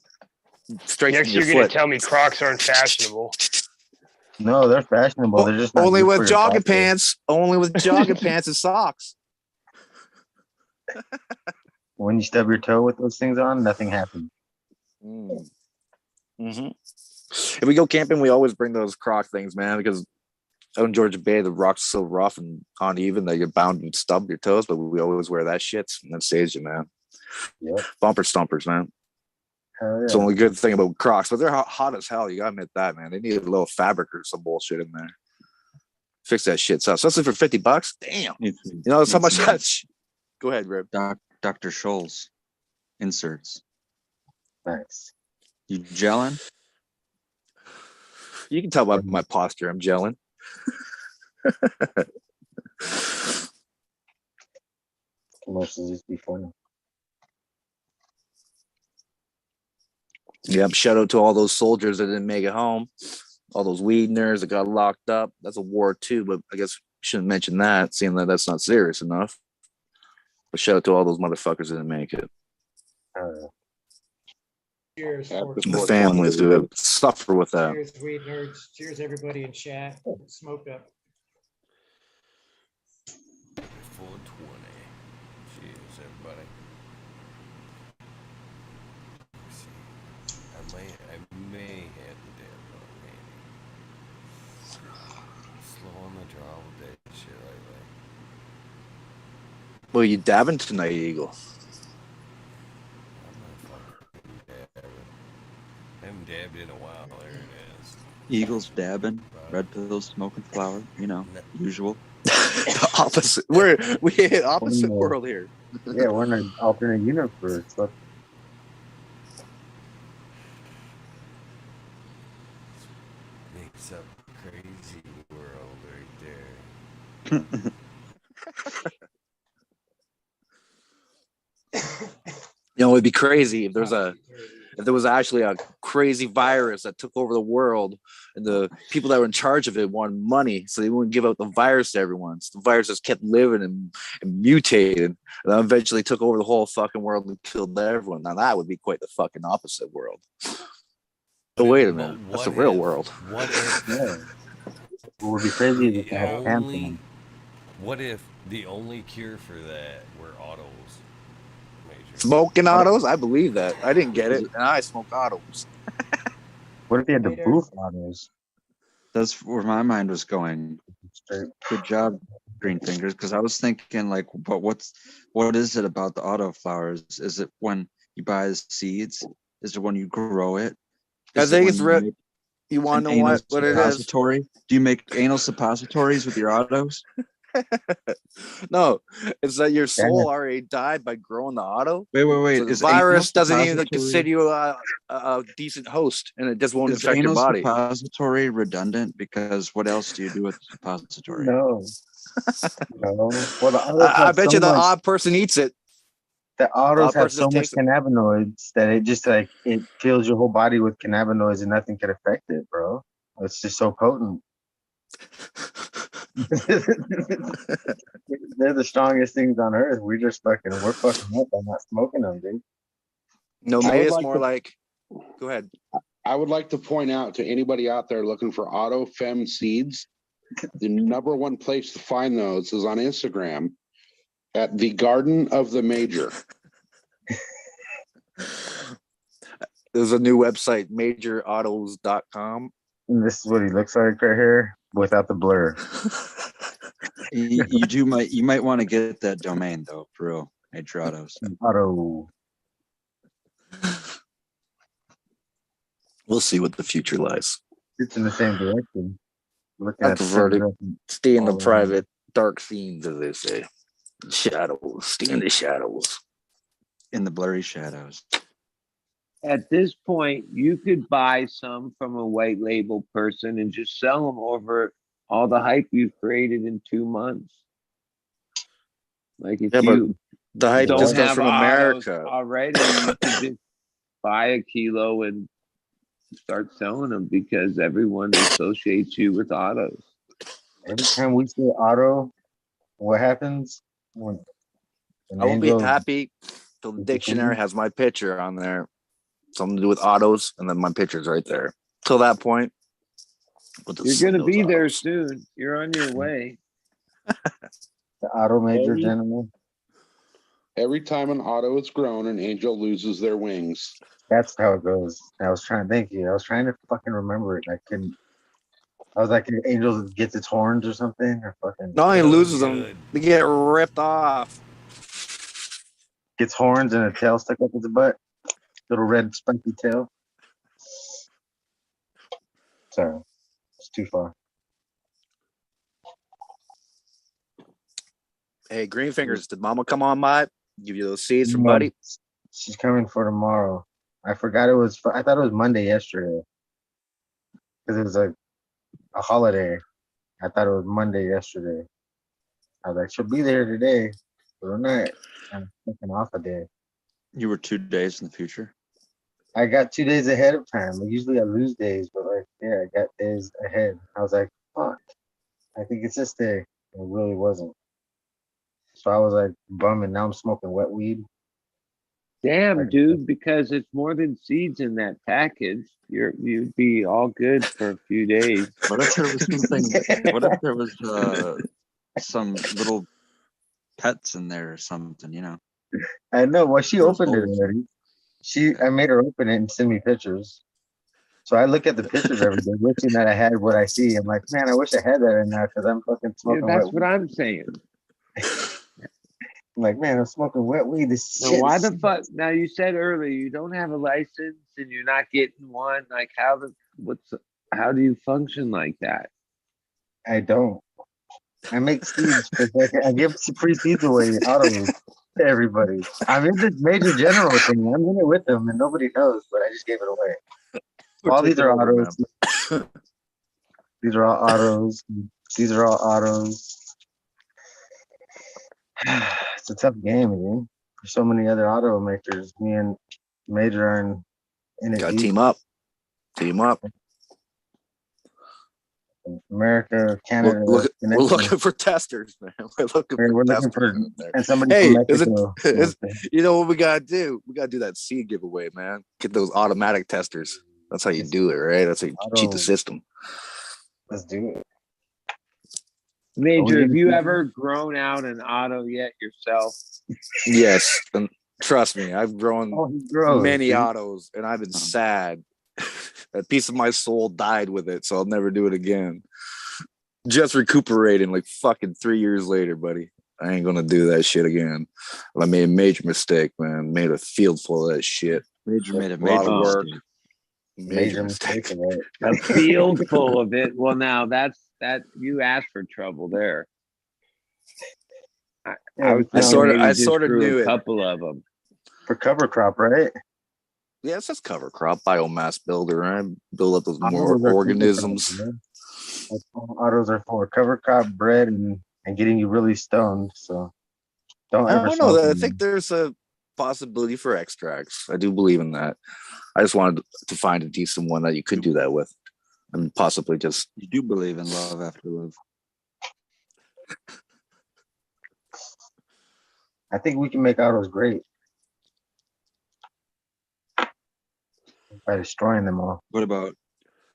[SPEAKER 12] strengthen
[SPEAKER 3] Next,
[SPEAKER 12] your
[SPEAKER 3] you're gonna
[SPEAKER 12] foot.
[SPEAKER 3] tell me Crocs aren't fashionable.
[SPEAKER 4] No, they're fashionable. They're just not
[SPEAKER 12] Only
[SPEAKER 4] good
[SPEAKER 12] with
[SPEAKER 4] for your
[SPEAKER 12] jogging
[SPEAKER 4] posture.
[SPEAKER 12] pants. Only with jogging pants and socks.
[SPEAKER 4] When you stub your toe with those things on, nothing happens.
[SPEAKER 12] If we go camping, we always bring those Croc things, man, because out in Georgia Bay, the rocks are so rough and uneven that you're bound to stub your toes, but we always wear that shit, and that saves you, man.
[SPEAKER 4] Yep.
[SPEAKER 12] Bumper stompers, man.
[SPEAKER 4] Hell
[SPEAKER 12] It's the
[SPEAKER 4] yeah.
[SPEAKER 12] only good thing about Crocs, but they're hot as hell. You gotta admit that, man. They need a little fabric or some bullshit in there. Fix that shit. So, especially for $50. Damn. You know, it's how much that. Go ahead, Rib.
[SPEAKER 10] Dr. Scholl's inserts.
[SPEAKER 4] Nice.
[SPEAKER 10] You gelling?
[SPEAKER 12] You can tell by my posture. I'm gelling.
[SPEAKER 4] Commercials just be funny.
[SPEAKER 12] Yep. Shout out to all those soldiers that didn't make it home. All those weed nerds that got locked up. That's a war too, but I guess we shouldn't mention that, seeing that that's not serious enough. But shout out to all those motherfuckers that didn't make it.
[SPEAKER 8] Cheers. for-
[SPEAKER 12] The families who suffer with that.
[SPEAKER 8] Cheers, weed nerds. Cheers, everybody in chat. Smoke up.
[SPEAKER 1] 420. Cheers, everybody. I may have the damn dog, maybe. Slow on the draw with that shit lately.
[SPEAKER 12] Well, you dabbing tonight, Eagle?
[SPEAKER 1] I'm not fucking dabbing. I haven't dabbed in a while. There it is.
[SPEAKER 10] Eagles dabbing, red pills, smoking flower, you know, usual.
[SPEAKER 12] Opposite. We hit opposite world here.
[SPEAKER 4] Yeah, we're in an alternate universe. So
[SPEAKER 1] Makes up crazy world right there.
[SPEAKER 12] You know, it'd be crazy if there was actually a crazy virus that took over the world, and the people that were in charge of it wanted money, so they wouldn't give out the virus to everyone. So the virus just kept living and mutated, and then eventually took over the whole fucking world and killed everyone. Now that would be quite the fucking opposite world. But wait a minute, that's the real world.
[SPEAKER 1] What if?
[SPEAKER 4] yeah. What would be crazy if they had cancer.
[SPEAKER 1] What if the only cure for that were autos?
[SPEAKER 12] Smoking autos? I believe that. I didn't get it, and I smoke autos.
[SPEAKER 4] What if they had the booth autos?
[SPEAKER 10] That's where my mind was going. Good job, Greenfingers, because I was thinking like, but what is it about the auto flowers? Is it when you buy the seeds? Is it when you grow it?
[SPEAKER 12] I think it's real. You want to know what it is?
[SPEAKER 10] Do you make anal suppositories with your autos?
[SPEAKER 12] No, it's that your soul already died by growing the auto.
[SPEAKER 10] Wait.
[SPEAKER 12] So the virus doesn't even consider you a decent host, and it just won't affect your body.
[SPEAKER 10] Suppository redundant, because what else do you do with the suppository?
[SPEAKER 4] No. Well,
[SPEAKER 12] I bet you the odd person eats it.
[SPEAKER 4] The autos have so much cannabinoids that it just like it fills your whole body with cannabinoids and nothing can affect it, bro. It's just so potent. They're the strongest things on earth. We're fucking up. I'm not smoking them, dude.
[SPEAKER 12] No, maybe it's more like. Go ahead.
[SPEAKER 11] I would like to point out to anybody out there looking for auto fem seeds, the number one place to find those is on Instagram at the Garden of the Major.
[SPEAKER 12] There's a new website, majorautos.com.
[SPEAKER 4] And this is what he looks like right here without the blur.
[SPEAKER 10] You might want to get that domain though, for real. Major Autos.
[SPEAKER 4] Auto.
[SPEAKER 12] We'll see what the future lies.
[SPEAKER 4] It's in the same direction.
[SPEAKER 12] I prefer to stay in the private, dark scenes, as they say. Shadows. Stay in the shadows.
[SPEAKER 10] In the blurry shadows.
[SPEAKER 9] at this point, you could buy some from a white label person and just sell them over all the hype you've created in 2 months. Like if
[SPEAKER 12] Yeah, but
[SPEAKER 9] you
[SPEAKER 12] the hype
[SPEAKER 9] don't
[SPEAKER 12] just comes
[SPEAKER 9] have
[SPEAKER 12] from
[SPEAKER 9] autos
[SPEAKER 12] America.
[SPEAKER 9] already, you could just buy a kilo and start selling them because everyone associates you with autos.
[SPEAKER 4] Every time we say auto, what happens? When
[SPEAKER 12] I will be
[SPEAKER 4] Angel-
[SPEAKER 12] happy till the dictionary has my picture on there. Something to do with autos, and then my picture's right there. Till that point,
[SPEAKER 9] You're gonna be there soon. You're on your way.
[SPEAKER 4] The auto major gentleman.
[SPEAKER 11] Every time an auto is grown, an angel loses their wings.
[SPEAKER 4] That's how it goes. Thank you. I was trying to fucking remember it. I couldn't. I was like, an angel gets its horns or something, or fucking.
[SPEAKER 12] No, he loses them. They get ripped off.
[SPEAKER 4] Gets horns and a tail stuck up its butt. Little red spiky tail. Sorry, it's too far.
[SPEAKER 12] Hey, Greenfingers, did Mama come on by? Give you those seeds from
[SPEAKER 4] No,
[SPEAKER 12] Buddy?
[SPEAKER 4] She's coming for tomorrow. I forgot it was. I thought it was Monday yesterday because it was a holiday. I thought it was Monday yesterday. I was like, she'll be there today, but I'm not. I'm taking off a day.
[SPEAKER 10] You were 2 days in the future.
[SPEAKER 4] I got 2 days ahead of time. Like, usually I lose days, but like, yeah, I got days ahead. I was like, fuck. I think it's this day. It really wasn't. So I was like bumming. Now I'm smoking wet weed.
[SPEAKER 9] Damn, dude, because it's more than seeds in that package. You'd be all good for a few days.
[SPEAKER 10] What if there was something? What if there was some little pets in there or something? You know.
[SPEAKER 4] I know. Well, she opened it already. I made her open it and send me pictures. So I look at the pictures every day, wishing that I had what I see. I'm like, man, I wish I had that in there because I'm fucking smoking
[SPEAKER 9] Yeah, that's
[SPEAKER 4] wet
[SPEAKER 9] what
[SPEAKER 4] weed.
[SPEAKER 9] I'm saying.
[SPEAKER 4] I'm like, man, I'm smoking wet weed. This
[SPEAKER 9] Now,
[SPEAKER 4] shit.
[SPEAKER 9] why the fuck? Now you said earlier you don't have a license and you're not getting one. Like how do you function like that?
[SPEAKER 4] I don't. I make seeds. I give free seeds away auto to everybody. I'm in this major general thing. I'm in it with them, and nobody knows, but I just gave it away. All these are autos. These are all autos. These are all autos. It's a tough game, man. There's so many other automakers. Me and Major are in it.
[SPEAKER 12] Gotta team up. Team up.
[SPEAKER 4] America, Canada.
[SPEAKER 12] We're looking for testers, man. We're looking for testers.
[SPEAKER 4] And somebody
[SPEAKER 12] hey,
[SPEAKER 4] from Mexico.
[SPEAKER 12] You know what we gotta do? We gotta do that seed giveaway, man. Get those automatic testers. That's how you do it, right? That's how you cheat the system.
[SPEAKER 4] Let's do it.
[SPEAKER 9] Major, have you ever grown out an auto yet yourself?
[SPEAKER 12] Yes, and trust me, I've grown many
[SPEAKER 4] dude.
[SPEAKER 12] autos, and I've been sad. A piece of my soul died with it, so I'll never do it again. Just recuperating like fucking 3 years later, buddy. I ain't gonna do that shit again. I made a major mistake, man. Made a field full of that shit.
[SPEAKER 10] Major made a
[SPEAKER 12] lot
[SPEAKER 10] major
[SPEAKER 12] of work.
[SPEAKER 10] mistake.
[SPEAKER 12] Major mistake.
[SPEAKER 9] A field full of it. Well, now that you asked for trouble there. I sort of
[SPEAKER 12] knew
[SPEAKER 9] a
[SPEAKER 12] it.
[SPEAKER 9] couple of them
[SPEAKER 4] for cover crop, right?
[SPEAKER 12] Yeah, it's just cover crop, biomass builder, right? Build up those more organisms.
[SPEAKER 4] Autos are for cover crop, bread, and getting you really stoned. So don't ever.
[SPEAKER 12] I don't know. I think there's a possibility for extracts. I do believe in that. I just wanted to find a decent one that you could do that with, and possibly just.
[SPEAKER 10] You do believe in love after love.
[SPEAKER 4] I think we can make autos great by destroying them all.
[SPEAKER 10] What about?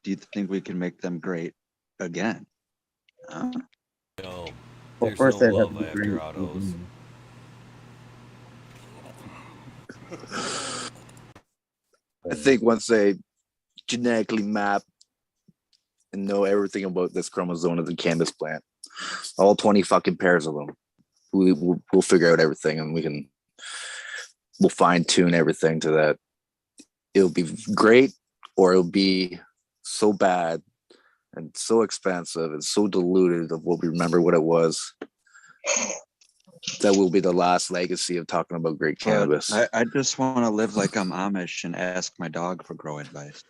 [SPEAKER 10] Do you think we can make them great again?
[SPEAKER 1] No.
[SPEAKER 4] Well,
[SPEAKER 1] There's
[SPEAKER 4] first
[SPEAKER 1] no
[SPEAKER 4] they'd have
[SPEAKER 1] love
[SPEAKER 4] to be
[SPEAKER 1] after
[SPEAKER 4] great.
[SPEAKER 1] autos.
[SPEAKER 12] I think once they genetically map and know everything about this chromosome of the cannabis plant, all 20 fucking pairs of them, we'll figure out everything, and we'll fine tune everything to that. It'll be great, or it'll be so bad and so expensive and so diluted of what we remember what it was. That will be the last legacy of talking about great
[SPEAKER 10] But
[SPEAKER 12] cannabis.
[SPEAKER 10] I just want to live like I'm Amish and ask my dog for grow advice.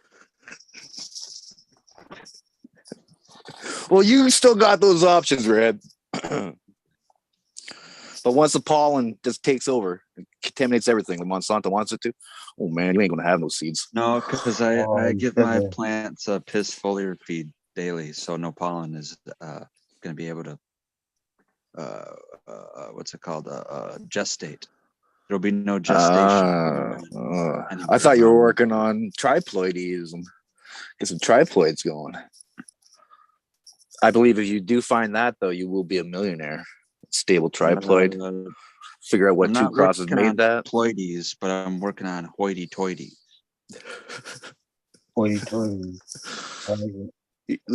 [SPEAKER 12] Well, you still got those options, Red. But once the pollen just takes over and contaminates everything, like Monsanto wants it to, oh man, you ain't gonna have no seeds.
[SPEAKER 10] No, because I
[SPEAKER 4] you
[SPEAKER 10] give
[SPEAKER 4] said
[SPEAKER 10] my
[SPEAKER 4] that.
[SPEAKER 10] plants a piss foliar feed daily, so no pollen is going to be able to what's it called? Gestate. There'll be no gestation.
[SPEAKER 12] I thought you were working on triploides and get some triploids going. I believe if you do find that, though, you will be a millionaire. Stable triploid. Figure out what
[SPEAKER 10] I'm
[SPEAKER 12] two
[SPEAKER 10] not
[SPEAKER 12] crosses
[SPEAKER 10] working
[SPEAKER 12] made
[SPEAKER 10] on
[SPEAKER 12] that.
[SPEAKER 10] ploides, but I'm working on hoity-toity.
[SPEAKER 4] Hoity-toity.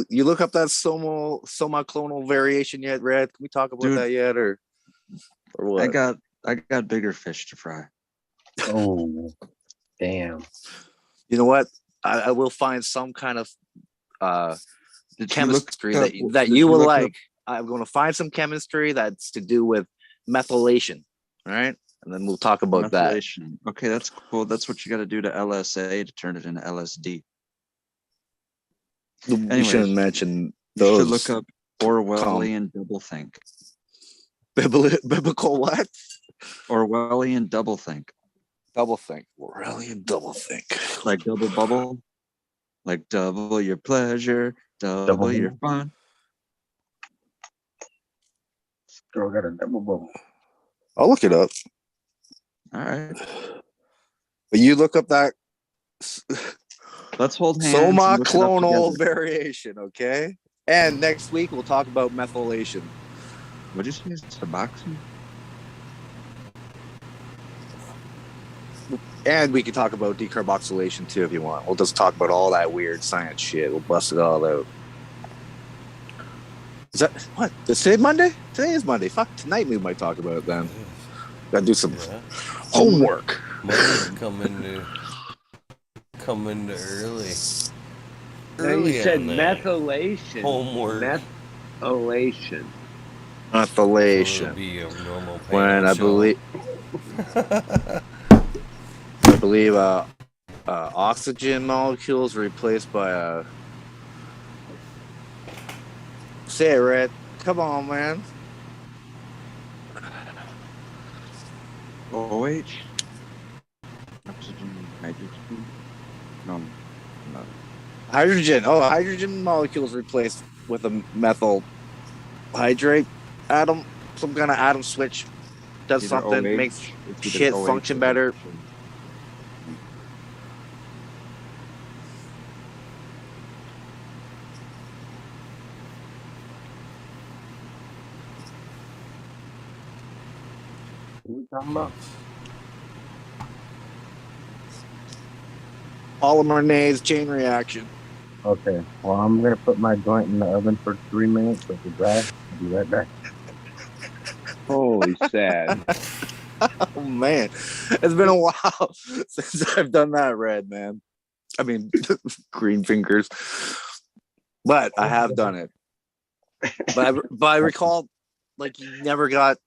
[SPEAKER 12] You look up that soma-clonal variation yet, Red? Can we talk about that yet, or what?
[SPEAKER 10] I got bigger fish to fry.
[SPEAKER 4] Oh, damn!
[SPEAKER 12] You know what? I will find some kind of chemistry that you will like. I'm going to find some chemistry that's to do with methylation. All right, and then we'll talk about
[SPEAKER 10] methylation. Okay, that's cool. That's what you got to do to LSA to turn it into LSD.
[SPEAKER 12] You shouldn't mention
[SPEAKER 10] those.
[SPEAKER 12] You
[SPEAKER 10] should look up Orwellian doublethink.
[SPEAKER 12] Biblical what?
[SPEAKER 10] Orwellian doublethink.
[SPEAKER 12] Doublethink. Orwellian doublethink.
[SPEAKER 10] Like double bubble. Like double your pleasure, double your fun.
[SPEAKER 4] Girl got a double bubble.
[SPEAKER 12] I'll look it up.
[SPEAKER 10] All right.
[SPEAKER 12] But you look up that.
[SPEAKER 10] Let's hold hands.
[SPEAKER 12] Soma-clonal variation, okay? And next week we'll talk about methylation.
[SPEAKER 10] What did you say? Suboxone?
[SPEAKER 12] And we can talk about decarboxylation too if you want. We'll just talk about all that weird science shit. We'll bust it all out. Is that what? Is today Monday? Today is Monday. Fuck, tonight we might talk about it then. Gotta do some homework.
[SPEAKER 1] Monday's coming to early.
[SPEAKER 9] You said methylation.
[SPEAKER 1] Homework.
[SPEAKER 9] Methylation.
[SPEAKER 12] Methylation.
[SPEAKER 1] Be a normal
[SPEAKER 12] when I
[SPEAKER 1] show.
[SPEAKER 12] believe oxygen molecules replaced by say it, Red. Come on, man.
[SPEAKER 10] OH? Oxygen, hydrogen? No.
[SPEAKER 12] Hydrogen. Oh, hydrogen molecules replaced with a methyl hydrate atom. Some kind of atom switch does
[SPEAKER 9] Either
[SPEAKER 12] something,
[SPEAKER 9] OH,
[SPEAKER 12] makes
[SPEAKER 9] it's either
[SPEAKER 12] shit
[SPEAKER 9] OH
[SPEAKER 12] function
[SPEAKER 9] or
[SPEAKER 12] better.
[SPEAKER 4] What are we talking about?
[SPEAKER 12] Polymerase chain reaction.
[SPEAKER 4] Okay. Well, I'm gonna put my joint in the oven for 3 minutes so it's dry. I'll be right back.
[SPEAKER 9] Holy sad.
[SPEAKER 12] Oh man, it's been a while since I've done that, Red, man. I mean, Greenfingers, but I have done it. But I recall, like, you never got.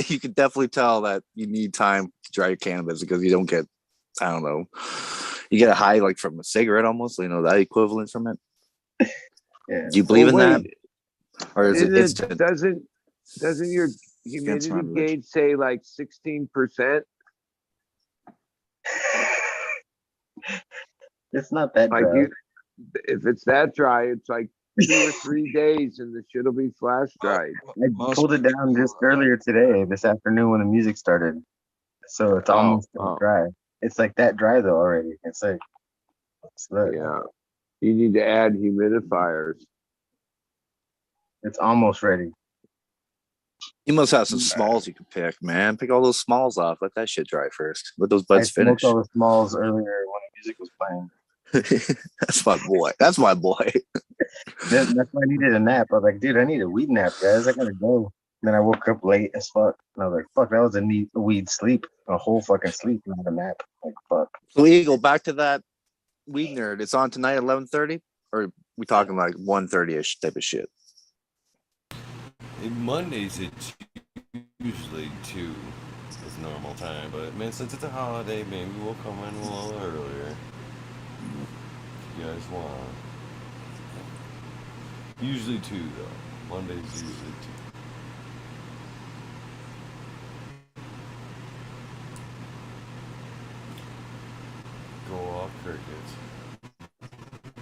[SPEAKER 12] You could definitely tell that you need time to dry your cannabis because you don't get. I don't know. You get a high like from a cigarette almost. You know that equivalent from it.
[SPEAKER 4] Yeah.
[SPEAKER 12] Do you believe in that, or is it instant?
[SPEAKER 9] Doesn't your humidity gauge say like 16%?
[SPEAKER 4] It's not that
[SPEAKER 9] like
[SPEAKER 4] dry.
[SPEAKER 9] If it's that dry, it's like 2 or 3 days and the shit will be flash dried.
[SPEAKER 4] I pulled it down just earlier today, this afternoon when the music started. So it's almost dry. It's like that dry though already. It's like
[SPEAKER 9] yeah. You need to add humidifiers.
[SPEAKER 4] It's almost ready.
[SPEAKER 12] You must have some smalls you can pick, man. Pick all those smalls off. Let that shit dry first. Let those buds finish.
[SPEAKER 4] I smoked all the smalls earlier when the music was playing.
[SPEAKER 12] That's my boy. That's my boy.
[SPEAKER 4] That's why I needed a nap. I was like, dude, I need a weed nap, guys. I gotta go. And then I woke up late as fuck. And I was like, fuck, that was a neat weed sleep. A whole fucking sleep, not a nap. Like, fuck.
[SPEAKER 12] So, Eagle, back to that Weed Nerd. It's on tonight at 11:30? Or we talking like 1:30-ish type of shit?
[SPEAKER 1] Mondays at Usually 2 is normal time, but man, since it's a holiday, maybe we'll come in a little earlier. If you guys want. Usually 2 though. Monday's usually 2. Go off crickets.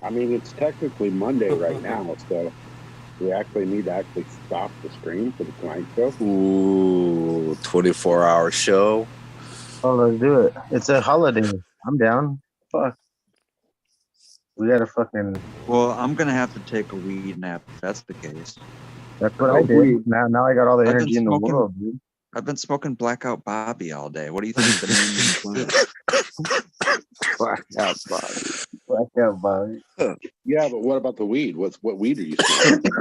[SPEAKER 11] I mean, it's technically Monday right now, so we actually need to actually stop the stream for the Tonight Show.
[SPEAKER 12] Ooh, 24-hour show.
[SPEAKER 4] Oh, let's do it. It's a holiday. I'm down. Fuck. We gotta fucking.
[SPEAKER 10] Well, I'm gonna have to take a weed nap if that's the case.
[SPEAKER 4] That's what I did. Now I got all the
[SPEAKER 10] I've been
[SPEAKER 4] energy in the
[SPEAKER 10] smoking-
[SPEAKER 4] world, dude.
[SPEAKER 10] I've been smoking Blackout Bobby all day. What do you think the name of the plant?
[SPEAKER 11] Blackout Bobby.
[SPEAKER 4] Blackout Bobby.
[SPEAKER 11] Yeah, but what about the weed? What weed are you smoking?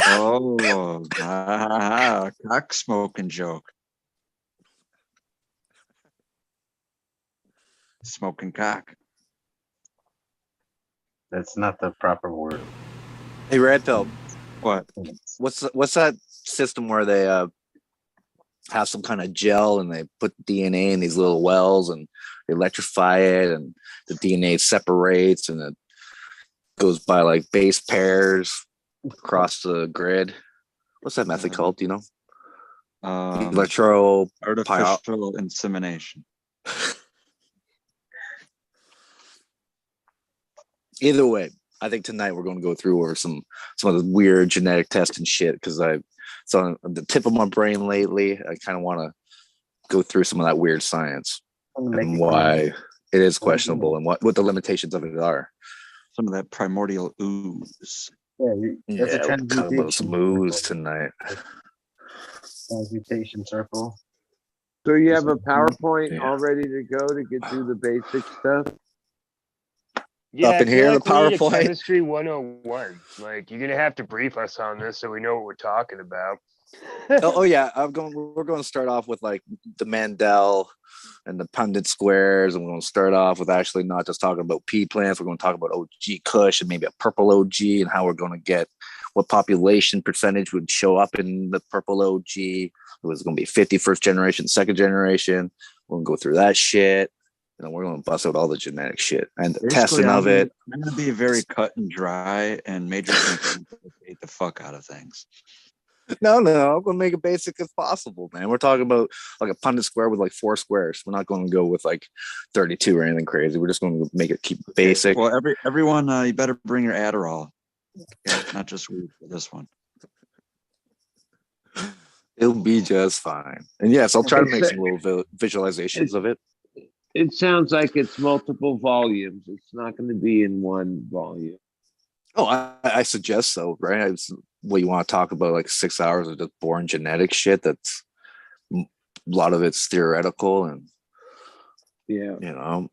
[SPEAKER 10] Oh, cock smoking joke. Smoking cock.
[SPEAKER 4] That's not the proper word.
[SPEAKER 12] Hey, Redfield,
[SPEAKER 10] What?
[SPEAKER 12] what's that system where they have some kind of gel and they put DNA in these little wells and they electrify it and the DNA separates and it goes by like base pairs across the grid. What's that method called? Do you know?
[SPEAKER 10] Artificial insemination.
[SPEAKER 12] Either way, I think tonight we're going to go through over some of the weird genetic testing shit because it's on the tip of my brain lately. I kind of want to go through some of that weird science and why it is questionable and what the limitations of it are.
[SPEAKER 10] Some of that primordial ooze.
[SPEAKER 4] Yeah,
[SPEAKER 12] We're talking about some ooze tonight.
[SPEAKER 4] Transmutation circle.
[SPEAKER 9] So you have a PowerPoint all ready to go to get through the basic stuff?
[SPEAKER 3] Yeah,
[SPEAKER 12] Up in
[SPEAKER 3] I feel
[SPEAKER 12] here,
[SPEAKER 3] like
[SPEAKER 12] the
[SPEAKER 3] we need a
[SPEAKER 12] PowerPoint.
[SPEAKER 3] Chemistry 101. Like, you're gonna have to brief us on this so we know what we're talking about.
[SPEAKER 12] oh yeah, we're going to start off with like the Mandel and the Punnett squares, and we're going to start off with actually not just talking about pea plants. We're going to talk about OG Kush and maybe a purple OG and how we're going to get what population percentage would show up in the purple OG. It was going to be 50 first generation, second generation. We're going to go through that shit. And we're going to bust out all the genetic shit and the testing of it.
[SPEAKER 10] I'm going to be very cut and dry, and Major can complicate the fuck out of things.
[SPEAKER 12] No, I'm going to make it basic as possible, man. We're talking about like a Punnett square with like 4 squares. We're not going to go with like 32 or anything crazy. We're just going to make it keep basic.
[SPEAKER 10] Well, everyone, you better bring your Adderall. Okay? Not just weed for this one.
[SPEAKER 12] It'll be just fine. And yes, I'll try to make some little visualizations of it.
[SPEAKER 9] It sounds like it's multiple volumes. It's not going to be in one volume.
[SPEAKER 12] Oh, I suggest so, right? What you want to talk about, like 6 hours of just boring genetic shit. That's a lot of it's theoretical, and
[SPEAKER 9] yeah,
[SPEAKER 12] you know,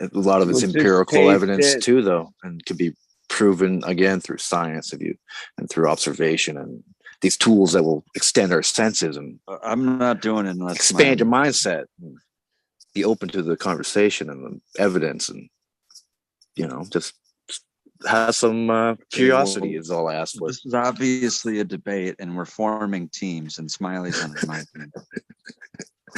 [SPEAKER 12] a lot of it's empirical evidence too, though, and can be proven again through science and through observation and these tools that will extend our senses and
[SPEAKER 10] I'm not doing it unless
[SPEAKER 12] expand your mindset. And be open to the conversation and the evidence, and you know, just have some curiosity is all I ask for.
[SPEAKER 10] This is obviously a debate, and we're forming teams, and Smiley's on my team.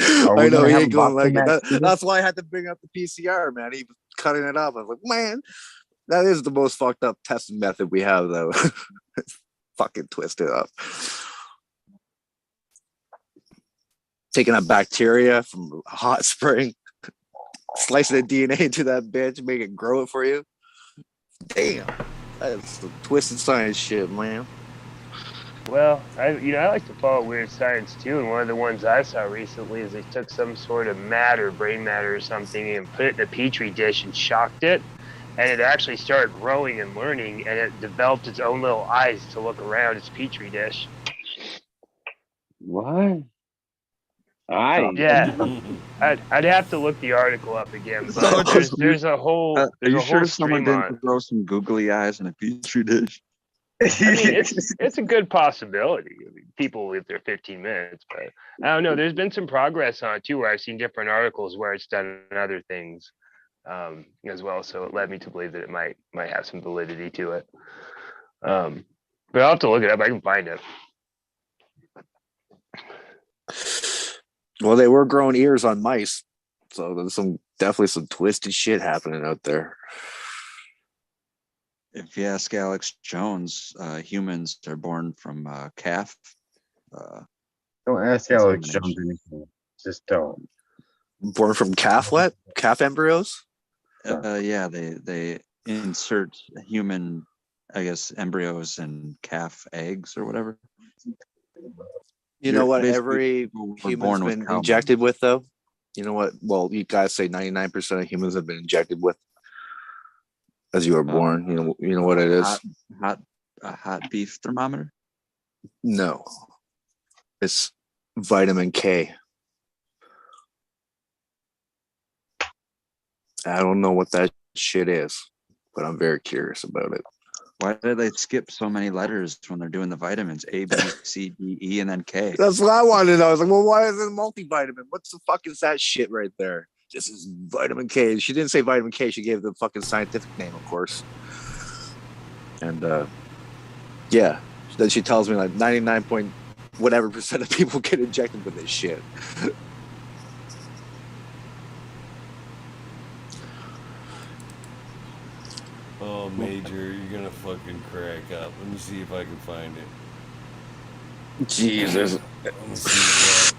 [SPEAKER 12] I know he ain't going like it. That's why I had to bring up the PCR, man. He was cutting it up. I was like, man, that is the most fucked up testing method we have, though. Fucking twist it up. Taking a bacteria from a hot spring, slicing the DNA into that bitch, make it grow it for you. Damn, that's some twisted science shit, man.
[SPEAKER 3] Well, I like to follow weird science too, and one of the ones I saw recently is they took some sort of brain matter or something, and put it in a petri dish and shocked it, and it actually started growing and learning, and it developed its own little eyes to look around its petri dish.
[SPEAKER 9] What?
[SPEAKER 3] Yeah, I'd have to look the article up again, but there's a whole.
[SPEAKER 10] Are you sure someone
[SPEAKER 3] stream on
[SPEAKER 10] didn't grow some googly eyes in a petri dish?
[SPEAKER 3] I mean, it's a good possibility. I mean, people live there 15 minutes, but I don't know. There's been some progress on it too, where I've seen different articles where it's done other things as well. So it led me to believe that it might have some validity to it. But I'll have to look it up. I can find it.
[SPEAKER 12] Well, they were growing ears on mice, so there's definitely some twisted shit happening out there.
[SPEAKER 10] If you ask Alex Jones, humans are born from calf.
[SPEAKER 4] Don't ask Alex Jones anything. Just don't.
[SPEAKER 12] Born from calf what? Calf embryos?
[SPEAKER 10] Yeah, they insert human, I guess, embryos and calf eggs or whatever.
[SPEAKER 12] You know what
[SPEAKER 10] Basically,
[SPEAKER 12] every
[SPEAKER 10] we're
[SPEAKER 12] human's
[SPEAKER 10] born with
[SPEAKER 12] been
[SPEAKER 10] cow
[SPEAKER 12] injected with, though? You know what? Well, you guys say 99% of humans have been injected with as you were born. You know what it is?
[SPEAKER 10] Hot beef thermometer?
[SPEAKER 12] No. It's vitamin K. I don't know what that shit is, but I'm very curious about it.
[SPEAKER 10] Why do they skip so many letters when they're doing the vitamins? A, B, C, D, E, and then K.
[SPEAKER 12] That's what I wanted to know. I was like, well, why is it a multivitamin? What's the fuck is that shit right there? This is vitamin K. She didn't say vitamin K. She gave the fucking scientific name, of course. And yeah, then she tells me like 99 point whatever percent of people get injected with this shit.
[SPEAKER 1] Oh, Major, you're gonna fucking crack up. Let me see if I can find it.
[SPEAKER 12] Jesus.
[SPEAKER 1] Let me see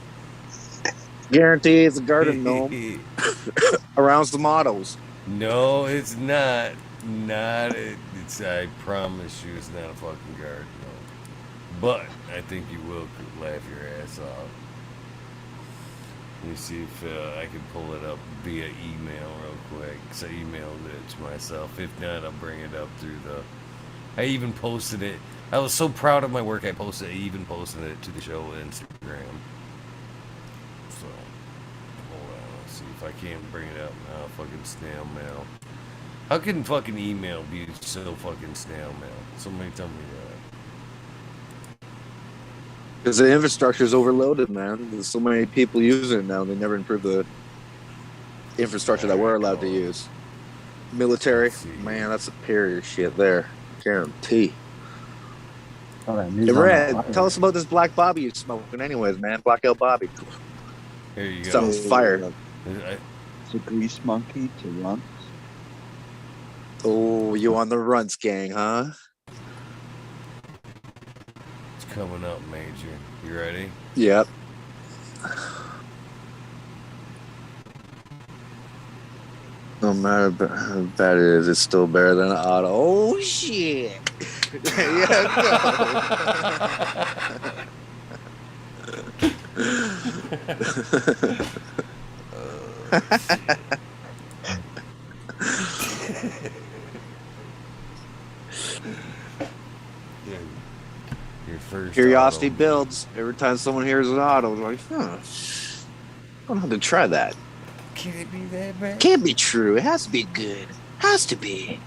[SPEAKER 12] Guarantee it's a garden gnome around some autos.
[SPEAKER 1] No, it's not. It's. I promise you, it's not a fucking garden gnome. But I think you will laugh your ass off. Let me see if I can pull it up via email real quick. Cause I emailed it to myself. If not, I'll bring it up through the. I even posted it. I was so proud of my work. I even posted it to the show Instagram. So, hold on. Let's see if I can't bring it up now. Fucking snail mail. How can fucking email be so fucking snail mail? Somebody tell me that.
[SPEAKER 12] Because the infrastructure is overloaded, man. There's so many people using it now. They never improve the infrastructure that we're allowed to use. Military, man, that's superior shit there. Guarantee. Hey, Red, tell us about this Black Bobby you're smoking anyways, man. Blackout Bobby.
[SPEAKER 1] Here you go.
[SPEAKER 12] Sounds fire.
[SPEAKER 10] It's a grease monkey to run.
[SPEAKER 12] Oh, you on the runs, gang, huh?
[SPEAKER 1] It's coming up, Major. You ready?
[SPEAKER 12] Yep. No matter how bad it is, it's still better than an auto. Oh, shit.
[SPEAKER 1] Your first
[SPEAKER 12] Curiosity
[SPEAKER 1] auto.
[SPEAKER 12] builds. Every time someone hears an auto, it's like, huh, I don't have to try that.
[SPEAKER 1] Can it be that bad?
[SPEAKER 12] Can't be true. It has to be good. Has to be.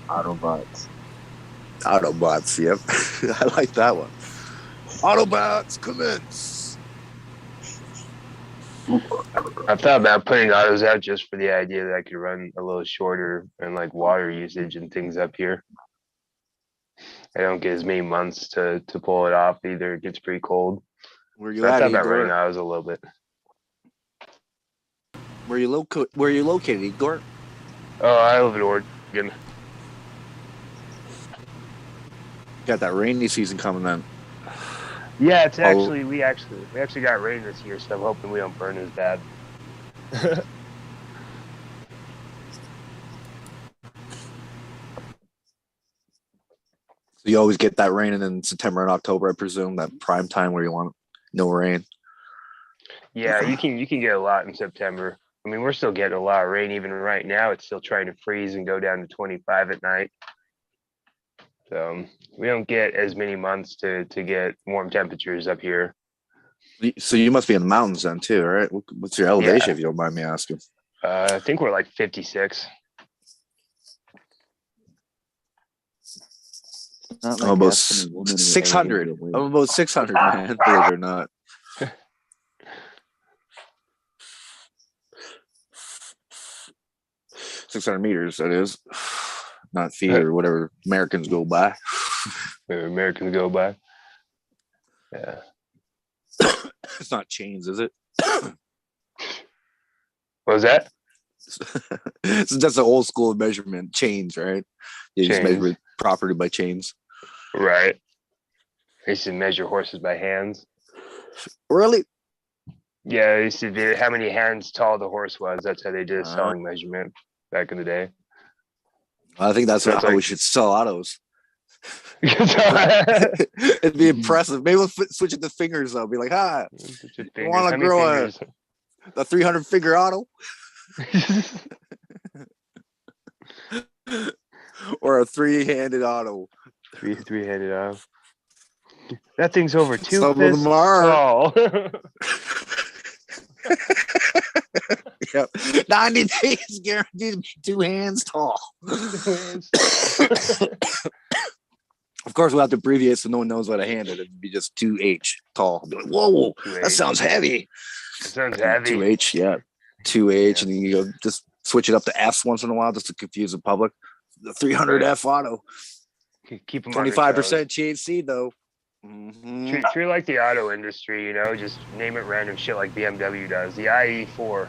[SPEAKER 4] Autobots.
[SPEAKER 12] Autobots, yep. I like that one. Autobots, commence.
[SPEAKER 3] I thought about putting autos out just for the idea that I could run a little shorter and like water usage and things up here. I don't get as many months to pull it off either. It gets pretty cold.
[SPEAKER 12] Where you
[SPEAKER 3] So I
[SPEAKER 12] at,
[SPEAKER 3] thought about running
[SPEAKER 12] Igor?
[SPEAKER 3] autos a little bit.
[SPEAKER 12] Where you located, Igor?
[SPEAKER 3] Oh, I live in Oregon.
[SPEAKER 12] Got that rainy season coming then.
[SPEAKER 3] Yeah, it's actually we actually got rain this year, so I'm hoping we don't burn as bad.
[SPEAKER 12] So you always get that rain in September and October, I presume, that prime time where you want no rain.
[SPEAKER 3] Yeah, you can get a lot in September. I mean, we're still getting a lot of rain even right now. It's still trying to freeze and go down to 25 at night. So we don't get as many months to get warm temperatures up here.
[SPEAKER 12] So you must be in the mountains then too, right? What's your elevation,
[SPEAKER 3] Yeah.
[SPEAKER 12] if you don't mind me asking?
[SPEAKER 3] I think we're like 56.
[SPEAKER 10] Not
[SPEAKER 12] I'm
[SPEAKER 10] like
[SPEAKER 12] about
[SPEAKER 10] asking a woman her
[SPEAKER 12] 600.
[SPEAKER 10] age.
[SPEAKER 12] I'm about 600, man. Believe it or not. $600, that is. Not feet or whatever Americans go by.
[SPEAKER 3] Americans go by. Yeah.
[SPEAKER 12] It's not chains, is it?
[SPEAKER 3] What was that?
[SPEAKER 12] So that's an old school measurement, chains, right? You just
[SPEAKER 3] Chains.
[SPEAKER 12] measure property by chains.
[SPEAKER 3] Right. I used to measure horses by hands.
[SPEAKER 12] Really?
[SPEAKER 3] Yeah, I used to do how many hands tall the horse was. That's how they did a selling measurement back in the day.
[SPEAKER 12] I think that's
[SPEAKER 3] So it's
[SPEAKER 12] how we
[SPEAKER 3] like-
[SPEAKER 12] should sell autos. It'd be impressive. Maybe we'll switch it to fingers though. Be like,
[SPEAKER 3] How
[SPEAKER 12] you
[SPEAKER 3] many
[SPEAKER 12] want to grow
[SPEAKER 3] fingers?
[SPEAKER 12] a 300 finger auto or a 3-handed auto?
[SPEAKER 3] Three-handed off. That thing's over 2
[SPEAKER 12] Some of
[SPEAKER 3] fists
[SPEAKER 12] them are.
[SPEAKER 3] tall.
[SPEAKER 12] Yep. 90 days guaranteed to be 2 hands tall. Of course, we'll have to abbreviate so no one knows what a hand is. It'd be just 2H tall. I'll be like, whoa,
[SPEAKER 3] 2H.
[SPEAKER 12] that sounds heavy.
[SPEAKER 3] That sounds heavy.
[SPEAKER 12] 2H, yeah. 2H,
[SPEAKER 3] Yeah.
[SPEAKER 12] and then you go just switch it up to Fs once in a while just to confuse the public. The 300F auto.
[SPEAKER 3] Keep them on their
[SPEAKER 12] 25%
[SPEAKER 3] toes.
[SPEAKER 12] THC though. Mhm.
[SPEAKER 3] Treat like the auto industry, you know, just name it random shit like BMW does. The IE4.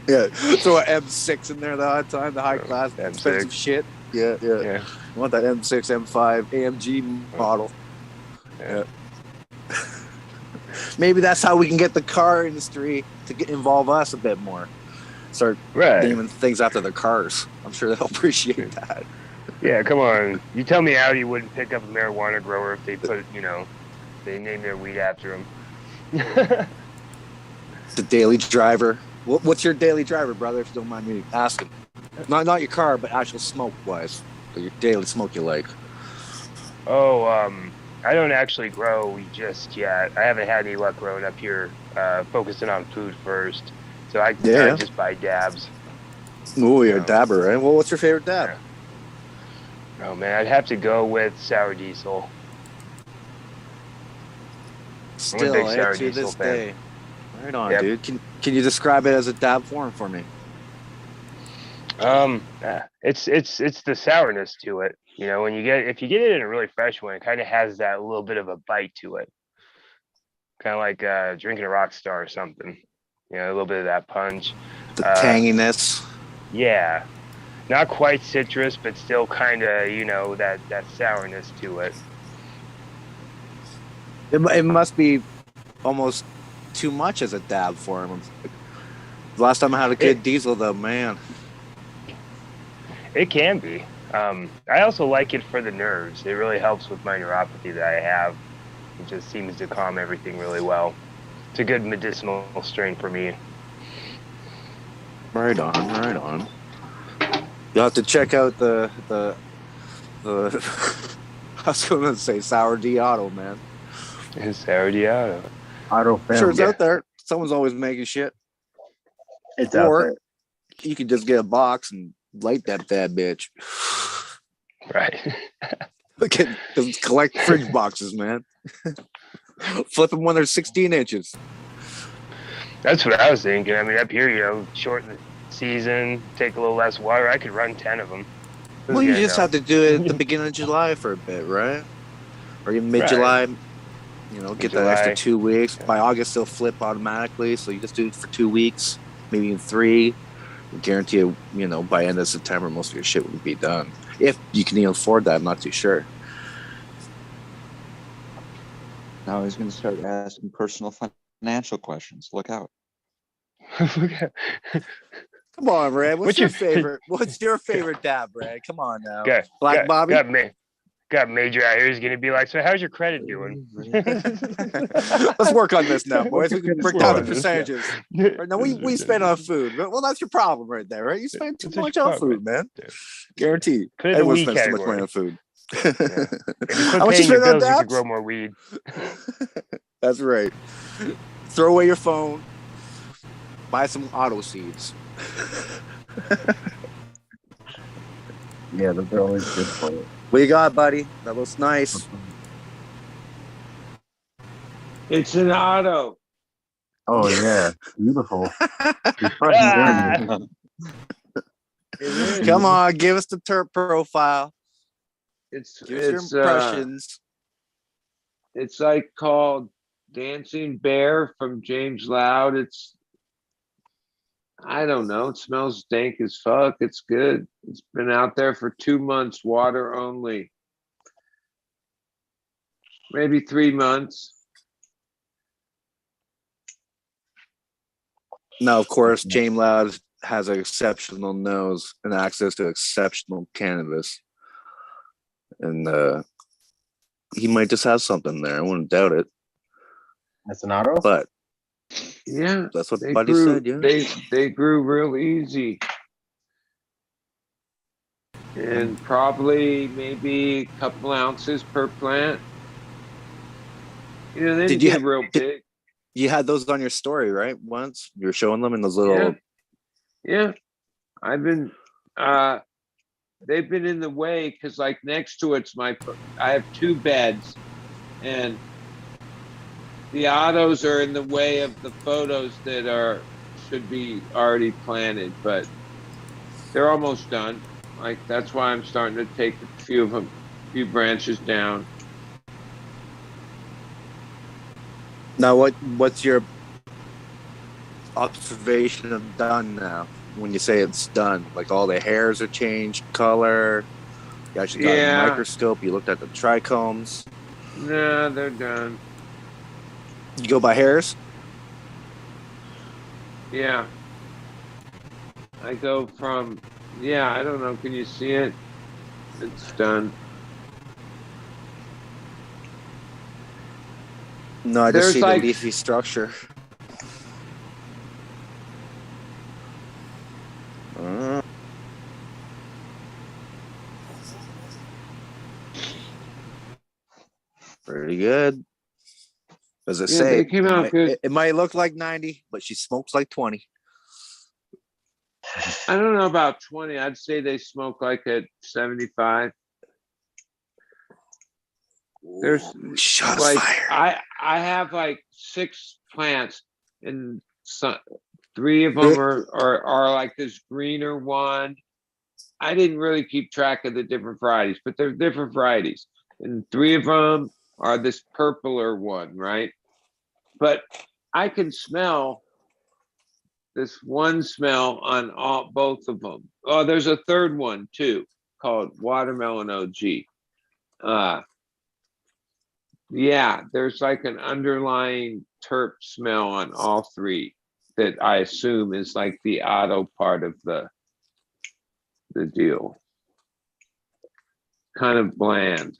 [SPEAKER 12] Yeah, throw an M6 in there the whole time, the high class,
[SPEAKER 3] M6.
[SPEAKER 12] expensive shit. Yeah.
[SPEAKER 3] Yeah.
[SPEAKER 12] I want that M6, M5, AMG model.
[SPEAKER 3] Yeah.
[SPEAKER 12] Maybe that's how we can get the car industry to involve us a bit more. Start naming things after their cars. I'm sure they'll appreciate that.
[SPEAKER 3] Yeah, come on. You tell me Audi wouldn't pick up a marijuana grower if they put, they named their weed after him.
[SPEAKER 12] The daily driver. What's your daily driver, brother, if you don't mind me asking? Not your car, but actual smoke-wise. Your daily smoke you like.
[SPEAKER 3] Oh, I don't actually grow just yet. I haven't had any luck growing up here, focusing on food first. So I just buy dabs.
[SPEAKER 12] Oh, you're a dabber, right? Well, what's your favorite dab?
[SPEAKER 3] Oh, man, I'd have to go with sour diesel.
[SPEAKER 12] Still,
[SPEAKER 3] I'm a big sour
[SPEAKER 12] to
[SPEAKER 3] diesel
[SPEAKER 12] this
[SPEAKER 3] fan.
[SPEAKER 12] day. Right on,
[SPEAKER 3] Yep.
[SPEAKER 12] dude. Can you describe it as a dab form for me?
[SPEAKER 3] It's the sourness to it. You know, if you get it in a really fresh one, it kind of has that little bit of a bite to it. Kind of like drinking a rock star or something. You know, a little bit of that punch.
[SPEAKER 12] The tanginess.
[SPEAKER 3] Yeah. Not quite citrus, but still kind of, that sourness to it.
[SPEAKER 12] It must be almost too much as a dab form. Last time I had a good diesel, though, man.
[SPEAKER 3] It can be. I also like it for the nerves. It really helps with my neuropathy that I have. It just seems to calm everything really well. It's a good medicinal strain for me.
[SPEAKER 12] Right on. You'll have to check out the I was going to say Sour D Auto, man.
[SPEAKER 3] It's Sour D Auto.
[SPEAKER 4] Auto
[SPEAKER 12] I'm sure it's
[SPEAKER 4] family.
[SPEAKER 12] out there. Someone's always making shit.
[SPEAKER 4] It's out
[SPEAKER 12] Or
[SPEAKER 4] there.
[SPEAKER 12] you could just get a box and light that bad bitch.
[SPEAKER 3] Right.
[SPEAKER 12] Just collect fridge boxes, man. Flip them when they're 16 inches.
[SPEAKER 3] That's what I was thinking. I mean, up here, shorten the season, take a little less water. I could run 10 of them.
[SPEAKER 12] Well, you just have to do it at the beginning of July for a bit, right? Or even mid-July. Get that extra 2 weeks. By August, they'll flip automatically. So you just do it for 2 weeks, maybe even 3. I guarantee you, by end of September, most of your shit will be done. If you can even afford that, I'm not too sure.
[SPEAKER 10] Now he's going to start asking personal financial questions. Look out.
[SPEAKER 12] Come on, Brad. What's your favorite? What's your favorite dab, Brad? Come on now. Black Bobby?
[SPEAKER 3] Got Major out here. He's going to be like, so how's your credit doing?
[SPEAKER 12] Let's work on this now, boys. We can break down the percentages. Right now, we spend on food. Well, that's your problem right there, right? You spend too much on food, man. Guaranteed.
[SPEAKER 3] Put it in the
[SPEAKER 12] Everyone
[SPEAKER 3] weed
[SPEAKER 12] spends too much money
[SPEAKER 3] category.
[SPEAKER 12] on food.
[SPEAKER 3] If you quit
[SPEAKER 12] How much you
[SPEAKER 3] paying your
[SPEAKER 12] spend on
[SPEAKER 3] bills, you should
[SPEAKER 12] dabs?
[SPEAKER 3] grow more weed.
[SPEAKER 12] That's right. Throw away your phone. Buy some auto seeds.
[SPEAKER 4] Yeah, they're always good for you.
[SPEAKER 12] What you got, buddy? That looks nice.
[SPEAKER 9] It's an auto.
[SPEAKER 4] Oh yeah, beautiful. You're fucking doing it.
[SPEAKER 12] Come on, give us the terp profile.
[SPEAKER 9] It's
[SPEAKER 12] Give us your impressions.
[SPEAKER 9] it's like called Dancing Bear from James Loud. I don't know. It smells dank as fuck. It's good. It's been out there for 2 months, water only. Maybe 3 months.
[SPEAKER 12] Now, of course, James Loud has an exceptional nose and access to exceptional cannabis. And he might just have something there. I wouldn't doubt it.
[SPEAKER 4] That's an auto?
[SPEAKER 12] But
[SPEAKER 9] yeah,
[SPEAKER 12] that's what Buddy said, yeah.
[SPEAKER 9] They grew real easy. And probably maybe a couple ounces per plant. You know, they didn't get real big.
[SPEAKER 12] You had those on your story, right? Once you were showing them in those little.
[SPEAKER 9] Yeah. I've been. They've been in the way because, like, next to it's I have 2 beds, and the autos are in the way of the photos that should be already planted, but they're almost done. Like, that's why I'm starting to take a few branches down.
[SPEAKER 12] Now, what's your observation of done now? When you say it's done, like all the hairs are changed color. You actually got a microscope. You looked at the trichomes.
[SPEAKER 9] No, they're done.
[SPEAKER 12] You go by hairs?
[SPEAKER 9] Yeah. I go from, I don't know. Can you see it? It's done.
[SPEAKER 12] No, I just see the leafy structure. Pretty good. As I say,
[SPEAKER 9] they came out good.
[SPEAKER 12] It might look like 90, but she smokes like 20.
[SPEAKER 9] I don't know about 20. I'd say they smoke like at 75. There's
[SPEAKER 12] shots
[SPEAKER 9] like
[SPEAKER 12] fired.
[SPEAKER 9] I have like 6 plants, and 3 of them are like this greener one. I didn't really keep track of the different varieties, but they're different varieties, and 3 of them are this purpler one, right? But I can smell this one smell on both of them. Oh, there's a third one too, called Watermelon OG. There's like an underlying terp smell on all 3 that I assume is like the auto part of the deal. Kind of bland.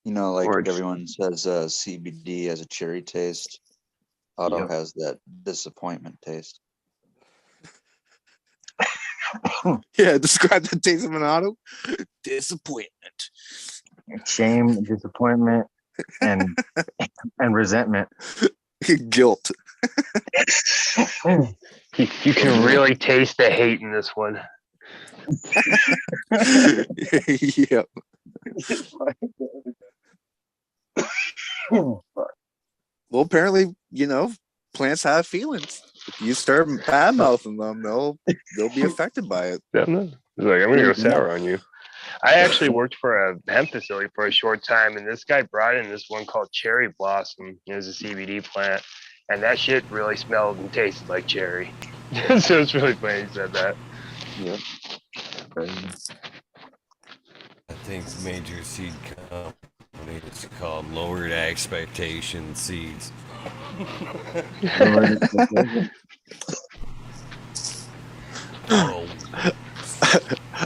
[SPEAKER 10] You know, like everyone says CBD has a cherry taste. Auto has that disappointment taste.
[SPEAKER 12] Yeah, describe the taste of an auto. Disappointment.
[SPEAKER 4] Shame, disappointment, and resentment.
[SPEAKER 12] Guilt.
[SPEAKER 3] You can really taste the hate in this one.
[SPEAKER 12] Yep. Well, apparently, plants have feelings. If you start bad mouthing them, they'll be affected by it.
[SPEAKER 3] It's like, I'm gonna go sour on you. I actually worked for a hemp facility for a short time, and this guy brought in this one called Cherry Blossom. It was a CBD plant, and that shit really smelled and tasted like cherry. So it's really funny he said that.
[SPEAKER 12] Yeah.
[SPEAKER 1] I think major seed company is called Lowered Expectation Seeds.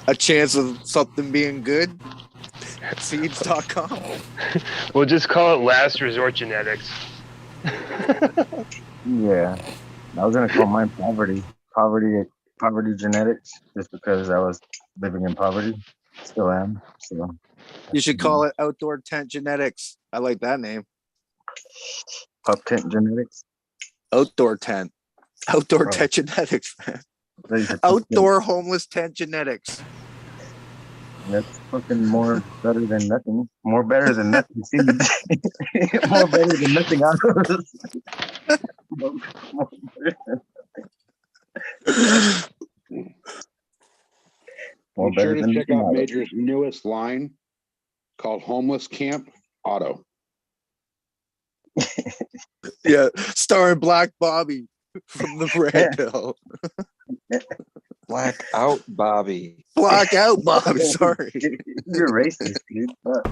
[SPEAKER 12] A chance of something being good? Seeds.com.
[SPEAKER 3] We'll just call it Last Resort Genetics.
[SPEAKER 4] Yeah. I was gonna call mine poverty genetics, just because I was living in poverty. Still am. So
[SPEAKER 12] you should call it Outdoor Tent Genetics. I like that name.
[SPEAKER 4] Pup tent genetics.
[SPEAKER 12] Outdoor tent. Outdoor tent genetics, man. Outdoor homeless tent genetics.
[SPEAKER 4] That's fucking more better than nothing. More better than nothing. More better than nothing out of this.
[SPEAKER 11] Be sure to check out Major's newest line called Homeless Camp. Auto.
[SPEAKER 12] Yeah, starring Black Bobby from the Red Pill.
[SPEAKER 10] Black out Bobby.
[SPEAKER 12] Black out Bobby. Sorry.
[SPEAKER 4] You're racist, dude. Fuck.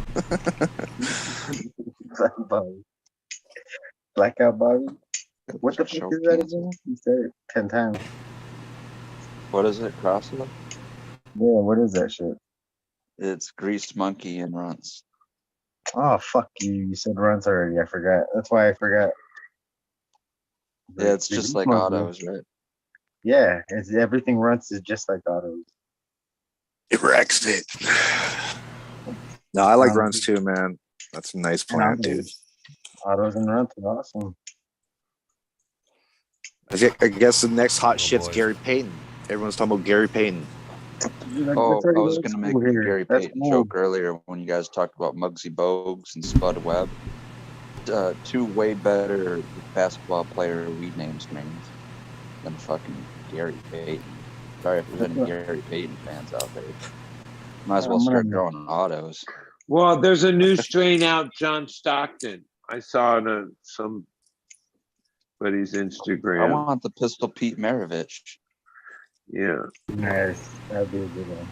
[SPEAKER 4] Black Bobby. Blackout Bobby. What the fuck
[SPEAKER 10] Show
[SPEAKER 4] is that
[SPEAKER 10] canceled.
[SPEAKER 4] again? You said it 10 times.
[SPEAKER 10] What is it? Crossover?
[SPEAKER 4] Yeah, what is that shit?
[SPEAKER 10] It's Greased Monkey and Runts.
[SPEAKER 4] Oh, fuck you. You said runs already. I forgot. That's why I forgot.
[SPEAKER 10] Yeah, it's
[SPEAKER 4] The
[SPEAKER 10] just
[SPEAKER 4] Grease
[SPEAKER 10] like
[SPEAKER 4] Monkey.
[SPEAKER 10] autos, right?
[SPEAKER 4] Yeah, it's everything runs is just like autos.
[SPEAKER 12] It wrecks it. No, I like
[SPEAKER 4] Um,
[SPEAKER 12] runs too, man. That's a nice plant, dude.
[SPEAKER 4] Autos and runs is awesome.
[SPEAKER 12] I guess the next hot
[SPEAKER 1] Oh,
[SPEAKER 12] shit's
[SPEAKER 1] boy.
[SPEAKER 12] Gary Payton. Everyone's talking about Gary Payton.
[SPEAKER 10] Oh,
[SPEAKER 4] That's already
[SPEAKER 10] I was
[SPEAKER 4] old
[SPEAKER 10] going to make
[SPEAKER 4] school
[SPEAKER 10] a
[SPEAKER 4] here.
[SPEAKER 10] Gary
[SPEAKER 4] That's
[SPEAKER 10] Payton
[SPEAKER 4] old.
[SPEAKER 10] joke earlier when you guys talked about Muggsy Bogues and Spud Webb. Two way better basketball player weed names than fucking Gary Payton. Sorry if there's any Gary Payton fans out there. Might as well start growing autos.
[SPEAKER 9] Well, there's a new strain out, John Stockton. I saw it on somebody's
[SPEAKER 10] I
[SPEAKER 9] Instagram.
[SPEAKER 10] want the Pistol Pete Maravich.
[SPEAKER 9] Yeah.
[SPEAKER 4] Nice. That'd be a good one.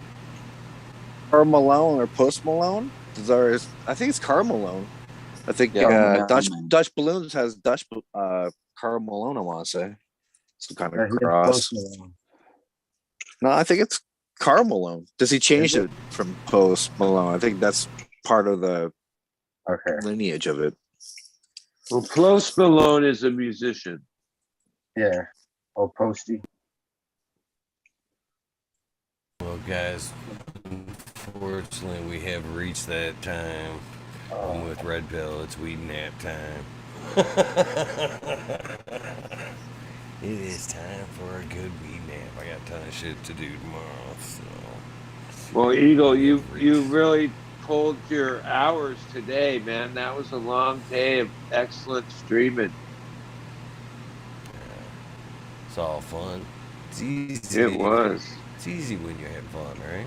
[SPEAKER 12] Carl Malone or Post Malone? I think it's Carl Malone. I think
[SPEAKER 10] Yeah,
[SPEAKER 12] Dutch Balloons has Carl Malone, I want to say. Some kind of
[SPEAKER 4] He
[SPEAKER 12] cross. No, I think it's Carl Malone. Does he change it from Post Malone? I think that's part of the lineage of it.
[SPEAKER 9] Well, Post Malone is a musician.
[SPEAKER 4] Yeah. Oh, Posty.
[SPEAKER 1] Well, guys, unfortunately, we have reached that time. I'm with Red Pill. It's weed nap time. It is time for a good weed nap. I got a ton of shit to do tomorrow, so.
[SPEAKER 9] Well, Eagle, you really pulled your hours today, man. That was a long day of excellent streaming.
[SPEAKER 1] It's all fun. It's easy.
[SPEAKER 9] It was.
[SPEAKER 1] It's easy when you have fun, right?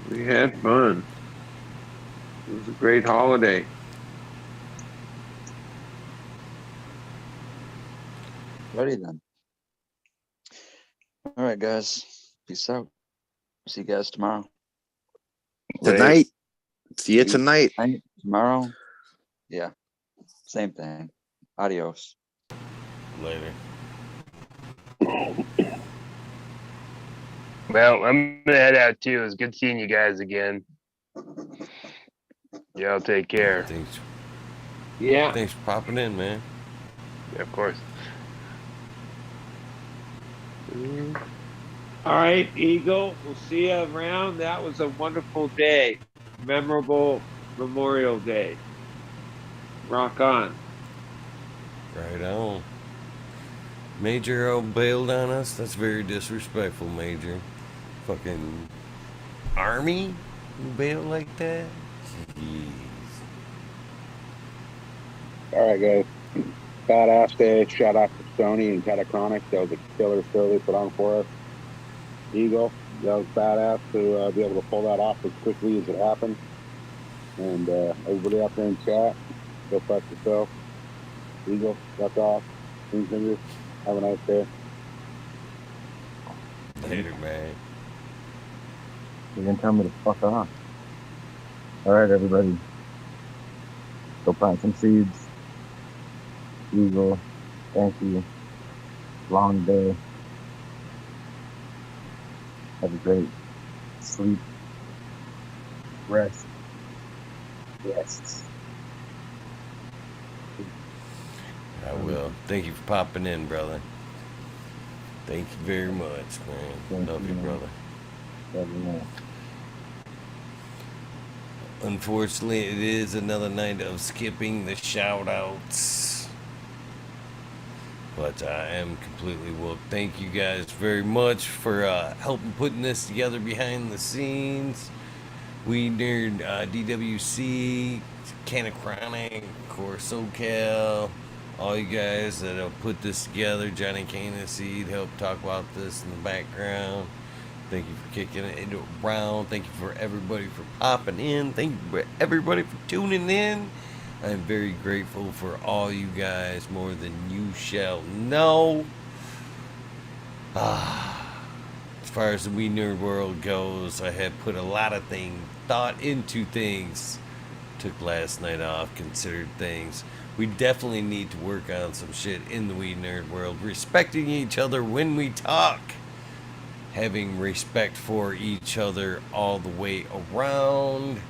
[SPEAKER 9] We had fun. It was a great holiday.
[SPEAKER 10] Ready then. All right, guys. Peace out. See you guys tomorrow.
[SPEAKER 12] Tonight. See you tonight.
[SPEAKER 10] Tomorrow. Yeah. Same thing. Adios.
[SPEAKER 1] Later.
[SPEAKER 3] Well, I'm gonna head out too. It was good seeing you guys again. Y'all take care.
[SPEAKER 1] Thanks.
[SPEAKER 9] Yeah.
[SPEAKER 1] Thanks for popping in, man.
[SPEAKER 3] Yeah, of course.
[SPEAKER 9] All right, Eagle. We'll see you around. That was a wonderful day. Memorable Memorial Day. Rock on.
[SPEAKER 1] Right on. Major bailed on us? That's very disrespectful, Major. Fucking Army? You bail like that? Jeez.
[SPEAKER 11] All right, guys. Badass day. Shout out to Stoney and Catachronic. That was a killer show they put on for us. Eagle, that was badass to be able to pull that off as quickly as it happened. And everybody out there in chat, go fuck yourself. Eagle, that's off. Greenfingers, have a nice day.
[SPEAKER 1] Later, man.
[SPEAKER 4] You're gonna tell me to fuck off. All right, everybody. Go plant some seeds. Eagle, thank you. Long day. Have a great sleep. Rest. Yes.
[SPEAKER 1] I will. Thank you for popping in, brother. Thank you very much, man. Love you, brother.
[SPEAKER 4] Love you, man.
[SPEAKER 1] Unfortunately, it is another night of skipping the shout-outs. But I am completely whooped. Thank you guys very much for helping putting this together behind the scenes. Weed Nerd, DWC, Canna, of course, SoCal, all you guys that have put this together. Johnny Cane Seed helped talk about this in the background. Thank you for kicking it around. Thank you for everybody for popping in. Thank you for everybody for tuning in. I'm very grateful for all you guys, more than you shall know. As far as the We Nerd World goes, I have put a lot of thought into things. Took last night off, considered things. We definitely need to work on some shit in the We Nerd World. Respecting each other when we talk. Having respect for each other all the way around.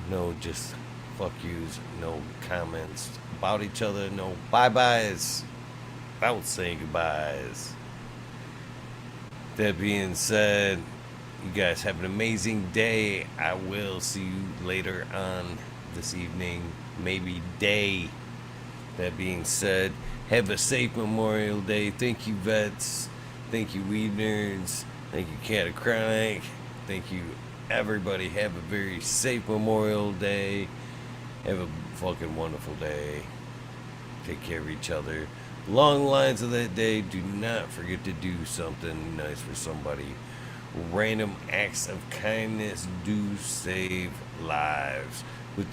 [SPEAKER 1] No just fuck yous, no comments about each other, no bye-byes without saying goodbyes. That being said, you guys have an amazing day. I will see you later on this evening, maybe day. That being said, have a safe Memorial Day. Thank you, vets. Thank you, weed nerds. Thank you, Catachronic. Thank you, everybody. Have a very safe Memorial Day. Have a fucking wonderful day. Take care of each other. Along the lines of that day, do not forget to do something nice for somebody. Random acts of kindness do save lives. With that